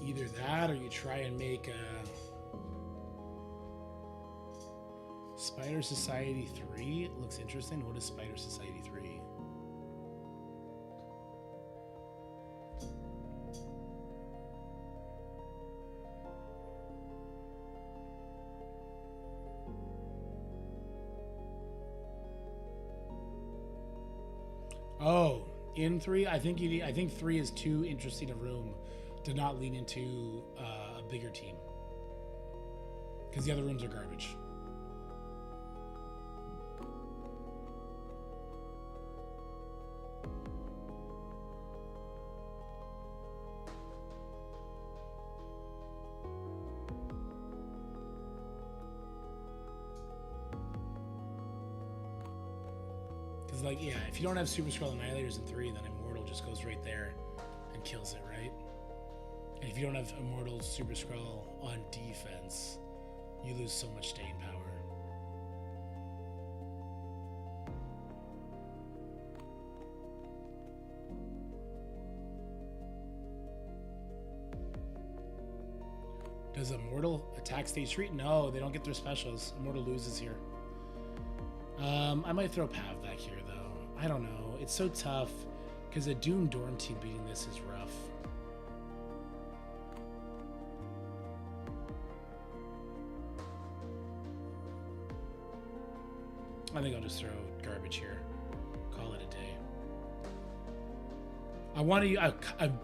Either that or you try and make a Spider Society 3. It looks interesting. What is Spider Society 3? Oh, in 3? I think you need, I think 3 is too interesting a room to not lean into a bigger team, because the other rooms are garbage. Because, like, yeah, if you don't have Super Skrull Annihilators in 3, then Immortal just goes right there and kills it, right? And if you don't have Immortal Super Skrull on defense, you lose so much staying power. Does Immortal attack stage 3? No, they don't get their specials. Immortal loses here. I might throw Pav back here, though. I don't know. It's so tough, because a Doom Dorm team beating this is rough. I think I'll just throw garbage here. Call it a day. I want to.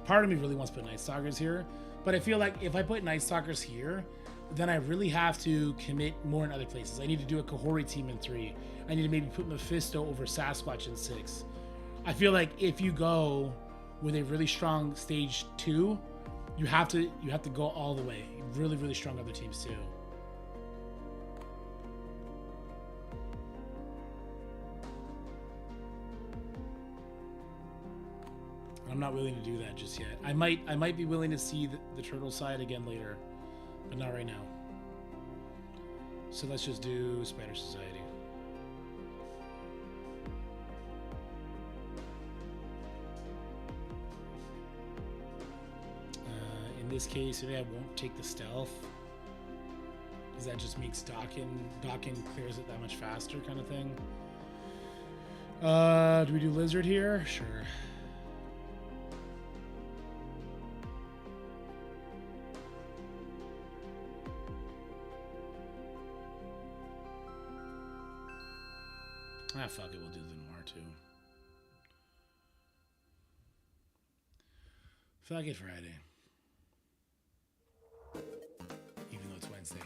Part of me really wants to put Night Stalkers here, but I feel like if I put Night Stalkers here, then I really have to commit more in other places. I need to do a Kahori team in 3. I need to maybe put Mephisto over Sasquatch in 6. I feel like if you go with a really strong stage 2, you have to go all the way. Really, really strong other teams too. I'm not willing to do that just yet. I might be willing to see the turtle side again later, but not right now. So let's just do Spider Society. In this case, maybe I won't take the stealth, because that just makes docking clears it that much faster, kind of thing. Do we do lizard here? Sure. Ah, fuck it, we'll do the noir too. Fuck it, Friday. Even though it's Wednesday.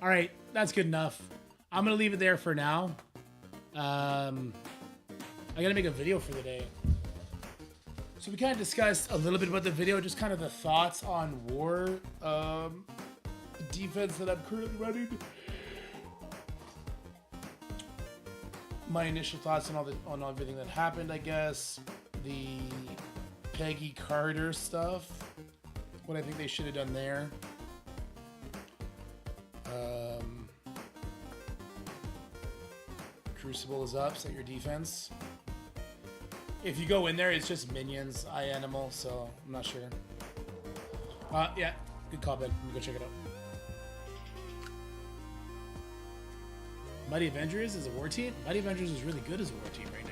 Alright, that's good enough. I'm gonna leave it there for now. I gotta make a video for the day. So we kind of discussed a little bit about the video, just kind of the thoughts on war defense that I'm currently running. My initial thoughts on everything that happened, I guess. The Peggy Carter stuff. What I think they should have done there. Crucible is up, set your defense. If you go in there, it's just minions, eye animal, so I'm not sure. Yeah, good call, Ben. Let me go check it out. Mighty Avengers is a war team? Mighty Avengers is really good as a war team right now.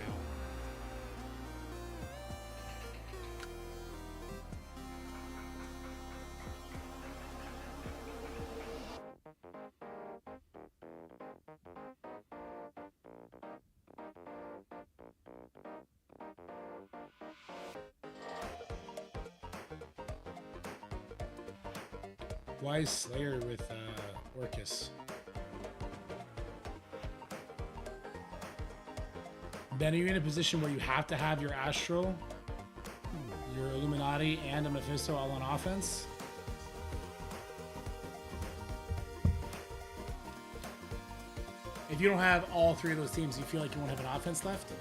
Why is Slayer with Orcus? Ben, are you in a position where you have to have your Astral, your Illuminati, and a Mephisto all on offense? If you don't have all three of those teams, you feel like you won't have an offense left?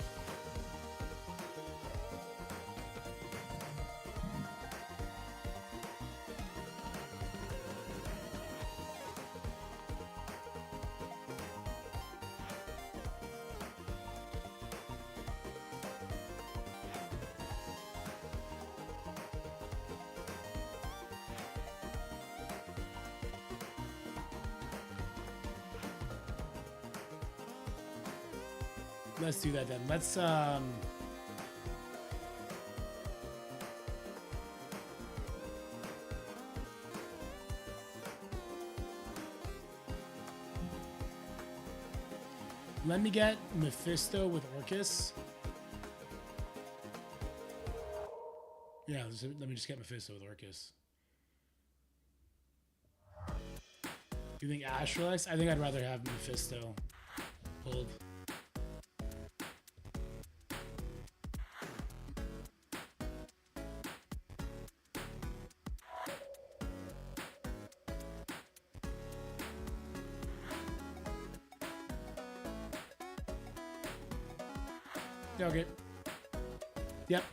Let's do that then. Let's let me get Mephisto with Orcus. Yeah, let me just get Mephisto with Orcus. You think Astralites? I think I'd rather have Mephisto pulled. Okay. Yep.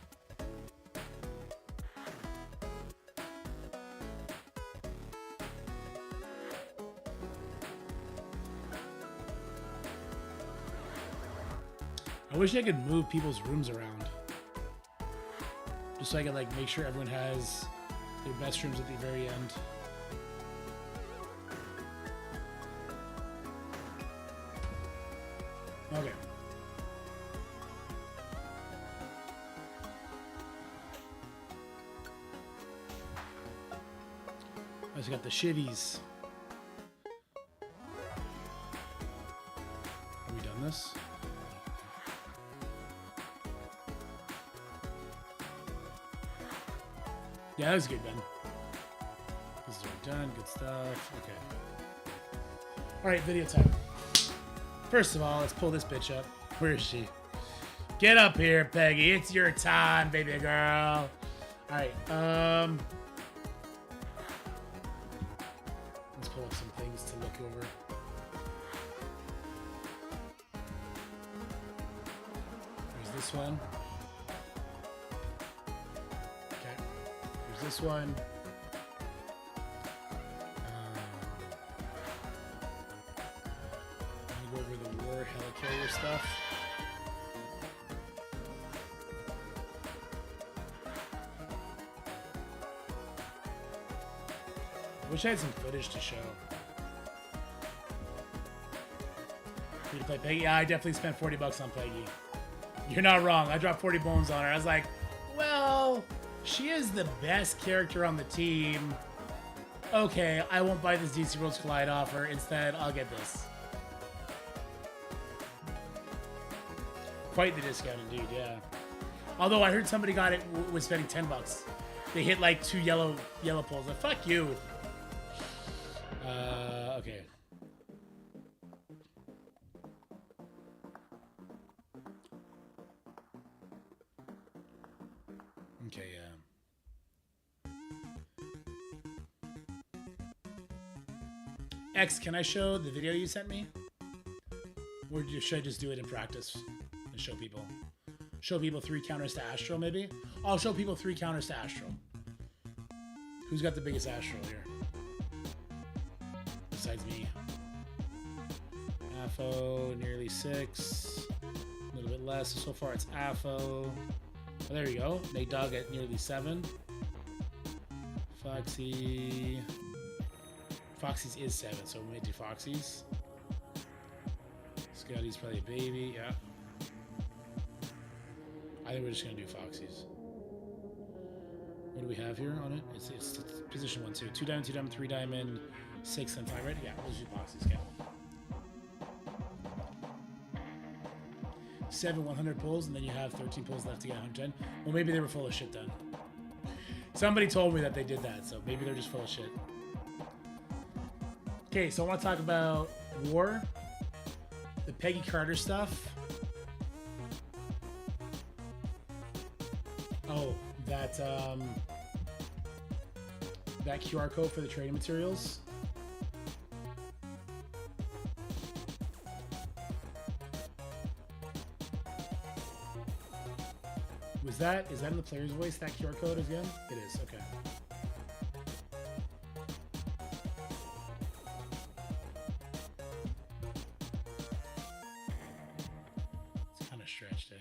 I wish I could move people's rooms around. Just so I can like make sure everyone has their best rooms at the very end. Okay. I just got the shivvies. Have we done this? Yeah, that was good, Ben. This is already done. Good stuff. Okay. Alright, video time. First of all, let's pull this bitch up. Where is she? Get up here, Peggy. It's your time, baby girl. All right. Let's pull up some things to look over. There's this one. Okay. There's this one. I'm gonna go over the war helicarrier stuff. Wish I had some footage to show. Free to play Peggy? Yeah, I definitely spent $40 on Peggy. You're not wrong. I dropped 40 bones on her. I was like, well, she is the best character on the team. Okay, I won't buy this DC Worlds Collide offer. Instead, I'll get this. Quite the discount indeed, yeah. Although I heard somebody got it was spending $10. They hit like 2 yellow poles. Like, fuck you. Okay. Okay, yeah. X, can I show the video you sent me? Or should I just do it in practice and show people? Show people 3 counters to Astro, maybe? I'll show people 3 counters to Astro. Who's got the biggest Astro here? Besides me. AFO, nearly 6. A little bit less. So far it's AFO. Oh, there we go. Nate Dogg at nearly 7. Foxy. Foxy's is 7, so we may do Foxy's. Scotty's probably a baby, yeah. I think we're just gonna do Foxy's. What do we have here on it? It's position 1, 2. 2 diamond, 2 diamond, 3 diamond, 6 and 5, right? Yeah, we'll do Foxy's count. 7 100 pulls, and then you have 13 pulls left to get 110. Well, maybe they were full of shit then. Somebody told me that they did that, so maybe they're just full of shit. Okay, so I want to talk about War, the Peggy Carter stuff. Oh, that QR code for the trading materials. Is that in the player's voice, that QR code again? It is, okay. It's kind of stretched, eh?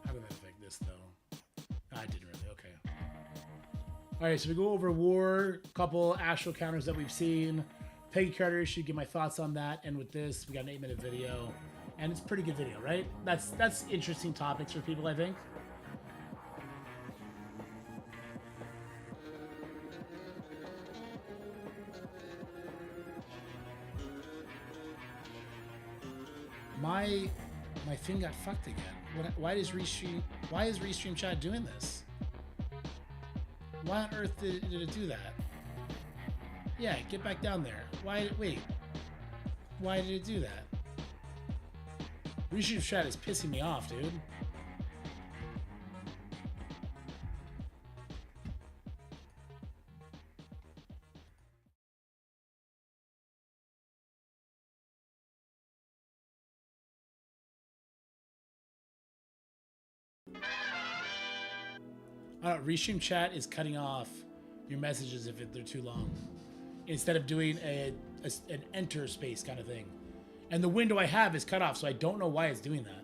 How did that affect this, though? I didn't really, okay. Alright, so we go over War, a couple Astral counters that we've seen. Peggy Carter issue, give my thoughts on that, and with this, we got an 8-minute video. And it's a pretty good video, right? That's interesting topics for people, I think. My thing got fucked again. Why is Restream Chat doing this? Why on earth did it do that? Yeah, get back down there. Wait. Why did it do that? Restream Chat is pissing me off, dude. Restream Chat is cutting off your messages if they're too long, instead of doing an enter space kind of thing. And the window I have is cut off, so I don't know why it's doing that.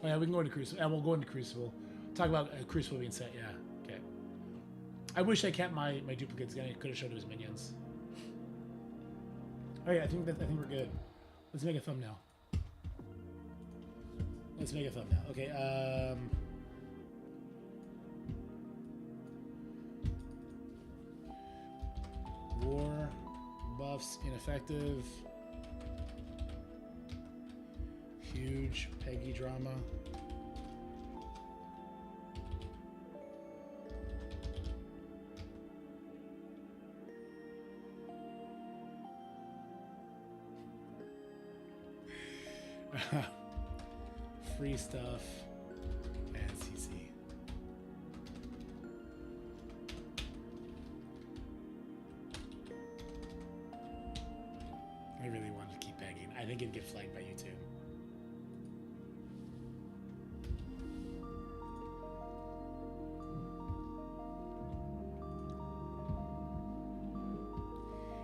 Oh yeah, we can go into Crucible. Yeah, we'll go into Crucible. Talk about Crucible being set. Yeah, okay. I wish I kept my duplicates again. I could have showed it as minions. Oh yeah, I think we're good. Let's make a thumbnail. Okay. War buffs ineffective. Huge Peggy drama. Free stuff and CC. I really wanted to keep pegging. I think it'd get flagged by YouTube.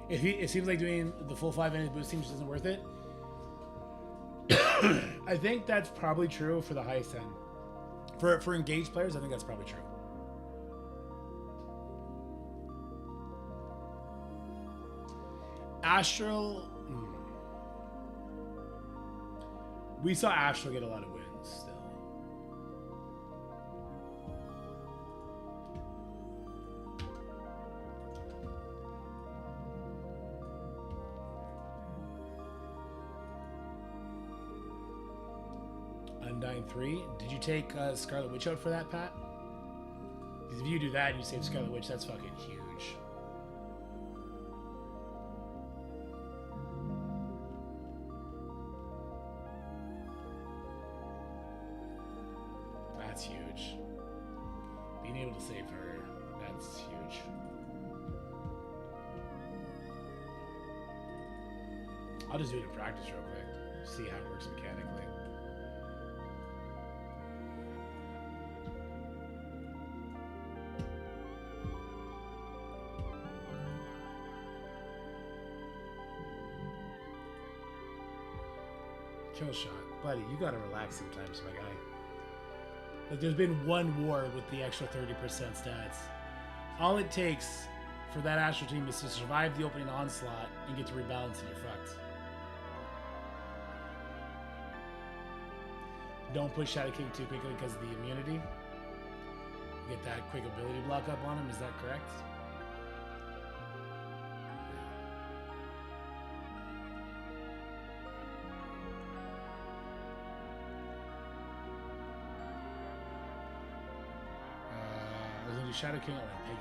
It seems like doing the full 5-minute boosting just isn't worth it. I think that's probably true for the highest end. For engaged players, I think that's probably true. Astral. We saw Astral get a lot of wins still. Undying 3. Did you take Scarlet Witch out for that, Pat? Because if you do that and you save Scarlet Witch, that's fucking huge. That's huge. Being able to save her, that's huge. I'll just do it in practice real quick. See how it works mechanically. Kill shot. Buddy, you gotta relax sometimes, my guy. Like, there's been one war with the extra 30% stats. All it takes for that Astral team is to survive the opening onslaught and get to rebalance and you're fucked. Don't push Shadow King too quickly because of the immunity. Get that quick ability block up on him, is that correct? Shadow King or Peggy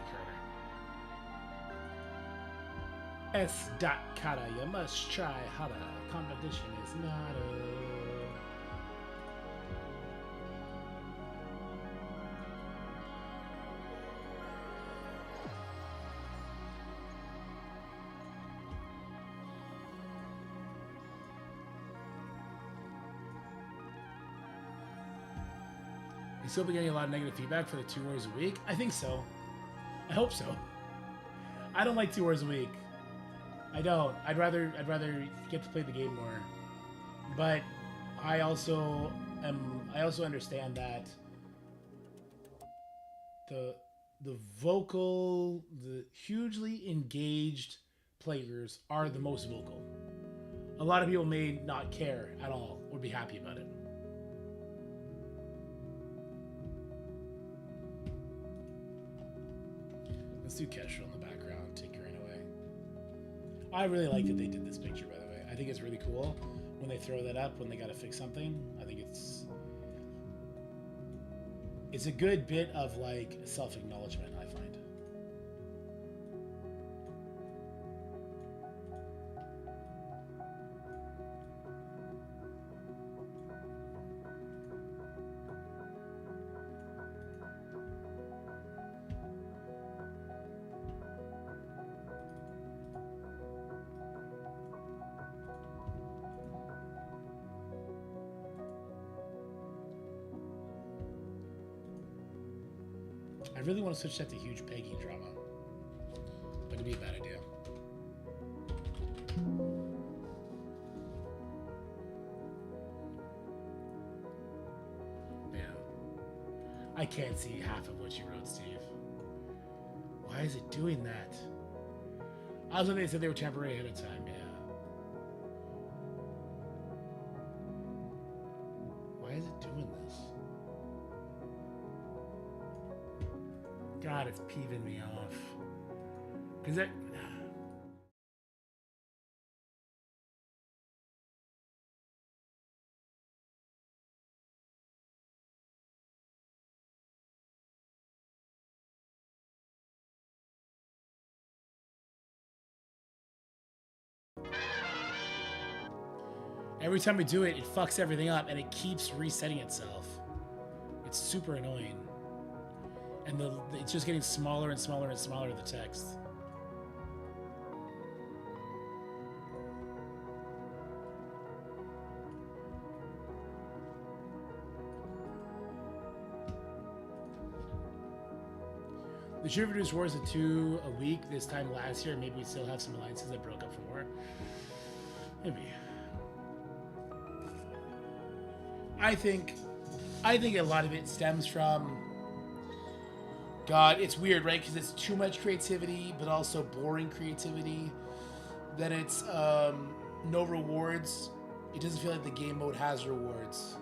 Carter. S. Kata, you must try harder. Competition is not You still be getting a lot of negative feedback for the 2 wars a week? I think so. I hope so. I don't like 2 wars a week. I don't. I'd rather get to play the game more. But I also understand that the hugely engaged players are the most vocal. A lot of people may not care at all or be happy about it. Let's do Kestrel in the background, tinkering away. I really like that they did this picture, by the way. I think it's really cool when they throw that up when they gotta fix something. I think it's a good bit of like self-acknowledgement, I find. I really want to switch that to huge Peggy drama, but it'd be a bad idea. Yeah. I can't see half of what you wrote, Steve. Why is it doing that? I was when they said they were temporary ahead of time, yeah. Why is it doing this? God, it's peeving me off. Cause that. Every time we do it, it fucks everything up and it keeps resetting itself. It's super annoying. And it's just getting smaller and smaller and smaller, the text. The should reduce wars to 2 a week this time last year. Maybe we still have some alliances that broke up for war. Maybe. I think a lot of it stems from, God, it's weird, right? Because it's too much creativity, but also boring creativity. Then it's no rewards. It doesn't feel like the game mode has rewards.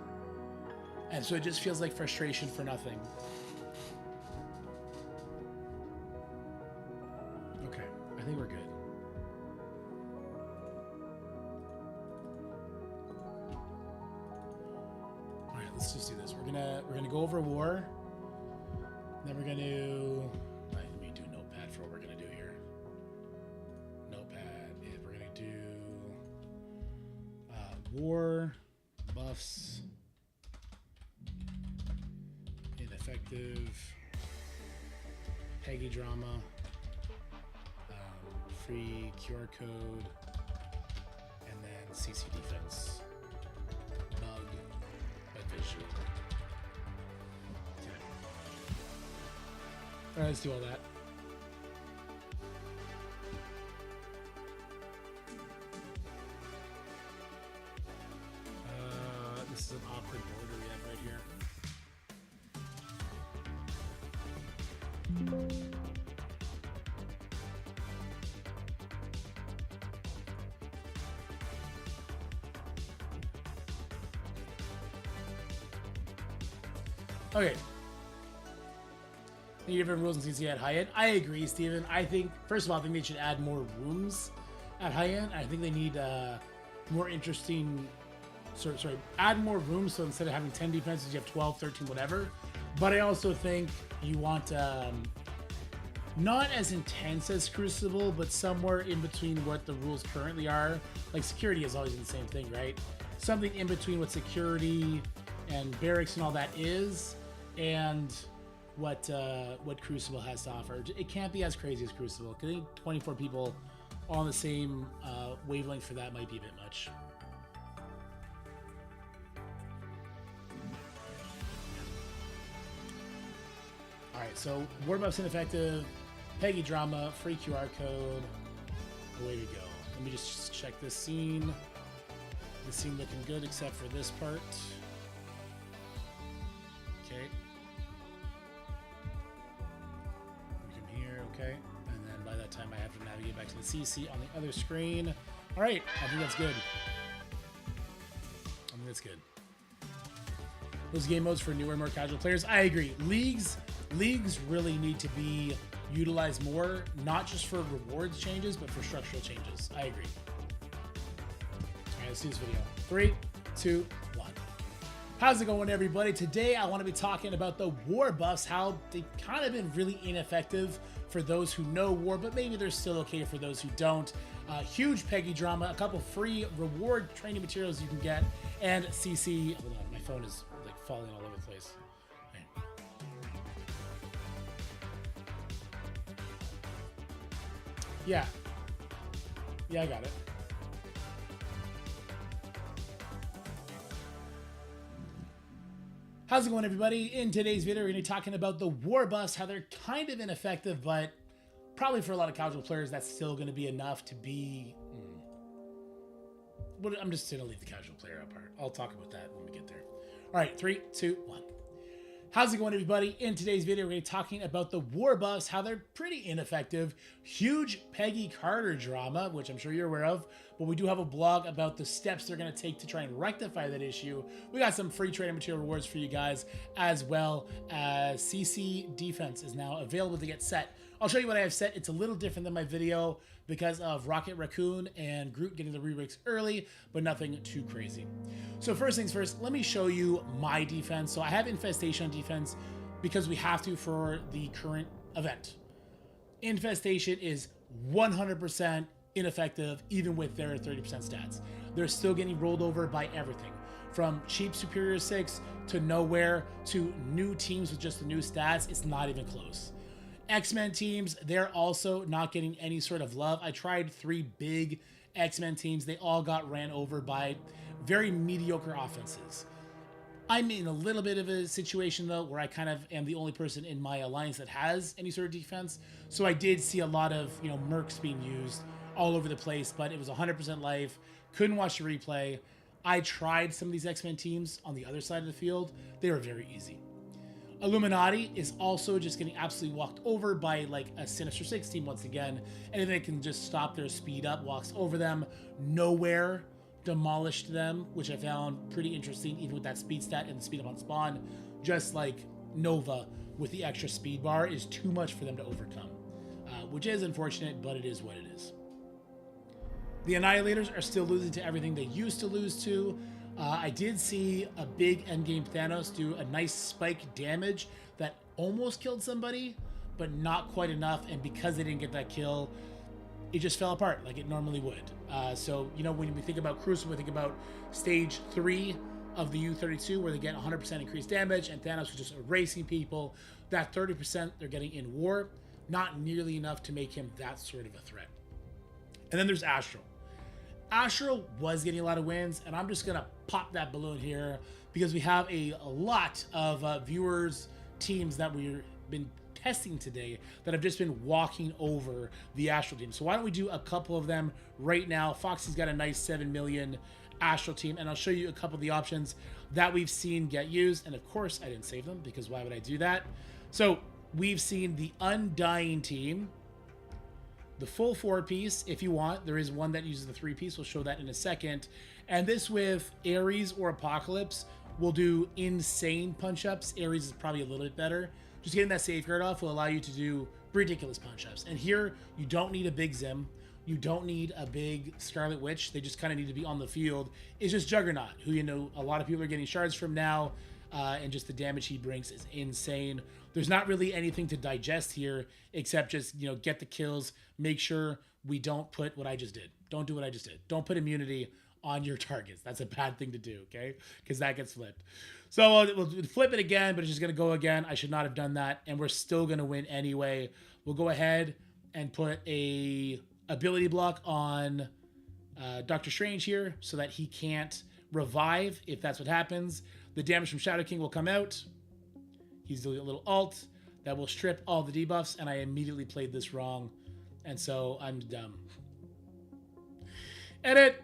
And so it just feels like frustration for nothing. Okay, I think we're good. Let's just do this. We're gonna go over war. Then we're gonna let me do notepad for what we're gonna do here. Notepad. If we're gonna do war buffs, ineffective, Peggy drama, free QR code, and then CC defense. Bug. Visual. Okay. All right, let's do all that. This is an awkward border we have right here. Okay. Need different rules in CC at high end. I agree, Steven. I think, first of all, I think they should add more rooms at high end. I think they need more interesting, add more rooms. So instead of having 10 defenses, you have 12, 13, whatever. But I also think you want not as intense as Crucible, but somewhere in between what the rules currently are. Like security is always the same thing, right? Something in between what security and barracks and all that is, and what Crucible has to offer. It can't be as crazy as Crucible. I think 24 people all on the same wavelength for that might be a bit much. All right, so war buffs ineffective, Peggy drama, free QR code. Away we go. Let me just check this scene. This scene looking good except for this part. Okay. We come here, okay. And then by that time I have to navigate back to the CC on the other screen. All right, I think that's good. I think that's good. Those game modes for newer, more casual players. I agree. Leagues really need to be utilized more, not just for rewards changes, but for structural changes. I agree. All right, let's do this video. 3, 2, 1. How's it going, everybody? Today I want to be talking about the war buffs, how they've kind of been really ineffective for those who know war, but maybe they're still okay for those who don't. Huge Peggy drama, a couple free reward training materials you can get, and CC. Hold on, my phone is like falling all over the place. Yeah, I got it. How's it going, everybody? In today's video, we're going to be talking about the war buffs, how they're kind of ineffective, but probably for a lot of casual players, that's still going to be enough to be... But I'm just going to leave the casual player apart. I'll talk about that when we get there. All right, 3, 2, 1. How's it going, everybody? In today's video, we're going to be talking about the war buffs, how they're pretty ineffective. Huge Peggy Carter drama, which I'm sure you're aware of, but we do have a blog about the steps they're going to take to try and rectify that issue. We got some free training material rewards for you guys, as well as CC defense is now available to get set. I'll show you what I have set. It's a little different than my video because of Rocket Raccoon and Groot getting the re-rigs early, but nothing too crazy. So first things first, let me show you my defense. So I have Infestation defense because we have to for the current event. Infestation is 100% ineffective, even with their 30% stats. they're still getting rolled over by everything. From cheap Superior 6 to nowhere to new teams with just the new stats, it's not even close. X-Men teams, they're also not getting any sort of love. I tried 3 big X-Men teams. They all got ran over by very mediocre offenses. I'm in a little bit of a situation, though, where I kind of am the only person in my alliance that has any sort of defense. So I did see a lot of, mercs being used all over the place, but it was 100% life. Couldn't watch the replay. I tried some of these X-Men teams on the other side of the field. They were very easy. Illuminati is also just getting absolutely walked over by like a Sinister Six team once again. Anything that can just stop their speed up walks over them. Nowhere demolished them, which I found pretty interesting, even with that speed stat and the speed up on spawn. Just like Nova with the extra speed bar is too much for them to overcome, which is unfortunate, but it is what it is. The Annihilators are still losing to everything they used to lose to. I did see a big endgame Thanos do a nice spike damage that almost killed somebody, but not quite enough. And because they didn't get that kill, it just fell apart like it normally would. So, when we think about Crucible, we think about stage 3 of the U-32, where they get 100% increased damage, and Thanos was just erasing people. That 30% they're getting in War, not nearly enough to make him that sort of a threat. And then there's Astral. Astral was getting a lot of wins, and I'm just going to pop that balloon here because we have a lot of viewers, teams that we've been testing today that have just been walking over the Astral team. So why don't we do a couple of them right now? Foxy's got a nice 7 million Astral team, and I'll show you a couple of the options that we've seen get used. And of course, I didn't save them because why would I do that? So we've seen the Undying team, the full 4-piece, if you want. There is one that uses the 3-piece. We'll show that in a second. And this with Ares or Apocalypse will do insane punch-ups. Ares is probably a little bit better. Just getting that safeguard off will allow you to do ridiculous punch-ups. And here, you don't need a big Zim. You don't need a big Scarlet Witch. They just kind of need to be on the field. It's just Juggernaut, who, a lot of people are getting shards from now. And just the damage he brings is insane. There's not really anything to digest here except just, get the kills. Make sure we don't put what I just did. Don't do what I just did. Don't put immunity on your targets. That's a bad thing to do, okay? Because that gets flipped. So we'll flip it again, but it's just going to go again. I should not have done that, and we're still going to win anyway. We'll go ahead and put a ability block on Doctor Strange here so that he can't revive if that's what happens. The damage from Shadow King will come out. He's doing a little alt that will strip all the debuffs, and I immediately played this wrong, and so I'm dumb. Edit.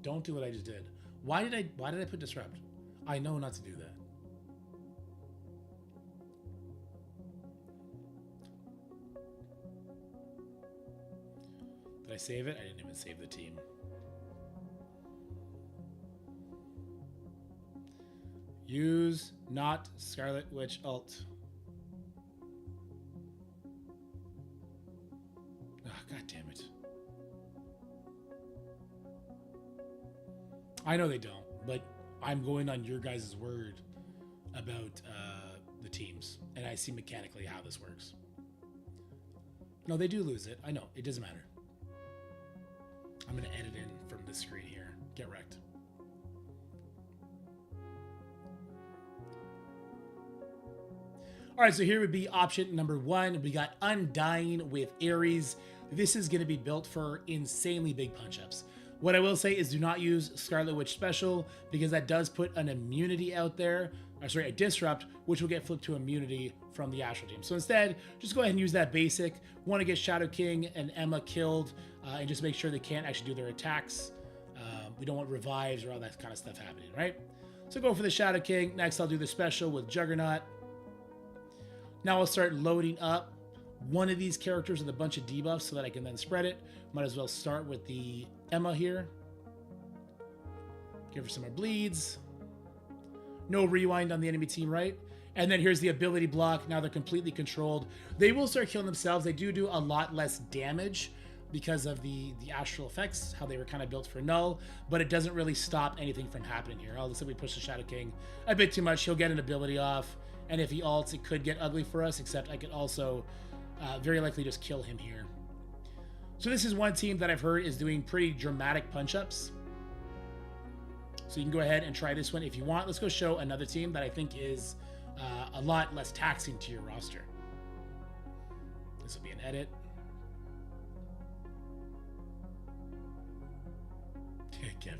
Don't do what I just did. Why did I put disrupt? I know not to do that. Did I save it? I didn't even save the team. Use not Scarlet Witch ult. Oh, God damn it. I know they don't, but I'm going on your guys' word about the teams, and I see mechanically how this works. No, they do lose it. I know. It doesn't matter. I'm going to edit in from this screen here. Get wrecked. All right, so here would be option number 1. We got Undying with Ares. This is going to be built for insanely big punch-ups. What I will say is do not use Scarlet Witch Special because that does put an immunity out there. A disrupt, which will get flipped to immunity from the Astral team. So instead, just go ahead and use that basic. Want to get Shadow King and Emma killed and just make sure they can't actually do their attacks. We don't want revives or all that kind of stuff happening, right? So go for the Shadow King. Next, I'll do the special with Juggernaut. Now I'll start loading up one of these characters with a bunch of debuffs so that I can then spread it. Might as well start with the Emma here. Give her some more bleeds. No rewind on the enemy team, right? And then here's the ability block. Now they're completely controlled. They will start killing themselves. They do a lot less damage because of the astral effects, how they were kind of built for null, but it doesn't really stop anything from happening here. All of a sudden we push the Shadow King a bit too much. He'll get an ability off, and if he ults, it could get ugly for us, except I could also very likely just kill him here. So this is one team that I've heard is doing pretty dramatic punch-ups. So you can go ahead and try this one if you want. Let's go show another team that I think is a lot less taxing to your roster. This will be an edit. Kevin.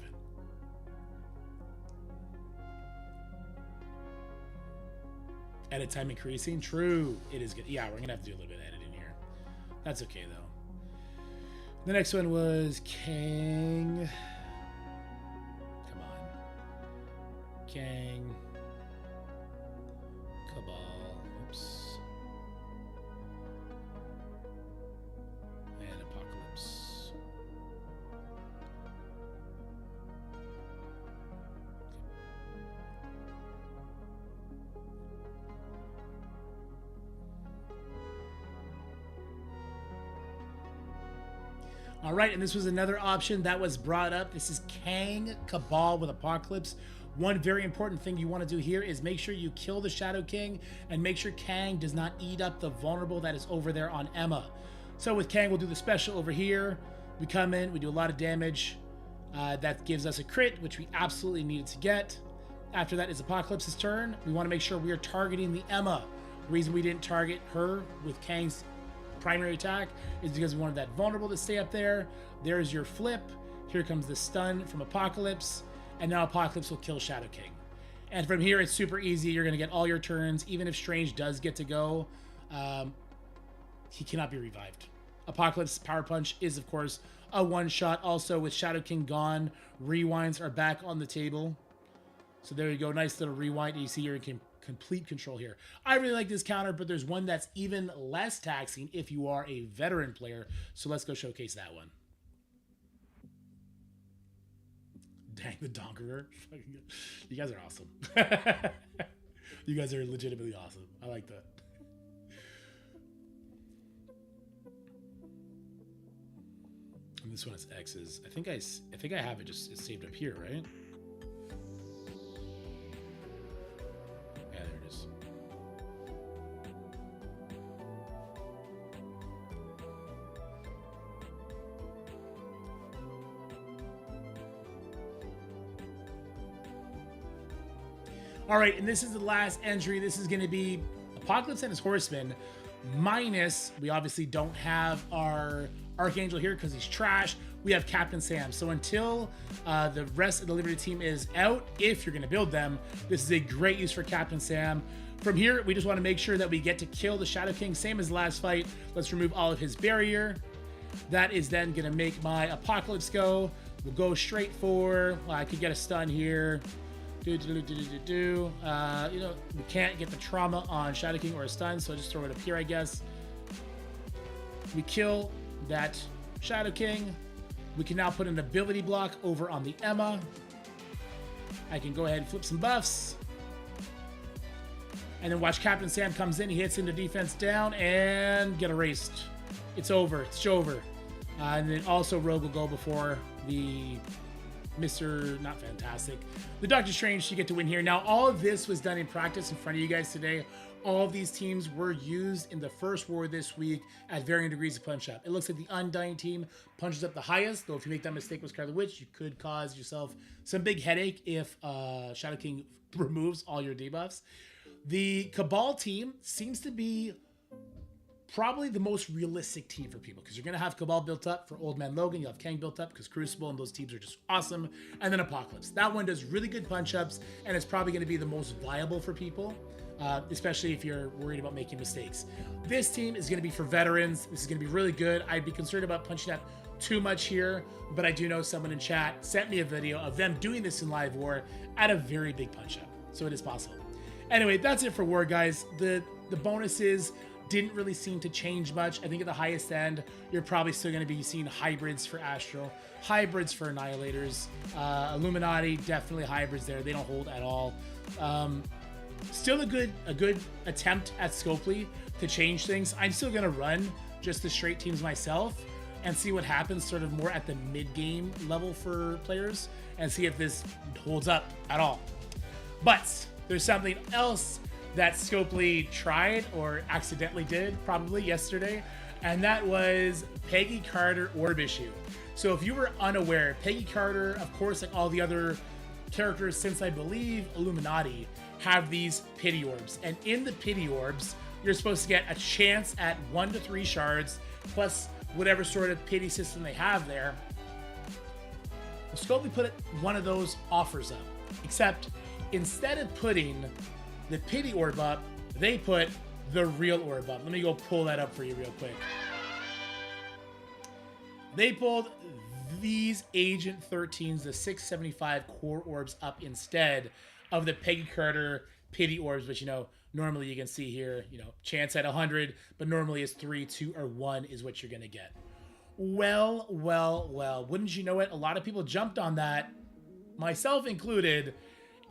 Edit time increasing. True. It is good. Yeah, we're going to have to do a little bit of editing here. That's okay, though. The next one was Kang. Come on. Kang. Cabal. Oops. And Apocalypse. All right, and this was another option that was brought up. This is Kang Cabal with Apocalypse. One very important thing you want to do here is make sure you kill the Shadow King and make sure Kang does not eat up the vulnerable that is over there on Emma. So with Kang, we'll do the special over here. We come in, we do a lot of damage. That gives us a crit, which we absolutely needed to get. After that is Apocalypse's turn. We want to make sure we are targeting the Emma. The reason we didn't target her with Kang's primary attack is because we wanted that vulnerable to stay up there. There's your flip. Here comes the stun from Apocalypse, and now Apocalypse will kill Shadow King. And from here, it's super easy. You're going to get all your turns. Even if Strange does get to go, he cannot be revived. Apocalypse Power Punch is, of course, a one-shot. Also, with Shadow King gone, rewinds are back on the table. So there you go. Nice little rewind. You see you're in complete control here. I really like this counter, but there's one that's even less taxing if you are a veteran player. So let's go showcase that one. Dang, the Donkerer. You guys are awesome. You guys are legitimately awesome. I like that. And this one is X's. I think I have it just it's saved up here, right? Yeah, there it is. All right, and this is the last entry. This is going to be Apocalypse and his Horsemen, minus, we obviously don't have our Archangel here because he's trash. We have Captain Sam. So until the rest of the Liberty team is out, if you're going to build them, this is a great use for Captain Sam. From here, we just want to make sure that we get to kill the Shadow King, same as the last fight. Let's remove all of his barrier. That is then going to make my Apocalypse go. We'll go straight for, well, I could get a stun here. You know, we can't get the trauma on Shadow King or a stun, so I just throw it up here, I guess. We kill that Shadow King. We can now put an ability block over on the Emma. I can go ahead and flip some buffs. And then watch Captain Sam comes in, he hits into defense down, and get erased. It's over, it's over. And then also Rogue will go before the Mr. Not Fantastic. The Doctor Strange, you get to win here. Now, all of this was done in practice in front of you guys today. All of these teams were used in the first war this week at varying degrees of punch up. It looks like the Undying team punches up the highest, though if you make that mistake with Scarlet Witch, you could cause yourself some big headache if Shadow King removes all your debuffs. The Cabal team seems to be probably the most realistic team for people because you're going to have Cabal built up for Old Man Logan. You'll have Kang built up because Crucible and those teams are just awesome. And then Apocalypse. That one does really good punch-ups and it's probably going to be the most viable for people, especially if you're worried about making mistakes. This team is going to be for veterans. This is going to be really good. I'd be concerned about punching up too much here, but I do know someone in chat sent me a video of them doing this in live war at a very big punch-up. So it is possible. Anyway, that's it for war, guys. The bonuses didn't really seem to change much. I think at the highest end, you're probably still going to be seeing hybrids for Astral, hybrids for Annihilators, Illuminati, definitely hybrids there. They don't hold at all. Still a good attempt at Scopely to change things. I'm still going to run just the straight teams myself and see what happens sort of more at the mid-game level for players and see if this holds up at all. But there's something else that Scopely tried or accidentally did probably yesterday. and that was Peggy Carter orb issue. So if you were unaware, Peggy Carter, of course, like all the other characters since I believe Illuminati, have these pity orbs. And in the pity orbs, you're supposed to get a chance at 1 to 3 shards, plus whatever sort of pity system they have there. Scopely put one of those offers up. Except instead of putting the pity orb up, they put the real orb up. Let me go pull that up for you real quick. They pulled these Agent 13s, the 675 core orbs, up instead of the Peggy Carter pity orbs, which, you know, normally you can see here, you know, chance at 100, but normally it's 3, 2, or 1 is what you're going to get. Well, wouldn't you know it? A lot of people jumped on that, myself included,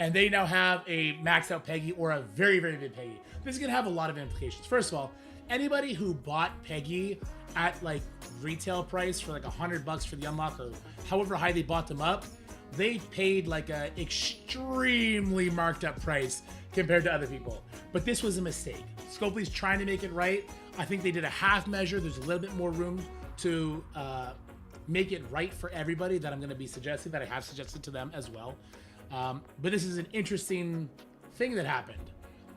and they now have a maxed out Peggy or a very, very big Peggy. This is going to have a lot of implications. First of all, anybody who bought Peggy at like retail price for like $100 for the unlock, or however high they bought them up, they paid like a extremely marked up price compared to other people. But this was a mistake. Scopely's trying to make it right. I think they did a half measure. There's a little bit more room to make it right for everybody that I'm going to be suggesting, that I have suggested to them as well. But this is an interesting thing that happened.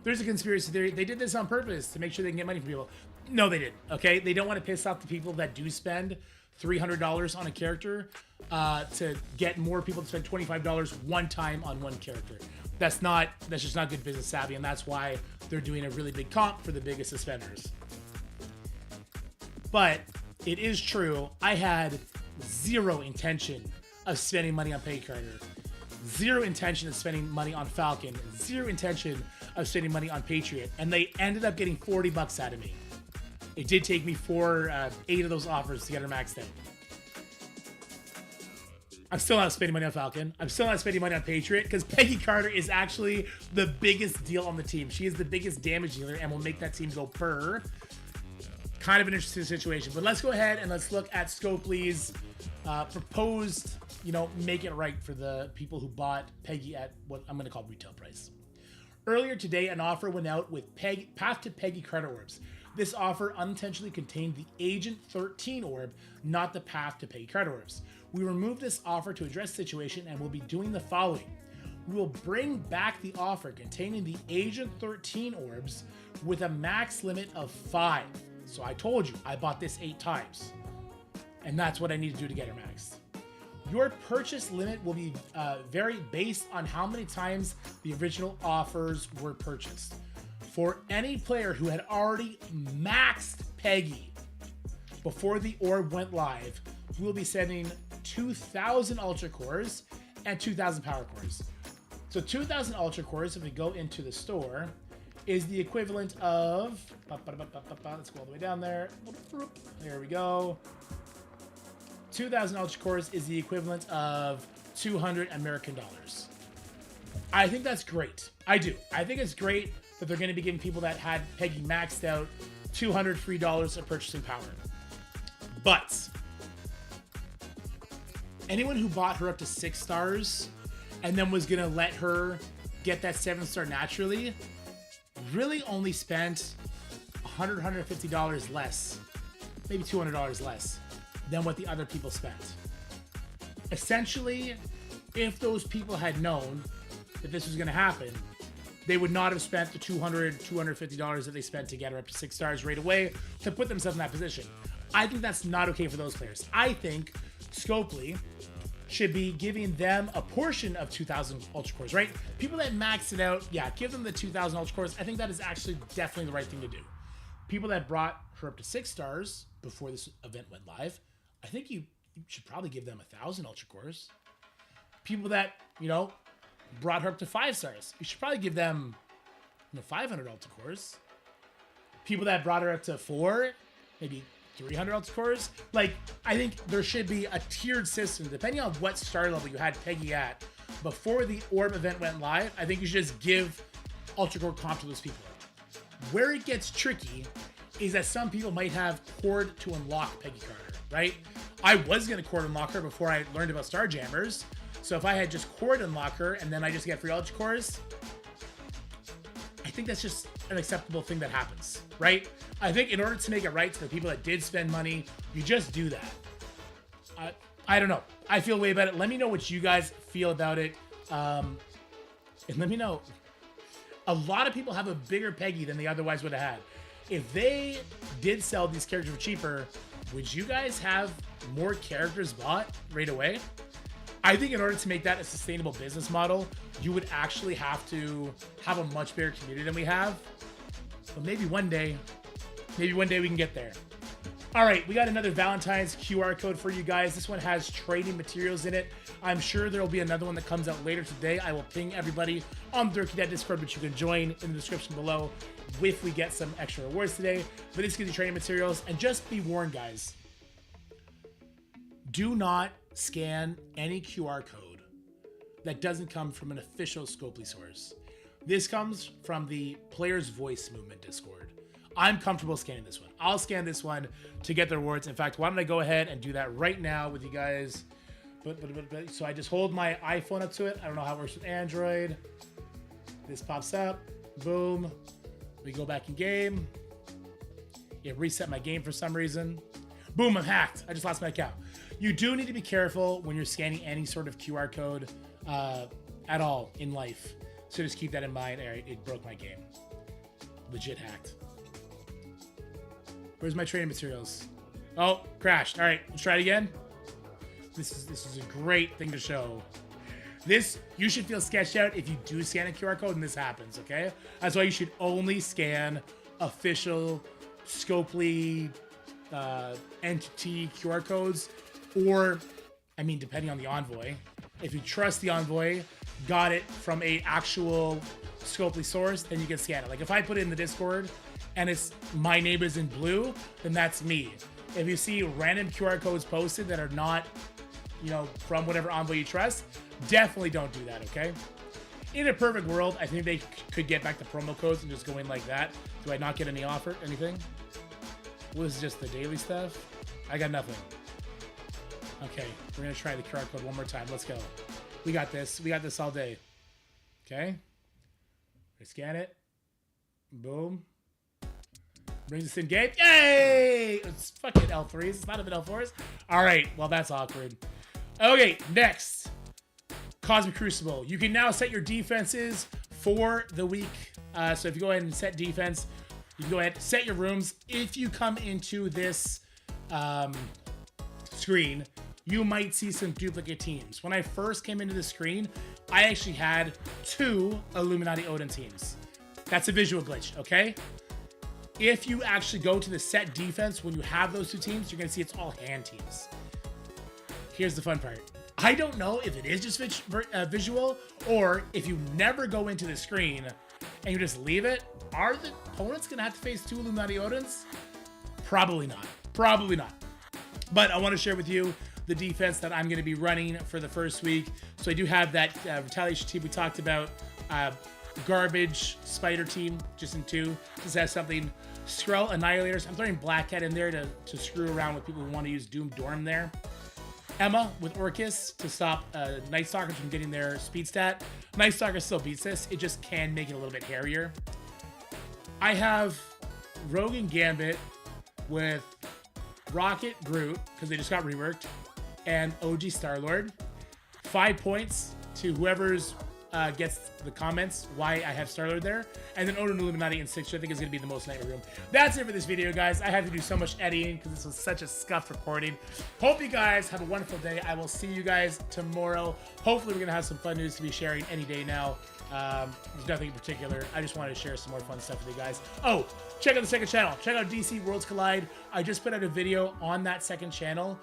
There's a conspiracy theory. They did this on purpose to make sure they can get money from people. No, they didn't. Okay, they don't want to piss off the people that do spend $300 on a character to get more people to spend $25 one time on one character. That's just not good business savvy, and that's why they're doing a really big comp for the biggest suspenders. But it is true, I had zero intention of spending money on Peggy Carter, zero intention of spending money on Falcon, zero intention of spending money on Patriot, and they ended up getting $40 out of me. It did take me 8 of those offers to get her maxed out. I'm still not spending money on Falcon. I'm still not spending money on Patriot because Peggy Carter is actually the biggest deal on the team. She is the biggest damage dealer and will make that team go purr. Kind of an interesting situation. But let's go ahead and let's look at Scopely's proposed, make it right for the people who bought Peggy at what I'm going to call retail price. Earlier today, an offer went out with Path to Peggy Carter orbs. This offer unintentionally contained the Agent 13 orb, not the Path to Peggy Carter orbs. We removed this offer to address the situation and will be doing the following. We will bring back the offer containing the Agent 13 orbs with a max limit of 5. So I told you, I bought this 8 times. And that's what I need to do to get her maxed. Your purchase limit will be vary based on how many times the original offers were purchased. For any player who had already maxed Peggy before the orb went live, we'll be sending 2,000 Ultra Cores and 2,000 Power Cores. So 2,000 Ultra Cores, if we go into the store, is the equivalent of... Let's go all the way down there. There we go. 2,000 Ultra Cores is the equivalent of $200 American dollars. I think that's great. I do. I think it's great that they're going to be giving people that had Peggy maxed out $200 free of purchasing power. But anyone who bought her up to 6 stars and then was going to let her get that 7-star naturally really only spent $100, $150 less, maybe $200 less than what the other people spent. Essentially, if those people had known that this was going to happen, they would not have spent the $200, $250 that they spent to get her up to 6 stars right away to put themselves in that position. I think that's not okay for those players. I think Scopely should be giving them a portion of 2,000 Ultra Cores, right? People that max it out, yeah, give them the 2,000 Ultra Cores. I think that is actually definitely the right thing to do. People that brought her up to 6 stars before this event went live, I think you should probably give them 1,000 Ultra Cores. People that, brought her up to 5 stars, you should probably give them 500 Ultra Cores. People that brought her up to 4, maybe 300 Ultra Cores. Like, I think there should be a tiered system depending on what star level you had Peggy at before the orb event went live. I think you should just give Ultra Core comp to those people. Where it gets tricky is that some people might have cord to unlock Peggy Carter, right? I was going to cord unlock her before I learned about StarJammers. So if I had just cord unlock her and then I just get free Ultra Cores, I I think that's just an acceptable thing that happens, right? I think in order to make it right to the people that did spend money, you just do that. I don't know. I feel way about it. Let me know what you guys feel about it. And let me know. A lot of people have a bigger Peggy than they otherwise would have had. If they did sell these characters for cheaper, would you guys have more characters bought right away? I think in order to make that a sustainable business model, you would actually have to have a much bigger community than we have. But maybe one day we can get there. All right, we got another Valentine's QR code for you guys. This one has trading materials in it. I'm sure there will be another one that comes out later today. I will ping everybody on the Durkee Dad Discord, which you can join in the description below if we get some extra rewards today. But this gives you trading materials. And just be warned, guys. Do not scan any QR code that doesn't come from an official Scopely source. This comes from the Players Voice Movement Discord. I'm comfortable scanning this one. I'll scan this one to get the rewards. In fact, why don't I go ahead and do that right now with you guys. So I just hold my iPhone up to it. I don't know how it works with Android. This pops up. Boom. We go back in game. It reset my game for some reason. Boom, I'm hacked. I just lost my account. You do need to be careful when you're scanning any sort of QR code at all in life. So just keep that in mind. All right, it broke my game. Legit hacked. Where's my trading materials? Oh, crashed. All right, let's try it again. This is a great thing to show. You should feel sketched out if you do scan a QR code and this happens, okay? That's why you should only scan official Scopely entity QR codes, or, I mean, depending on the envoy. If you trust the envoy, got it from a actual Scopely source, then you can scan it. Like if I put it in the Discord and it's my name is in blue, then that's me. If you see random QR codes posted that are not, from whatever envoy you trust, definitely don't do that, okay? In a perfect world, I think they could get back the promo codes and just go in like that. Do I not get any offer? Anything? Well, this is just the daily stuff. I got nothing. Okay, we're gonna try the QR code one more time. Let's go. We got this. We got this all day. Okay. We scan it. Boom. Brings us in game. Yay! It's fucking L3s. It's not even L4s. All right. Well, that's awkward. Okay, next. Cosmic Crucible. You can now set your defenses for the week. So if you go ahead and set defense, you can go ahead and set your rooms. If you come into this screen, you might see some duplicate teams. When I first came into the screen, I actually had 2 Illuminati Odin teams. That's a visual glitch, okay? If you actually go to the set defense, when you have those 2 teams, you're gonna see it's all hand teams. Here's the fun part. I don't know if it is just visual, or if you never go into the screen and you just leave it, are the opponents gonna have to face 2 Illuminati Odins? Probably not. Probably not. But I want to share with you the defense that I'm going to be running for the first week. So I do have that retaliation team we talked about, garbage spider team, just in 2. Just has something. Skrull Annihilators. I'm throwing Black Cat in there to screw around with people who want to use Doom Dorm there. Emma with Orcus to stop Night Stalkers from getting their speed stat. Night Stalker still beats this. It just can make it a little bit hairier. I have Rogue and Gambit with Rocket Groot, because they just got reworked, and OG Star-Lord. 5 points to whoever's gets the comments why I have Star-Lord there. And then Odin Illuminati in 6, which I think is going to be the most Nightmare Room. That's it for this video, guys. I had to do so much editing because this was such a scuffed recording. Hope you guys have a wonderful day. I will see you guys tomorrow. Hopefully we're going to have some fun news to be sharing any day now. There's nothing in particular. I just wanted to share some more fun stuff with you guys. Oh, check out the second channel. Check out DC Worlds Collide. I just put out a video on that second channel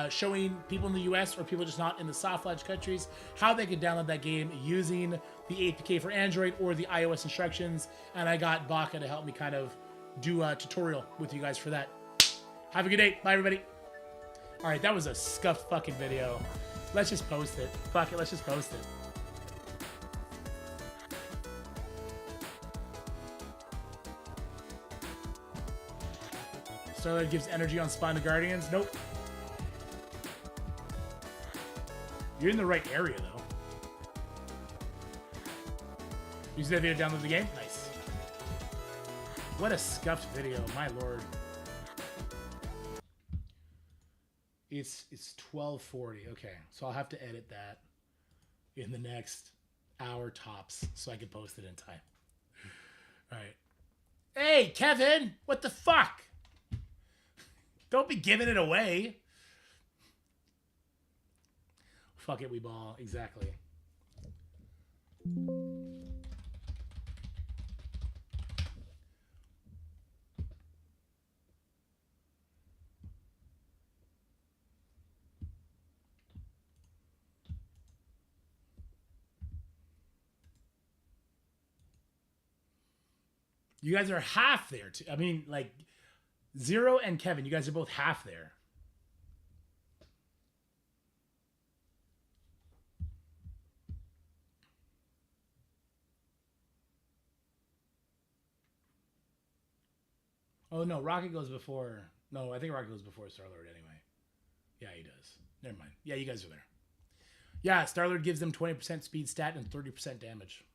showing people in the US or people just not in the soft launch countries how they can download that game using the APK for Android or the iOS instructions. And I got Baka to help me kind of do a tutorial with you guys for that. Have a good day. Bye, everybody. All right, that was a scuffed fucking video. Let's just post it. Fuck it, let's just post it. Starlight gives energy on Spawn to Guardians. Nope. You're in the right area, though. Use that video to download the game? Nice. What a scuffed video, my lord. It's 12:40. Okay, so I'll have to edit that in the next hour tops so I can post it in time. All right. Hey, Kevin, what the fuck? Don't be giving it away. Fuck it, we ball. Exactly. You guys are half there too. I mean, like Zero and Kevin, you guys are both half there. Oh no, Rocket goes before. No, I think Rocket goes before Star-Lord anyway. Yeah, he does. Never mind. Yeah, you guys are there. Yeah, Star-Lord gives them 20% speed stat and 30% damage.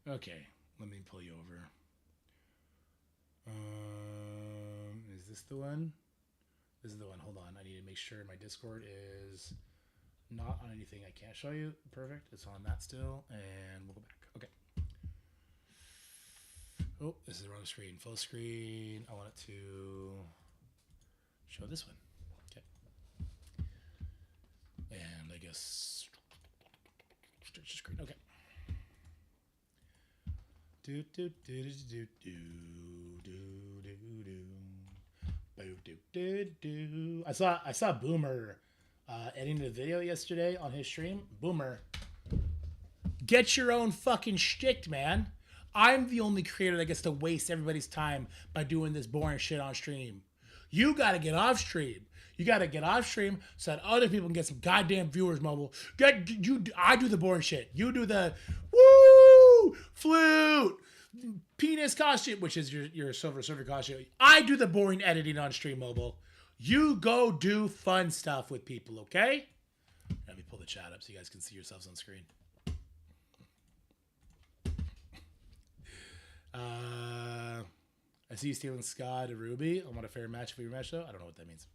Okay, let me pull you over. Is this the one? This is the one. Hold on. I need to make sure my Discord is not on anything I can't show you. Perfect. It's on that still. And we'll go back. Okay. Oh, this is the wrong screen. Full screen. I want it to show this one. Okay. And I guess stretch the screen. Okay. Do do do do do do do do do do do. I saw Boomer editing the video yesterday on his stream. Boomer, get your own fucking shtick, man. I'm the only creator that gets to waste everybody's time by doing this boring shit on stream. You gotta get off stream. You gotta get off stream so that other people can get some goddamn viewers. Mobile. I do the boring shit. You do the woo flute penis costume, which is your Silver Surfer costume. I do the boring editing on stream. Mobile. You go do fun stuff with people. Okay. Let me pull the chat up so you guys can see yourselves on screen. I see you stealing Ska to Ruby. I want a fair match for your match, though. I don't know what that means.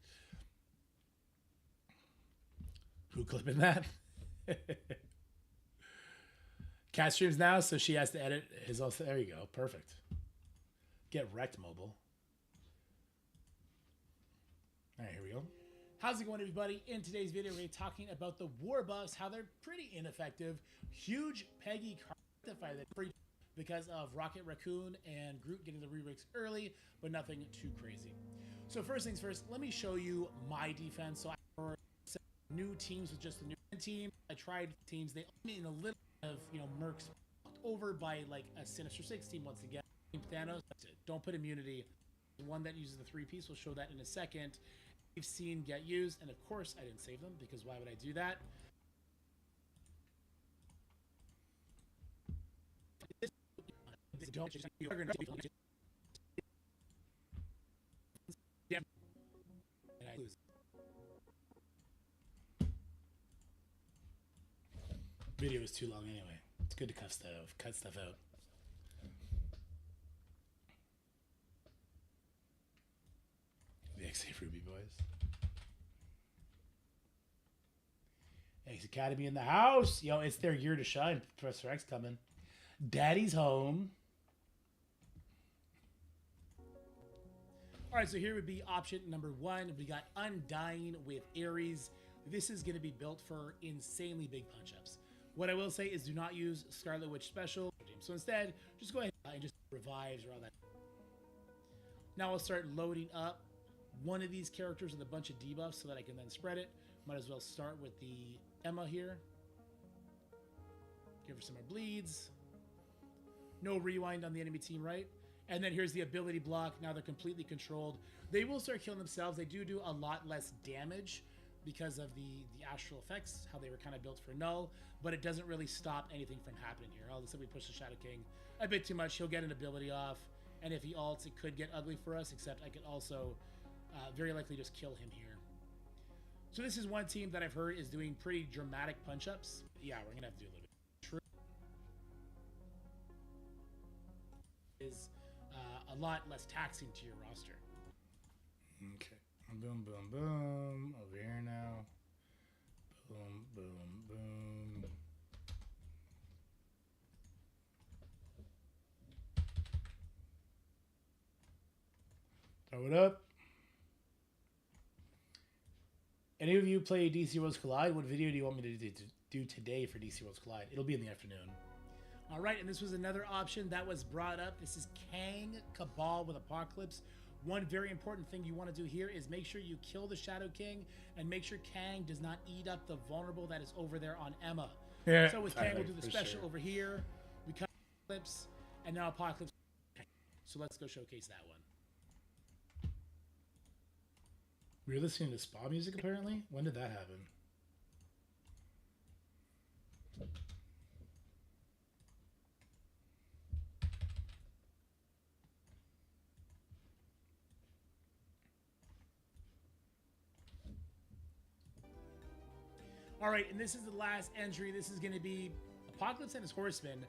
Who clipping that? Cat streams now, so she has to edit his own. There you go. Perfect. Get wrecked, Mobile. All right, here we go. How's it going, everybody? In today's video, we're talking about the war buffs, how they're pretty ineffective. Huge Peggy card that free because of Rocket Raccoon and Groot getting the re-rigs early, but nothing too crazy. So first things first, let me show you my defense. So for new teams with just a new team, I tried teams. They only in a little bit of, Mercs over by like a Sinister Six team once again. Thanos, don't put immunity. The one that uses the 3-piece, we'll show that in a second. We've seen get used, and of course I didn't save them because why would I do that? Don't and I lose. Video is too long anyway. It's good to cut stuff out. The XA Ruby boys. X Academy in the house. Yo, it's their year to shine. Professor X coming. Daddy's home. All right, so here would be option number 1. We got Undying with Ares. This is going to be built for insanely big punch-ups. What I will say is do not use Scarlet Witch special. So instead, just go ahead and just revives or all that. Now I'll start loading up one of these characters with a bunch of debuffs so that I can then spread it. Might as well start with the Emma here. Give her some more bleeds. No rewind on the enemy team, right? And then here's the ability block. Now they're completely controlled. They will start killing themselves. They do a lot less damage because of the astral effects, how they were kind of built for null, but it doesn't really stop anything from happening here. All of a sudden we push the Shadow King a bit too much. He'll get an ability off, and if he ults, it could get ugly for us, except I could also very likely just kill him here. So this is one team that I've heard is doing pretty dramatic punch-ups. Yeah, we're going to have to do a little bit. is a lot less taxing to your roster. Okay. Boom, boom, boom. Over here now. Boom, boom, boom. Throw it up. Any of you play DC Worlds Collide? What video do you want me to do today for DC Worlds Collide? It'll be in the afternoon. All right, and this was another option that was brought up. This is Kang Cabal with Apocalypse. One very important thing you want to do here is make sure you kill the Shadow King and make sure Kang does not eat up the vulnerable that is over there on Emma. Yeah, so with Kang, we'll do the special over here. We cut Apocalypse, and now Apocalypse. So let's go showcase that one. We were listening to spa music apparently? When did that happen? All right, and this is the last entry. This is going to be Apocalypse and his Horsemen,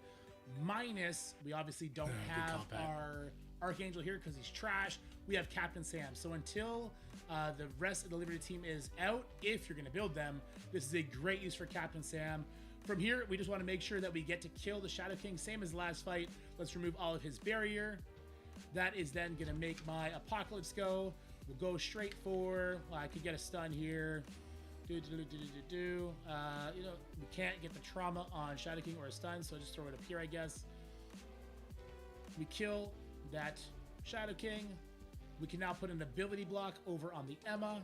minus, we obviously don't have our Archangel here because he's trash. We have Captain Sam. So until the rest of the Liberty team is out, if you're going to build them, this is a great use for Captain Sam. From here, we just want to make sure that we get to kill the Shadow King, same as last fight. Let's remove all of his barrier. That is then going to make my Apocalypse go. We'll go straight for, I could get a stun here. You know, we can't get the trauma on Shadow King or a stun, so just throw it up here, I guess. We kill that Shadow King. We can now put an ability block over on the Emma.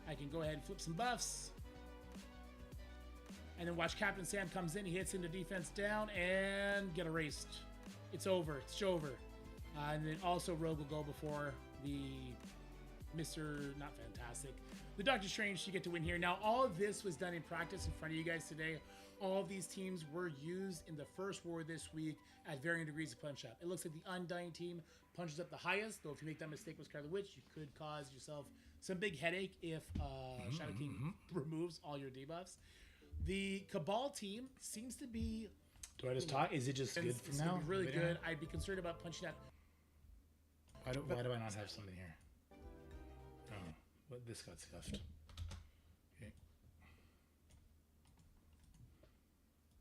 I can go ahead and flip some buffs. And then watch Captain Sam comes in, he hits into defense down and get erased. It's over, it's over. And then also Rogue will go before the Mr. Not Fantastic. The Doctor Strange to get to win here. Now, all of this was done in practice in front of you guys today. All of these teams were used in the first war this week at varying degrees of punch up. It looks like the Undying team punches up the highest, though if you make that mistake with Scarlet Witch, you could cause yourself some big headache if Shadow King removes all your debuffs. The Cabal team seems to be... Do I just talk? Is it just good for now? It's really good. I'd be concerned about punching that... Why do I not have something here? Oh, but this got scuffed.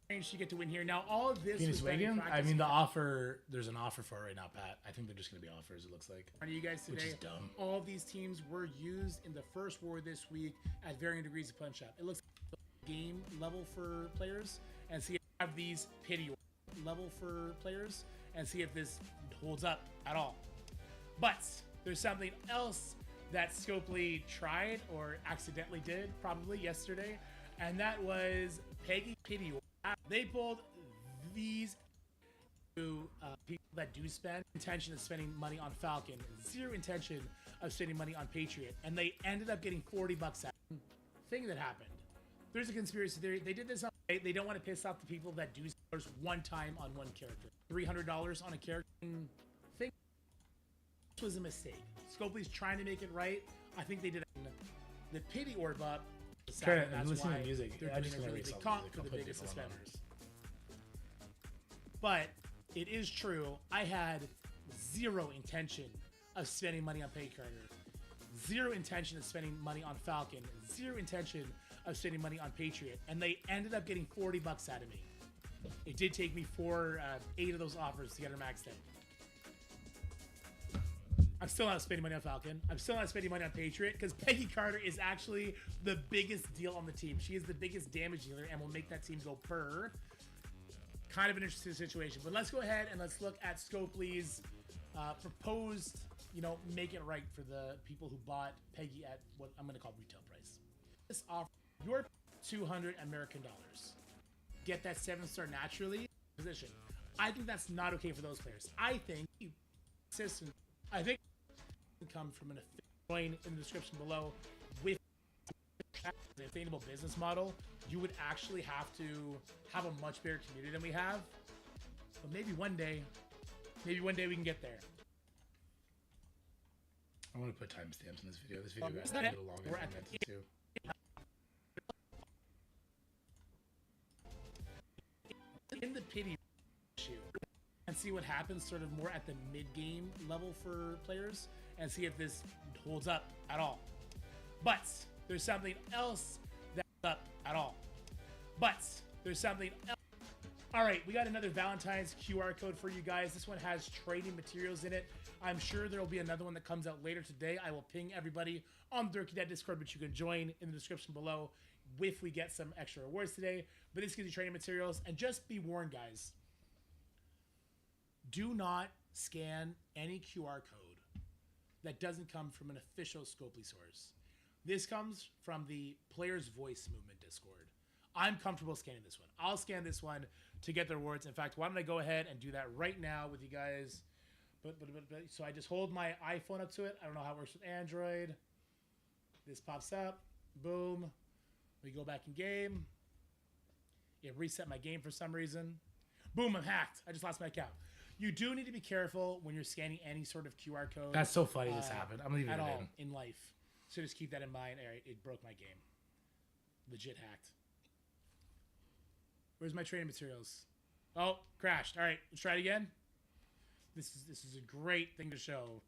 Okay. To get to win here. Now, all of this was done in practice. I mean, the offer, there's an offer for it right now, Pat. I think they're just going to be offers, it looks like. For you guys today, which is dumb. All of these teams were used in the first war this week at varying degrees of punch up. It looks like game level for players, and see if I have these pity level for players, and see if this holds up at all. But there's something else that Scopely tried or accidentally did probably yesterday, and that was Peggy Pity. They pulled these to people that do spend intention of spending money on Falcon, zero intention of spending money on Patriot, and they ended up getting $40 out. Thing that happened. There's a conspiracy theory. They did this on, they don't want to piss off the people that do one time on one character. $300 on a character. Thing was a mistake. Scopely's trying to make it right. I think they did the pity orb up. I'm listening to music. I'm just going to read comp for the biggest suspenders. But it is true. I had zero intention of spending money on Peggy Carter. Zero intention of spending money on Falcon. Zero intention of spending money on Patriot. And they ended up getting $40 out of me. It did take me 8 of those offers to get her maxed out. I'm still not spending money on Falcon. I'm still not spending money on Patriot because Peggy Carter is actually the biggest deal on the team. She is the biggest damage dealer and will make that team go purr. Kind of an interesting situation. But let's go ahead and let's look at Scopely's proposed, make it right for the people who bought Peggy at what I'm going to call retail price. This offer your $200 American dollars. Get that 7-star naturally position. I think that's not okay for those players. I think come from an join in the description below with a sustainable business model. You would actually have to have a much bigger community than we have. But maybe one day we can get there. I want to put timestamps in this video. This video is a little longer than I meant it to. In the pity issue and see see what happens sort of more at the mid-game level for players and see if this holds up at all. But there's something else that's up at all. But there's something else. All right, we got another Valentine's QR code for you guys. This one has trading materials in it. I'm sure there will be another one that comes out later today. I will ping everybody on the Durkee Dad Discord, which you can join in the description below if we get some extra rewards today. But this gives you trading materials. And just be warned, guys. Do not scan any QR code that doesn't come from an official Scopely source. This comes from the Players Voice Movement Discord. I'm comfortable scanning this one. I'll scan this one to get the rewards. In fact, why don't I go ahead and do that right now with you guys? So I just hold my iPhone up to it. I don't know how it works with Android. This pops up. Boom. We go back in game. It reset my game for some reason. Boom, I'm hacked. I just lost my account. You do need to be careful when you're scanning any sort of QR code. That's so funny this happened. I'm leaving it at all in. in life. So just keep that in mind. All right, it broke my game. Legit hacked. Where's my trading materials? Oh, crashed. All right, let's try it again. This is a great thing to show.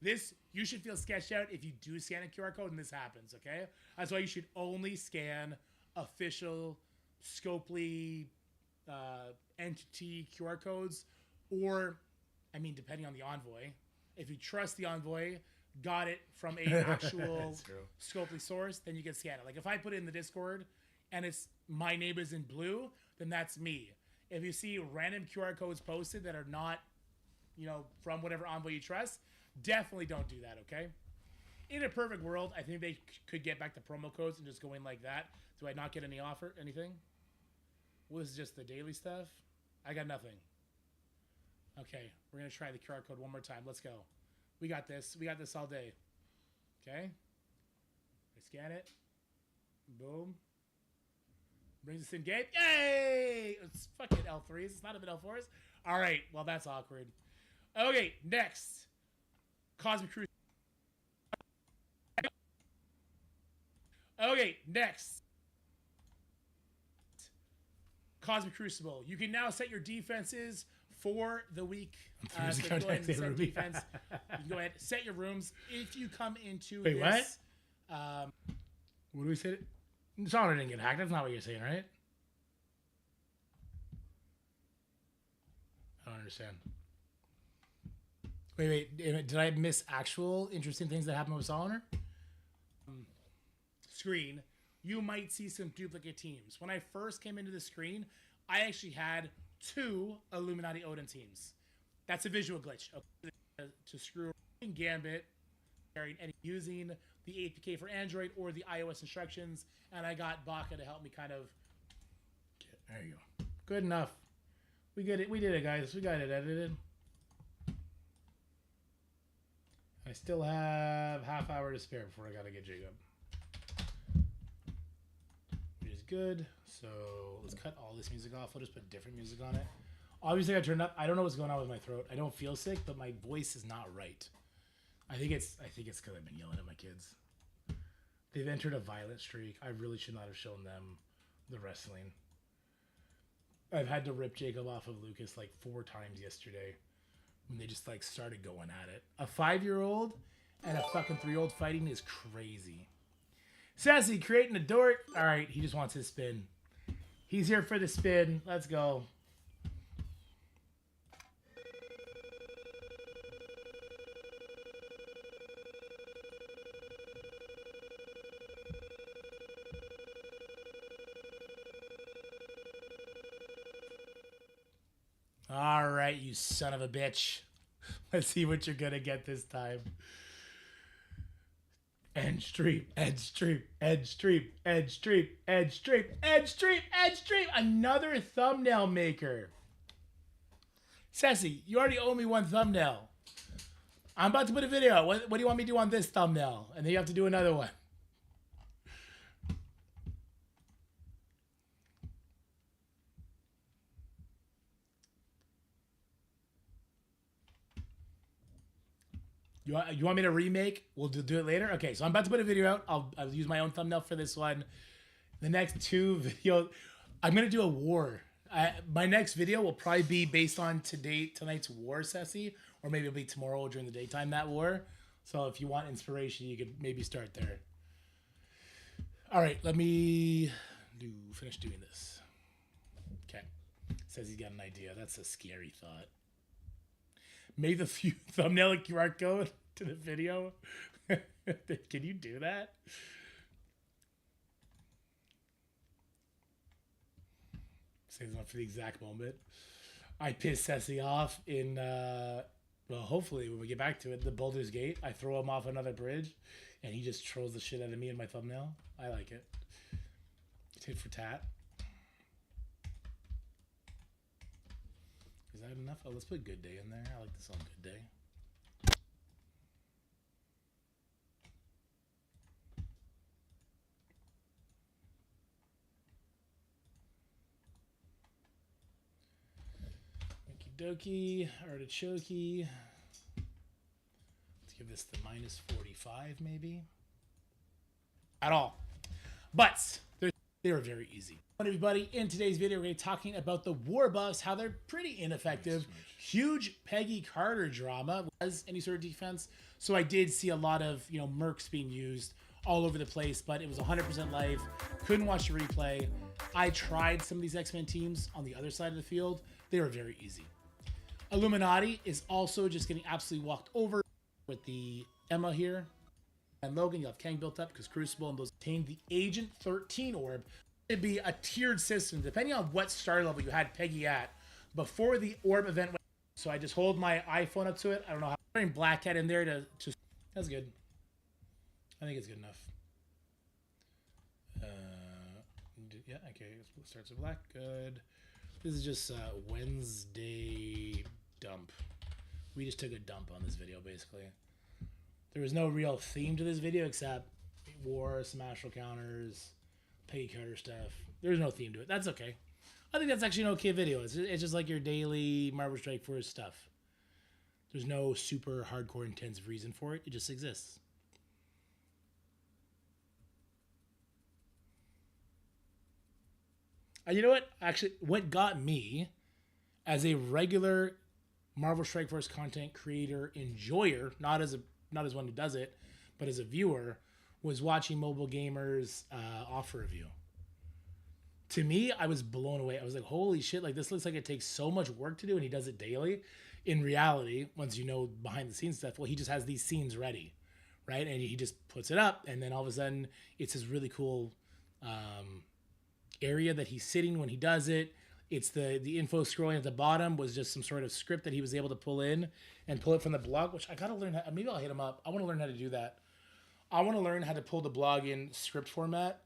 This, you should feel sketched out if you do scan a QR code and this happens, okay? That's why you should only scan official Scopely entity QR codes, or, I mean, depending on the envoy. If you trust the envoy, got it from an actual Scopely source, then you can scan it. Like if I put it in the Discord and it's my neighbor's in blue, then that's me. If you see random QR codes posted that are not, you know, from whatever envoy you trust, definitely don't do that, okay? In a perfect world, I think they could get back to promo codes and just go in like that. Do I not get any offer, anything? Well, this is just the daily stuff. I got nothing. Okay, we're going to try the QR code one more time. Let's go. We got this. We got this all day. Okay. I scan it. Boom. Brings us in game. Yay! It's fucking L3s. It's not even L4s. All right. Well, that's awkward. Okay, next. Cosmic Crucible. Okay, next. Cosmic Crucible. You can now set your defenses for the week. So go ahead and set defense. You can go ahead, set your rooms. If you come into Wait, this, what? What do we say? Solana didn't get hacked. That's not what you're saying, right? I don't understand. Wait. Did I miss actual interesting things that happened with Solana? Screen, you might see some duplicate teams. When I first came into the screen, I actually had 2 Illuminati Odin teams. That's a visual glitch to screw in Gambit and using the APK for Android or the iOS instructions, and I got Baka to help me kind of. There you go. Good enough. We get it. We did it, guys. We got it edited. I still have half hour to spare before I gotta get Jacob. Which is good. So let's cut all this music off. We'll just put different music on it. Obviously I turned up. I don't know what's going on with my throat. I don't feel sick, but my voice is not right. I think it's because I've been yelling at my kids. They've entered a violent streak. I really should not have shown them the wrestling. I've had to rip Jacob off of Lucas like 4 times yesterday when they just like started going at it. A 5-year-old and a fucking 3-year-old fighting is crazy. Sassy creating a dork. All right, he just wants his spin. He's here for the spin. Let's go. All right, you son of a bitch. Let's see what you're going to get this time. Edge stream, edge stream, edge stream, edge stream, edge stream, edge stream, edge stream. Another thumbnail maker. Sassy, you already owe me 1 thumbnail. I'm about to put a video out. What do you want me to do on this thumbnail? And then you have to do another one. You want me to remake? We'll do it later? Okay, so I'm about to put a video out. I'll use my own thumbnail for this one. The next 2 videos, I'm going to do a war. My next video will probably be based on tonight's war, Ceci, or maybe it'll be tomorrow during the daytime, that war. So if you want inspiration, you could maybe start there. All right, let me finish doing this. Okay. Says he's got an idea. That's a scary thought. Make the thumbnail a QR code to the video. Can you do that? Saves one for the exact moment. I pissed Ceci off in, well, hopefully when we get back to it, the Baldur's Gate. I throw him off another bridge, and he just trolls the shit out of me in my thumbnail. I like it. Tit for tat. Is that enough? Oh, let's put Good Day in there. I like this on Good Day. Okie dokie, artichoke. Let's give this the minus 45 maybe. At all. But they were very easy. Hello everybody, in today's video we're going to be talking about the war buffs, how they're pretty ineffective. Huge Peggy Carter drama was any sort of defense. So I did see a lot of, mercs being used all over the place, but it was 100% live. Couldn't watch the replay. I tried some of these X-Men teams on the other side of the field. They were very easy. Illuminati is also just getting absolutely walked over with the Emma here. And Logan, you have Kang built up because Crucible and those contain the Agent 13 orb. It'd be a tiered system depending on what star level you had Peggy at before the orb event went. So I just hold my iPhone up to it. I don't know how. I'm putting Black Cat in there to that's good. I think it's good enough. Yeah, okay. It starts with black. Good. This is just Wednesday dump. We just took a dump on this video, basically. There was no real theme to this video except war, some astral counters, Peggy Carter stuff. There's no theme to it. That's okay. I think that's actually an okay video. It's just like your daily Marvel Strike Force stuff. There's no super hardcore intensive reason for it. It just exists. And you know what? Actually, what got me as a regular Marvel Strike Force content creator enjoyer, not as one who does it, but as a viewer, was watching Mobile Gamers offer review. To me, I was blown away. I was like, holy shit, like this looks like it takes so much work to do and he does it daily. In reality, once you know behind the scenes stuff, well, he just has these scenes ready, right? And he just puts it up and then all of a sudden it's this really cool area that he's sitting when he does it. It's the info scrolling at the bottom was just some sort of script that he was able to pull in and pull it from the blog, which I gotta learn how. Maybe I'll hit him up. I want to learn how to do that. I want to learn how to pull the blog in script format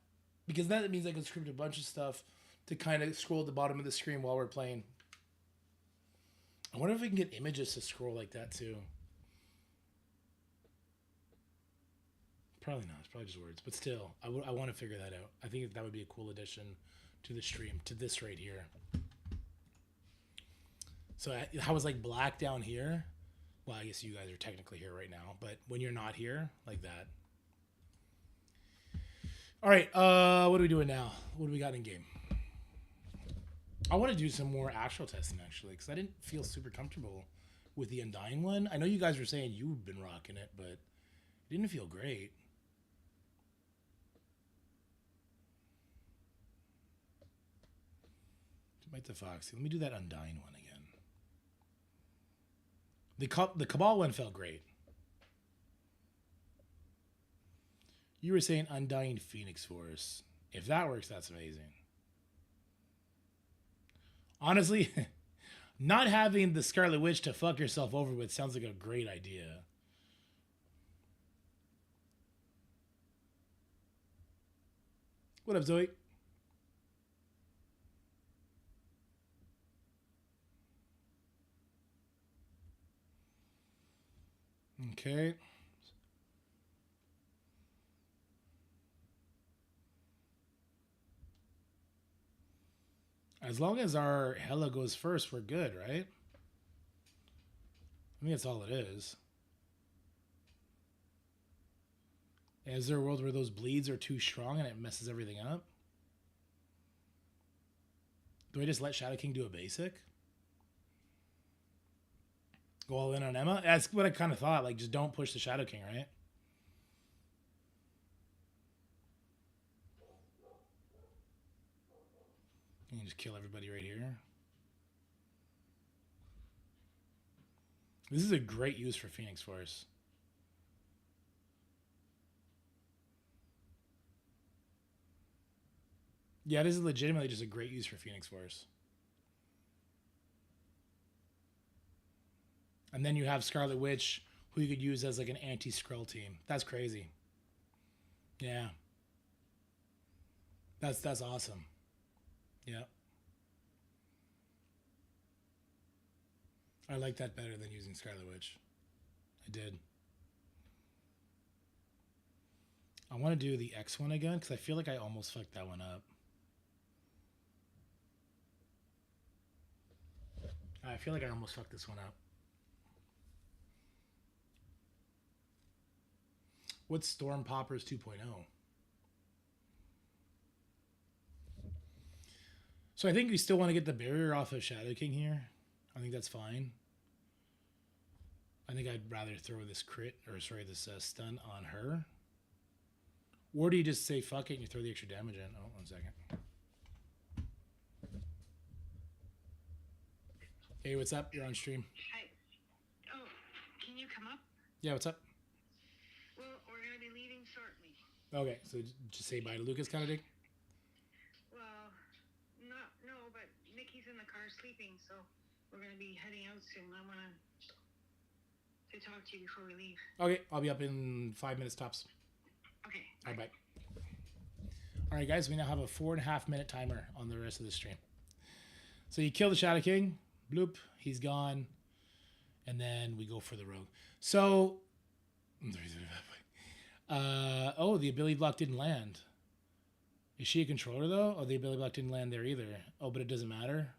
because that means I can script a bunch of stuff to kind of scroll at the bottom of the screen while we're playing. I wonder if we can get images to scroll like that too. Probably not. It's probably just words, but still, I want to figure that out. I think that would be a cool addition to the stream, to this right here. So how was like black down here? Well, I guess you guys are technically here right now, but when you're not here, like that. All right, what are we doing now? What do we got in game? I want to do some more astral testing actually, because I didn't feel super comfortable with the Undying one. I know you guys were saying you've been rocking it, but it didn't feel great. Bite the Foxy. Let me do that Undying one again. The Cabal one felt great. You were saying Undying Phoenix Force. If that works, that's amazing. Honestly, not having the Scarlet Witch to fuck yourself over with sounds like a great idea. What up, Zoe? Okay. As long as our Hela goes first, we're good, right? I think that's all it is. Is there a world where those bleeds are too strong and it messes everything up? Do I just let Shadow King do a basic? Go all in on Emma? That's what I kind of thought. Like, just don't push the Shadow King, right? You can just kill everybody right here. This is a great use for Phoenix Force. Yeah, this is legitimately just a great use for Phoenix Force. And then you have Scarlet Witch, who you could use as like an anti-Skrull team. That's crazy. Yeah. That's awesome. Yeah. I like that better than using Scarlet Witch. I did. I want to do the X one again because I feel like I almost fucked that one up. I feel like I almost fucked this one up. What's Storm Poppers 2.0? So I think we still want to get the barrier off of Shadow King here. I think that's fine. I think I'd rather throw this crit, or sorry, this stun on her. Or do you just say fuck it and you throw the extra damage in? Oh, 1 second. Hey, what's up? You're on stream. Hi. Oh, can you come up? Yeah, what's up? Well, we're going to be leaving shortly. Okay, so just say bye to Lucas kind of thing? Well, no, but Nikki's in the car sleeping, so we're going to be heading out soon. I want to talk to you before we leave. Okay, I'll be up in 5 minutes tops. Okay. All right, bye. All right, guys, we now have a 4.5 minute timer on the rest of the stream. So you kill the Shadow King. Bloop, he's gone. And then we go for the rogue. So, oh, the ability block didn't land. Is she a controller, though? Oh, the ability block didn't land there either. Oh, but it doesn't matter.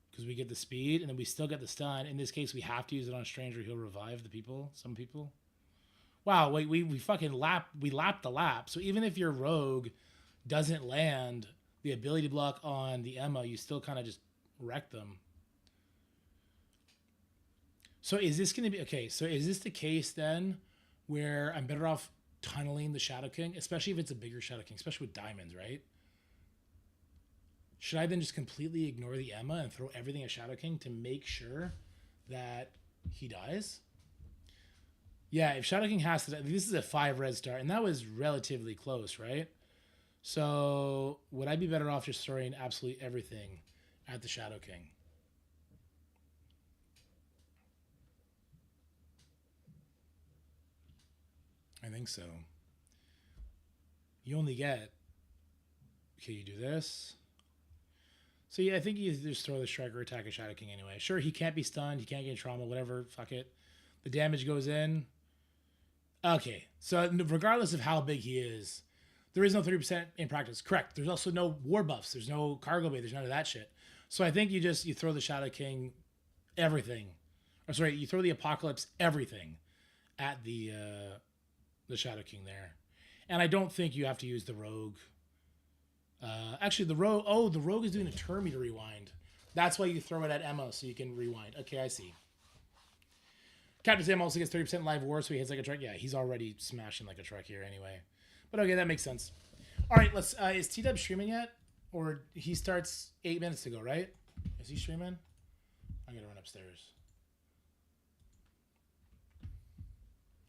Because we get the speed, and then we still get the stun. In this case, we have to use it on Stranger. He'll revive the people, some people. Wow, wait, we fucking lapped the lap. So even if your rogue doesn't land the ability block on the Emma, you still kind of just wreck them. So is this going to be... Okay, so is this the case then where I'm better off tunneling the Shadow King, especially if it's a bigger Shadow King, especially with diamonds, right? Should I then just completely ignore the Emma and throw everything at Shadow King to make sure that he dies? Yeah, if Shadow King has to... This is a 5 red star, and that was relatively close, right? So would I be better off just throwing absolutely everything at the Shadow King? I think so. You only get... Okay, you do this. So yeah, I think you just throw the Striker attack at Shadow King anyway. Sure, he can't be stunned. He can't get trauma, whatever. Fuck it. The damage goes in. Okay, so regardless of how big he is, there is no 30% in practice. Correct. There's also no war buffs. There's no cargo bay. There's none of that shit. So I think you throw the Shadow King everything. Or sorry, you throw the Apocalypse everything at the Shadow King there. And I don't think you have to use the Rogue. Actually, the Rogue... Oh, the Rogue is doing a turn meter rewind. That's why you throw it at Emma, so you can rewind. Okay, I see. Captain Sam also gets 30% live war, so he hits like a truck. Yeah, he's already smashing like a truck here anyway. But okay, that makes sense. All right, let's... is T-Dub streaming yet? Or he starts 8 minutes ago, right? Is he streaming? I'm going to run upstairs.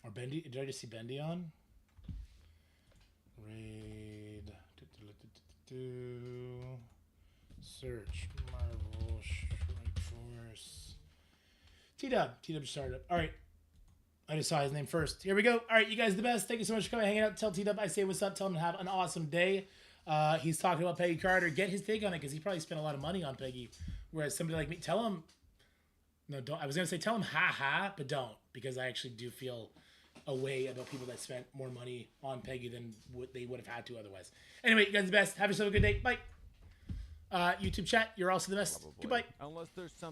Or Bendy? Did I just see Bendy on? Raid... Search Marvel Strike Force. T-Dub started up. All right. I just saw his name first. Here we go. All right, you guys are the best. Thank you so much for coming hanging out. Tell T-Dub I say what's up. Tell him to have an awesome day. He's talking about Peggy Carter. Get his take on it because he probably spent a lot of money on Peggy. Whereas somebody like me, tell him... No, don't. I was going to say tell him ha-ha, but don't. Because I actually do feel a way about people that spent more money on Peggy than what they would have had to otherwise. Anyway, you guys are the best. Have yourself a good day. Bye. YouTube chat, you're also the best. Probably. Goodbye. Unless there's something